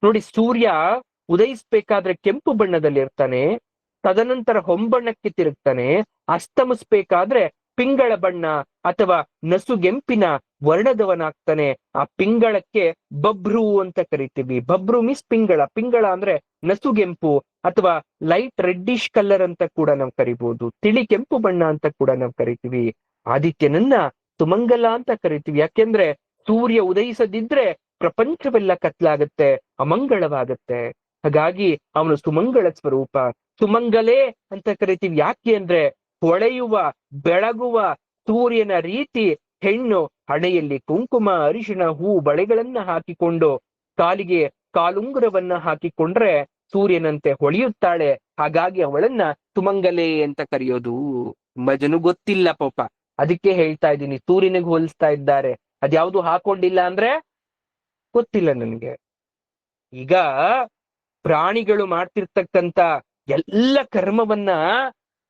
ನೋಡಿ, ಸೂರ್ಯ ಉದಯಿಸ್ಬೇಕಾದ್ರೆ ಕೆಂಪು ಬಣ್ಣದಲ್ಲಿ ಇರ್ತಾನೆ, ತದನಂತರ ಹೊಂಬಣ್ಣಕ್ಕೆ ತಿರುಗ್ತಾನೆ. ಅಸ್ತಮಿಸ್ಬೇಕಾದ್ರೆ ಪಿಂಗಳ ಬಣ್ಣ ಅಥವಾ ನಸುಗೆಂಪಿನ ವರ್ಣದವನಾಗ್ತಾನೆ. ಆ ಪಿಂಗಳಕ್ಕೆ ಬಭ್ರು ಅಂತ ಕರಿತೀವಿ. ಬಭ್ರು ಮೀನ್ಸ್ ಪಿಂಗಳ. ಪಿಂಗಳ ಅಂದ್ರೆ ನಸುಗೆಂಪು ಅಥವಾ ಲೈಟ್ ರೆಡ್ಡಿಶ್ ಕಲರ್ ಅಂತ ಕೂಡ ನಾವು ಕರಿಬಹುದು. ತಿಳಿ ಕೆಂಪು ಬಣ್ಣ ಅಂತ ಕೂಡ ನಾವು ಕರಿತೀವಿ. ಆದಿತ್ಯನನ್ನ ಸುಮಂಗಲ ಅಂತ ಕರಿತೀವಿ. ಯಾಕೆಂದ್ರೆ ಸೂರ್ಯ ಉದಯಿಸದಿದ್ರೆ ಪ್ರಪಂಚವೆಲ್ಲ ಕತ್ಲಾಗತ್ತೆ, ಅಮಂಗಳವಾಗತ್ತೆ. ಹಾಗಾಗಿ ಅವನು ಸುಮಂಗಳ ಸ್ವರೂಪ. ಸುಮಂಗಲೇ ಅಂತ ಕರಿತೀವಿ. ಯಾಕೆ ಅಂದ್ರೆ ಹೊಳೆಯುವ ಬೆಳಗುವ ಸೂರ್ಯನ ರೀತಿ ಹೆಣ್ಣು ಹಣೆಯಲ್ಲಿ ಕುಂಕುಮ, ಅರಿಶಿಣ, ಹೂ, ಬಳೆಗಳನ್ನ ಹಾಕಿಕೊಂಡು ಕಾಲಿಗೆ ಕಾಲುಂಗುರವನ್ನ ಹಾಕಿಕೊಂಡ್ರೆ ಸೂರ್ಯನಂತೆ ಹೊಳೆಯುತ್ತಾಳೆ. ಹಾಗಾಗಿ ಅವಳನ್ನ ಸುಮಂಗಲೆ ಅಂತ ಕರೆಯೋದು. ತುಂಬಾ ಜನ ಗೊತ್ತಿಲ್ಲ ಪಾಪ, ಅದಕ್ಕೆ ಹೇಳ್ತಾ ಇದ್ದೀನಿ. ಸೂರ್ಯನಿಗೆ ಹೋಲಿಸ್ತಾ ಇದ್ದಾರೆ, ಅದ್ಯಾವುದು ಹಾಕೊಂಡಿಲ್ಲ ಅಂದ್ರೆ ಗೊತ್ತಿಲ್ಲ ನನಗೆ. ಈಗ ಪ್ರಾಣಿಗಳು ಮಾಡ್ತಿರ್ತಕ್ಕಂಥ ಎಲ್ಲ ಕರ್ಮವನ್ನ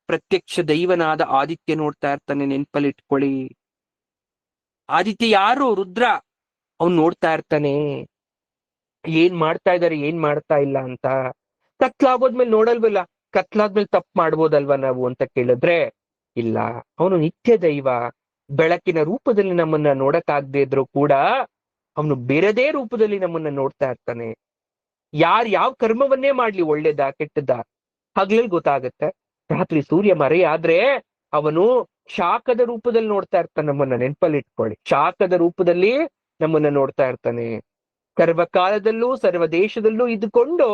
ಪ್ರತ್ಯಕ್ಷ ದೈವನಾದ ಆದಿತ್ಯ ನೋಡ್ತಾ ಇರ್ತಾನೆ. ನೆನ್ಪಲ್ಲಿ ಇಟ್ಕೊಳ್ಳಿ. ಆದಿತ್ಯ ಯಾರು? ರುದ್ರ. ಅವನು ನೋಡ್ತಾ ಇರ್ತಾನೆ ಏನ್ ಮಾಡ್ತಾ ಇದಾರೆ, ಏನ್ ಮಾಡ್ತಾ ಇಲ್ಲ ಅಂತ. ಕತ್ಲಾಗೋದ್ಮೇಲೆ ನೋಡಲ್ವಲ್ಲ, ಕತ್ಲಾದ್ಮೇಲೆ ತಪ್ಪು ಮಾಡ್ಬೋದಲ್ವಾ ನಾವು ಅಂತ ಕೇಳಿದ್ರೆ ಇಲ್ಲ. ಅವನು ನಿತ್ಯ ದೈವ. ಬೆಳಕಿನ ರೂಪದಲ್ಲಿ ನಮ್ಮನ್ನ ನೋಡಕ್ಕಾಗದೇ ಇದ್ರು ಕೂಡ ಅವನು ಬೇರೆದೇ ರೂಪದಲ್ಲಿ ನಮ್ಮನ್ನ ನೋಡ್ತಾ ಇರ್ತಾನೆ. ಯಾವ ಕರ್ಮವನ್ನೇ ಮಾಡ್ಲಿ, ಒಳ್ಳೇದ ಕೆಟ್ಟದ, ಹಗಲಲ್ಲಿ ಗೊತ್ತಾಗತ್ತೆ. ರಾತ್ರಿ ಸೂರ್ಯ ಮರೆಯಾದ್ರೆ ಅವನು ಶಾಖದ ರೂಪದಲ್ಲಿ ನೋಡ್ತಾ ಇರ್ತಾನೆ ನಮ್ಮನ್ನ. ನೆನಪಲ್ಲಿ ಇಟ್ಕೊಳ್ಳಿ, ಶಾಖದ ರೂಪದಲ್ಲಿ ನಮ್ಮನ್ನ ನೋಡ್ತಾ ಇರ್ತಾನೆ. ಸರ್ವಕಾಲದಲ್ಲೂ ಸರ್ವ ದೇಶದಲ್ಲೂ ಇದ್ದುಕೊಂಡು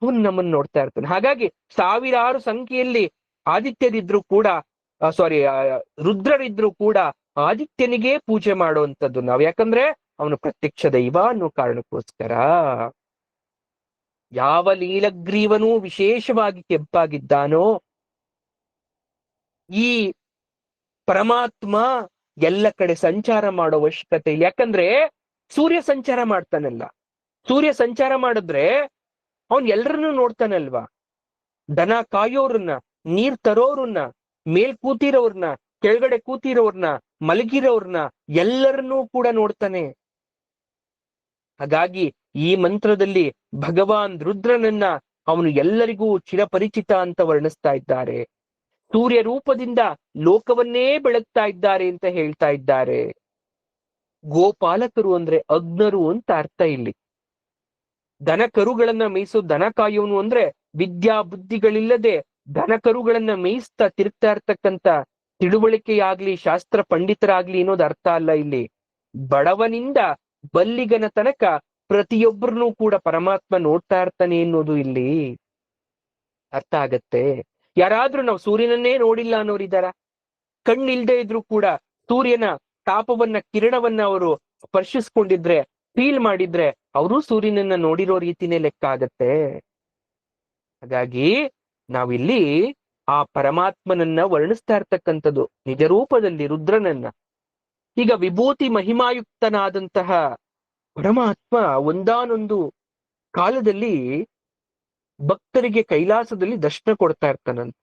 ಅವನು ನಮ್ಮನ್ನ ನೋಡ್ತಾ ಇರ್ತಾನೆ. ಹಾಗಾಗಿ ಸಾವಿರಾರು ಸಂಖ್ಯೆಯಲ್ಲಿ ಆದಿತ್ಯರಿದ್ರು ಕೂಡ ರುದ್ರರಿದ್ರು ಕೂಡ ಆದಿತ್ಯನಿಗೆ ಪೂಜೆ ಮಾಡುವಂಥದ್ದು ನಾವು. ಯಾಕಂದ್ರೆ ಅವನು ಪ್ರತ್ಯಕ್ಷ ದೈವ ಅನ್ನೋ ಕಾರಣಕ್ಕೋಸ್ಕರ. ಯಾವ ಲೀಲಗ್ರೀವನೂ ವಿಶೇಷವಾಗಿ ಕೆಂಪಾಗಿದ್ದಾನೋ ಈ ಪರಮಾತ್ಮ ಎಲ್ಲ ಕಡೆ ಸಂಚಾರ ಮಾಡೋ ಅವಶ್ಯಕತೆ ಇಲ್ಲ. ಯಾಕಂದ್ರೆ ಸೂರ್ಯ ಸಂಚಾರ ಮಾಡ್ತಾನಲ್ಲ. ಸೂರ್ಯ ಸಂಚಾರ ಮಾಡಿದ್ರೆ ಅವನ್ ಎಲ್ರನ್ನೂ ನೋಡ್ತಾನಲ್ವಾ. ದನ ಕಾಯೋರ್ನ, ನೀರ್ ತರೋರ್ನ, ಮೇಲ್ ಕೂತಿರೋರ್ನ, ಕೆಳಗಡೆ ಕೂತಿರೋರ್ನ, ಮಲಗಿರೋರ್ನ ಎಲ್ಲರನ್ನೂ ಕೂಡ ನೋಡ್ತಾನೆ. ಹಾಗಾಗಿ ಈ ಮಂತ್ರದಲ್ಲಿ ಭಗವಾನ್ ರುದ್ರನನ್ನ ಅವನು ಎಲ್ಲರಿಗೂ ಚಿರಪರಿಚಿತ ಅಂತ ವರ್ಣಿಸ್ತಾ ಇದ್ದಾರೆ. ಸೂರ್ಯ ರೂಪದಿಂದ ಲೋಕವನ್ನೇ ಬೆಳಗ್ತಾ ಇದ್ದಾರೆ ಅಂತ ಹೇಳ್ತಾ ಇದ್ದಾರೆ. ಗೋಪಾಲಕರು ಅಂದ್ರೆ ಅಗ್ನರು ಅಂತ ಅರ್ಥ ಇಲ್ಲಿ. ದನ ಕರುಗಳನ್ನ ಮೇಯಿಸೋ ದನ ಕಾಯೋನು ಅಂದ್ರೆ ವಿದ್ಯಾ ಬುದ್ಧಿಗಳಿಲ್ಲದೆ ದನ ಕರುಗಳನ್ನ ಮೇಯಿಸ್ತಾ ತಿರುಗ್ತಾ ಇರ್ತಕ್ಕಂಥ ತಿಳುವಳಿಕೆಯಾಗ್ಲಿ ಶಾಸ್ತ್ರ ಪಂಡಿತರಾಗ್ಲಿ ಅನ್ನೋದು ಅರ್ಥ ಅಲ್ಲ ಇಲ್ಲಿ. ಬಡವನಿಂದ ಬಲ್ಲಿಗನ ತನಕ ಪ್ರತಿಯೊಬ್ಬರನ್ನೂ ಕೂಡ ಪರಮಾತ್ಮ ನೋಡ್ತಾ ಇರ್ತಾನೆ ಅನ್ನೋದು ಇಲ್ಲಿ ಅರ್ಥ ಆಗತ್ತೆ. ಯಾರಾದ್ರೂ ನಾವು ಸೂರ್ಯನನ್ನೇ ನೋಡಿಲ್ಲ ಅನ್ನೋರಿದಾರ? ಕಣ್ಣಿಲ್ದೇ ಇದ್ರು ಕೂಡ ಸೂರ್ಯನ ತಾಪವನ್ನ ಕಿರಣವನ್ನ ಅವರು ಸ್ಪರ್ಶಿಸ್ಕೊಂಡಿದ್ರೆ, ಫೀಲ್ ಮಾಡಿದ್ರೆ ಅವರು ಸೂರ್ಯನನ್ನ ನೋಡಿರೋ ರೀತಿನೇ ಲೆಕ್ಕ ಆಗತ್ತೆ. ಹಾಗಾಗಿ ನಾವಿಲ್ಲಿ ಆ ಪರಮಾತ್ಮನನ್ನ ವರ್ಣಿಸ್ತಾ ಇರ್ತಕ್ಕಂಥದ್ದು ನಿಜ ರೂಪದಲ್ಲಿ ರುದ್ರನನ್ನ. ಈಗ ವಿಭೂತಿ ಮಹಿಮಾಯುಕ್ತನಾದಂತಹ ಪರಮಾತ್ಮ ಒಂದಾನೊಂದು ಕಾಲದಲ್ಲಿ ಭಕ್ತರಿಗೆ ಕೈಲಾಸದಲ್ಲಿ ದರ್ಶನ ಕೊಡ್ತಾ ಇರ್ತಾನಂತೆ.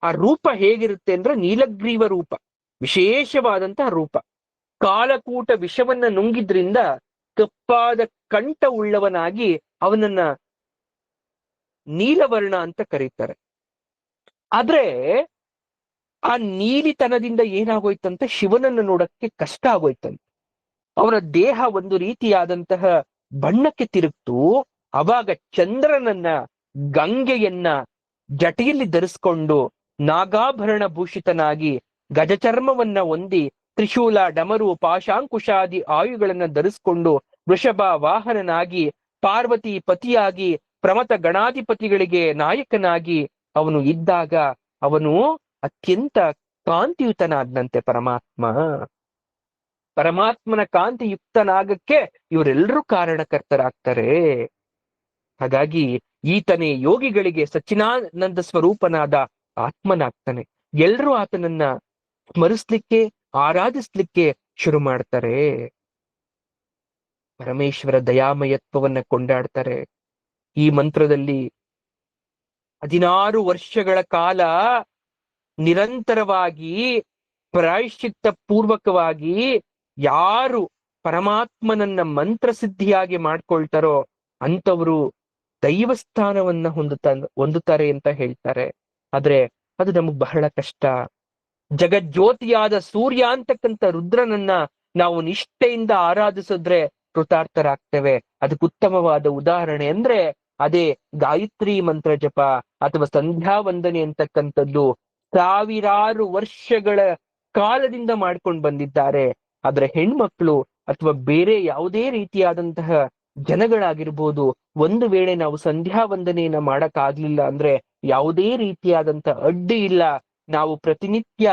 ಆ ರೂಪ ಹೇಗಿರುತ್ತೆ ಅಂದ್ರೆ ನೀಲಗ್ರೀವ ರೂಪ, ವಿಶೇಷವಾದಂತಹ ರೂಪ. ಕಾಲಕೂಟ ವಿಷವನ್ನ ನುಂಗಿದ್ರಿಂದ ಕಪ್ಪಾದ ಕಂಠ ಉಳ್ಳವನಾಗಿ ಅವನನ್ನ ನೀಲವರ್ಣ ಅಂತ ಕರೀತಾರೆ. ಆದ್ರೆ ಆ ನೀಲಿತನದಿಂದ ಏನಾಗೋಯ್ತಂತೆ, ಶಿವನನ್ನು ನೋಡಕ್ಕೆ ಕಷ್ಟ ಆಗೋಯ್ತಂತೆ. ಅವರ ದೇಹ ಒಂದು ರೀತಿಯಾದಂತಹ ಬಣ್ಣಕ್ಕೆ ತಿರುಗ್ತು. ಅವಾಗ ಚಂದ್ರನನ್ನ, ಗಂಗೆಯನ್ನ ಜಟೆಯಲ್ಲಿ ಧರಿಸ್ಕೊಂಡು ನಾಗಾಭರಣ ಭೂಷಿತನಾಗಿ ಗಜಚರ್ಮವನ್ನ ಹೊಂದಿ ತ್ರಿಶೂಲ, ಡಮರು, ಪಾಶಾಂಕುಶಾದಿ ಆಯುಗಳನ್ನ ಧರಿಸ್ಕೊಂಡು ವೃಷಭ ವಾಹನನಾಗಿ ಪಾರ್ವತಿ ಪತಿಯಾಗಿ ಪ್ರಮಥ ಗಣಾಧಿಪತಿಗಳಿಗೆ ನಾಯಕನಾಗಿ ಅವನು ಇದ್ದಾಗ ಅವನು ಅತ್ಯಂತ ಕಾಂತಿಯುತನಾದ್ನಂತೆ ಪರಮಾತ್ಮ. ಪರಮಾತ್ಮನ ಕಾಂತಿಯುಕ್ತನಾಗಕ್ಕೆ ಇವರೆಲ್ಲರೂ ಕಾರಣಕರ್ತರಾಗ್ತಾರೆ. ಹಾಗಾಗಿ ಈತನೇ ಯೋಗಿಗಳಿಗೆ ಸಚ್ಚಿದಾನಂದ ಸ್ವರೂಪನಾದ ಆತ್ಮನಾಗ್ತಾನೆ. ಎಲ್ರೂ ಆತನನ್ನ ಸ್ಮರಿಸ್ಲಿಕ್ಕೆ, ಆರಾಧಿಸ್ಲಿಕ್ಕೆ ಶುರು ಮಾಡ್ತಾರೆ. ಪರಮೇಶ್ವರ ದಯಾಮಯತ್ವವನ್ನ ಕೊಂಡಾಡ್ತಾರೆ. ಈ ಮಂತ್ರದಲ್ಲಿ 16 ವರ್ಷಗಳ ಕಾಲ ನಿರಂತರವಾಗಿ ಪ್ರಾಯಶ್ಚಿತ್ತ ಪೂರ್ವಕವಾಗಿ ಯಾರು ಪರಮಾತ್ಮನನ್ನ ಮಂತ್ರಸಿದ್ಧಿಯಾಗಿ ಮಾಡ್ಕೊಳ್ತಾರೋ ಅಂತವರು ದೈವಸ್ಥಾನವನ್ನ ಹೊಂದುತ್ತಾರೆ ಅಂತ ಹೇಳ್ತಾರೆ. ಆದ್ರೆ ಅದು ನಮಗ್ ಬಹಳ ಕಷ್ಟ. ಜಗಜ್ಯೋತಿಯಾದ ಸೂರ್ಯ ಅಂತಕ್ಕಂಥ ರುದ್ರನನ್ನ ನಾವು ನಿಷ್ಠೆಯಿಂದ ಆರಾಧಿಸಿದ್ರೆ ಕೃತಾರ್ಥರಾಗ್ತೇವೆ. ಅದಕ್ಕೆ ಉತ್ತಮವಾದ ಉದಾಹರಣೆ ಅಂದ್ರೆ ಅದೇ ಗಾಯತ್ರಿ ಮಂತ್ರ ಜಪ ಅಥವಾ ಸಂಧ್ಯಾ ವಂದನೆ ಅಂತಕ್ಕಂಥದ್ದು. ಸಾವಿರಾರು ವರ್ಷಗಳ ಕಾಲದಿಂದ ಮಾಡ್ಕೊಂಡು ಬಂದಿದ್ದಾರೆ. ಆದ್ರೆ ಹೆಣ್ಮಕ್ಳು ಅಥವಾ ಬೇರೆ ಯಾವುದೇ ರೀತಿಯಾದಂತಹ ಜನಗಳಾಗಿರ್ಬೋದು, ಒಂದು ವೇಳೆ ನಾವು ಸಂಧ್ಯಾ ವಂದನೆಯನ್ನ ಮಾಡಕ್ ಆಗ್ಲಿಲ್ಲ ಅಂದ್ರೆ ಯಾವುದೇ ರೀತಿಯಾದಂತ ಅಡ್ಡಿ ಇಲ್ಲ. ನಾವು ಪ್ರತಿನಿತ್ಯ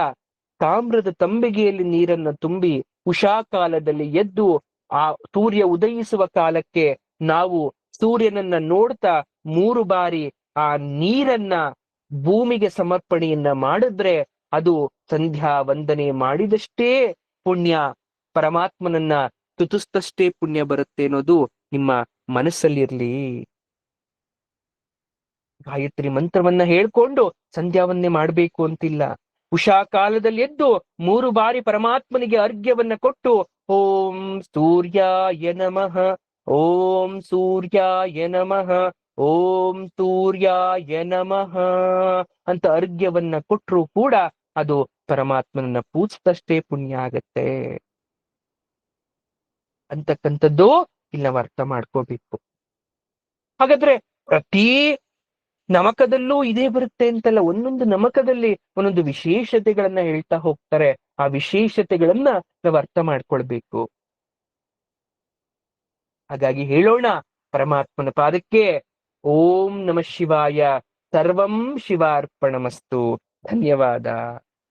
ತಾಮ್ರದ ತಂಬಿಗೆಯಲ್ಲಿ ನೀರನ್ನ ತುಂಬಿ ಉಷಾ ಕಾಲದಲ್ಲಿ ಎದ್ದು ಆ ಸೂರ್ಯ ಉದಯಿಸುವ ಕಾಲಕ್ಕೆ ನಾವು ಸೂರ್ಯನನ್ನ ನೋಡ್ತಾ 3 ಬಾರಿ ಆ ನೀರನ್ನ ಭೂಮಿಗೆ ಸಮರ್ಪಣೆಯನ್ನ ಮಾಡಿದ್ರೆ ಅದು ಸಂಧ್ಯಾ ವಂದನೆ ಮಾಡಿದಷ್ಟೇ ಪುಣ್ಯ, ಪರಮಾತ್ಮನನ್ನ ತುತಿಸ್ತಷ್ಟೇ ಪುಣ್ಯ ಬರುತ್ತೆ ಅನ್ನೋದು ನಿಮ್ಮ ಮನಸ್ಸಲ್ಲಿರ್ಲಿ. ಗಾಯತ್ರಿ ಮಂತ್ರವನ್ನ ಹೇಳ್ಕೊಂಡು ಸಂಧ್ಯಾವನ್ನೇ ಮಾಡ್ಬೇಕು ಅಂತಿಲ್ಲ. ಉಷಾ ಕಾಲದಲ್ಲಿ ಎದ್ದು 3 ಬಾರಿ ಪರಮಾತ್ಮನಿಗೆ ಅರ್ಘ್ಯವನ್ನ ಕೊಟ್ಟು ಓಂ ಸೂರ್ಯಾಯ ನಮಃ, ಓಂ ಸೂರ್ಯಾಯ ನಮಃ, ಓಂ ಸೂರ್ಯಾಯ ನಮಃ ಅಂತ ಅರ್ಘ್ಯವನ್ನ ಕೊಟ್ಟರು ಕೂಡ ಅದು ಪರಮಾತ್ಮನನ್ನ ಪೂಜಿಸಿದಷ್ಟೇ ಪುಣ್ಯ ಆಗತ್ತೆ ಅಂತಕ್ಕಂಥದ್ದು ಇಲ್ಲಿ ನಾವು ಅರ್ಥ ಮಾಡ್ಕೋಬೇಕು. ಹಾಗಾದ್ರೆ ಪ್ರತಿ ನಮಕದಲ್ಲೂ ಇದೇ ಬರುತ್ತೆ ಅಂತಲ್ಲ, ಒಂದೊಂದು ನಮಕದಲ್ಲಿ ಒಂದೊಂದು ವಿಶೇಷತೆಗಳನ್ನ ಹೇಳ್ತಾ ಹೋಗ್ತಾರೆ. ಆ ವಿಶೇಷತೆಗಳನ್ನ ನಾವು ಅರ್ಥ ಮಾಡ್ಕೊಳ್ಬೇಕು. ಹಾಗಾಗಿ ಹೇಳೋಣ ಪರಮಾತ್ಮನ ಪಾದಕ್ಕೆ ಓಂ ನಮಃ ಶಿವಾಯ. ಸರ್ವಂ ಶಿವಾರ್ಪಣಮಸ್ತು. ಧನ್ಯವಾದ.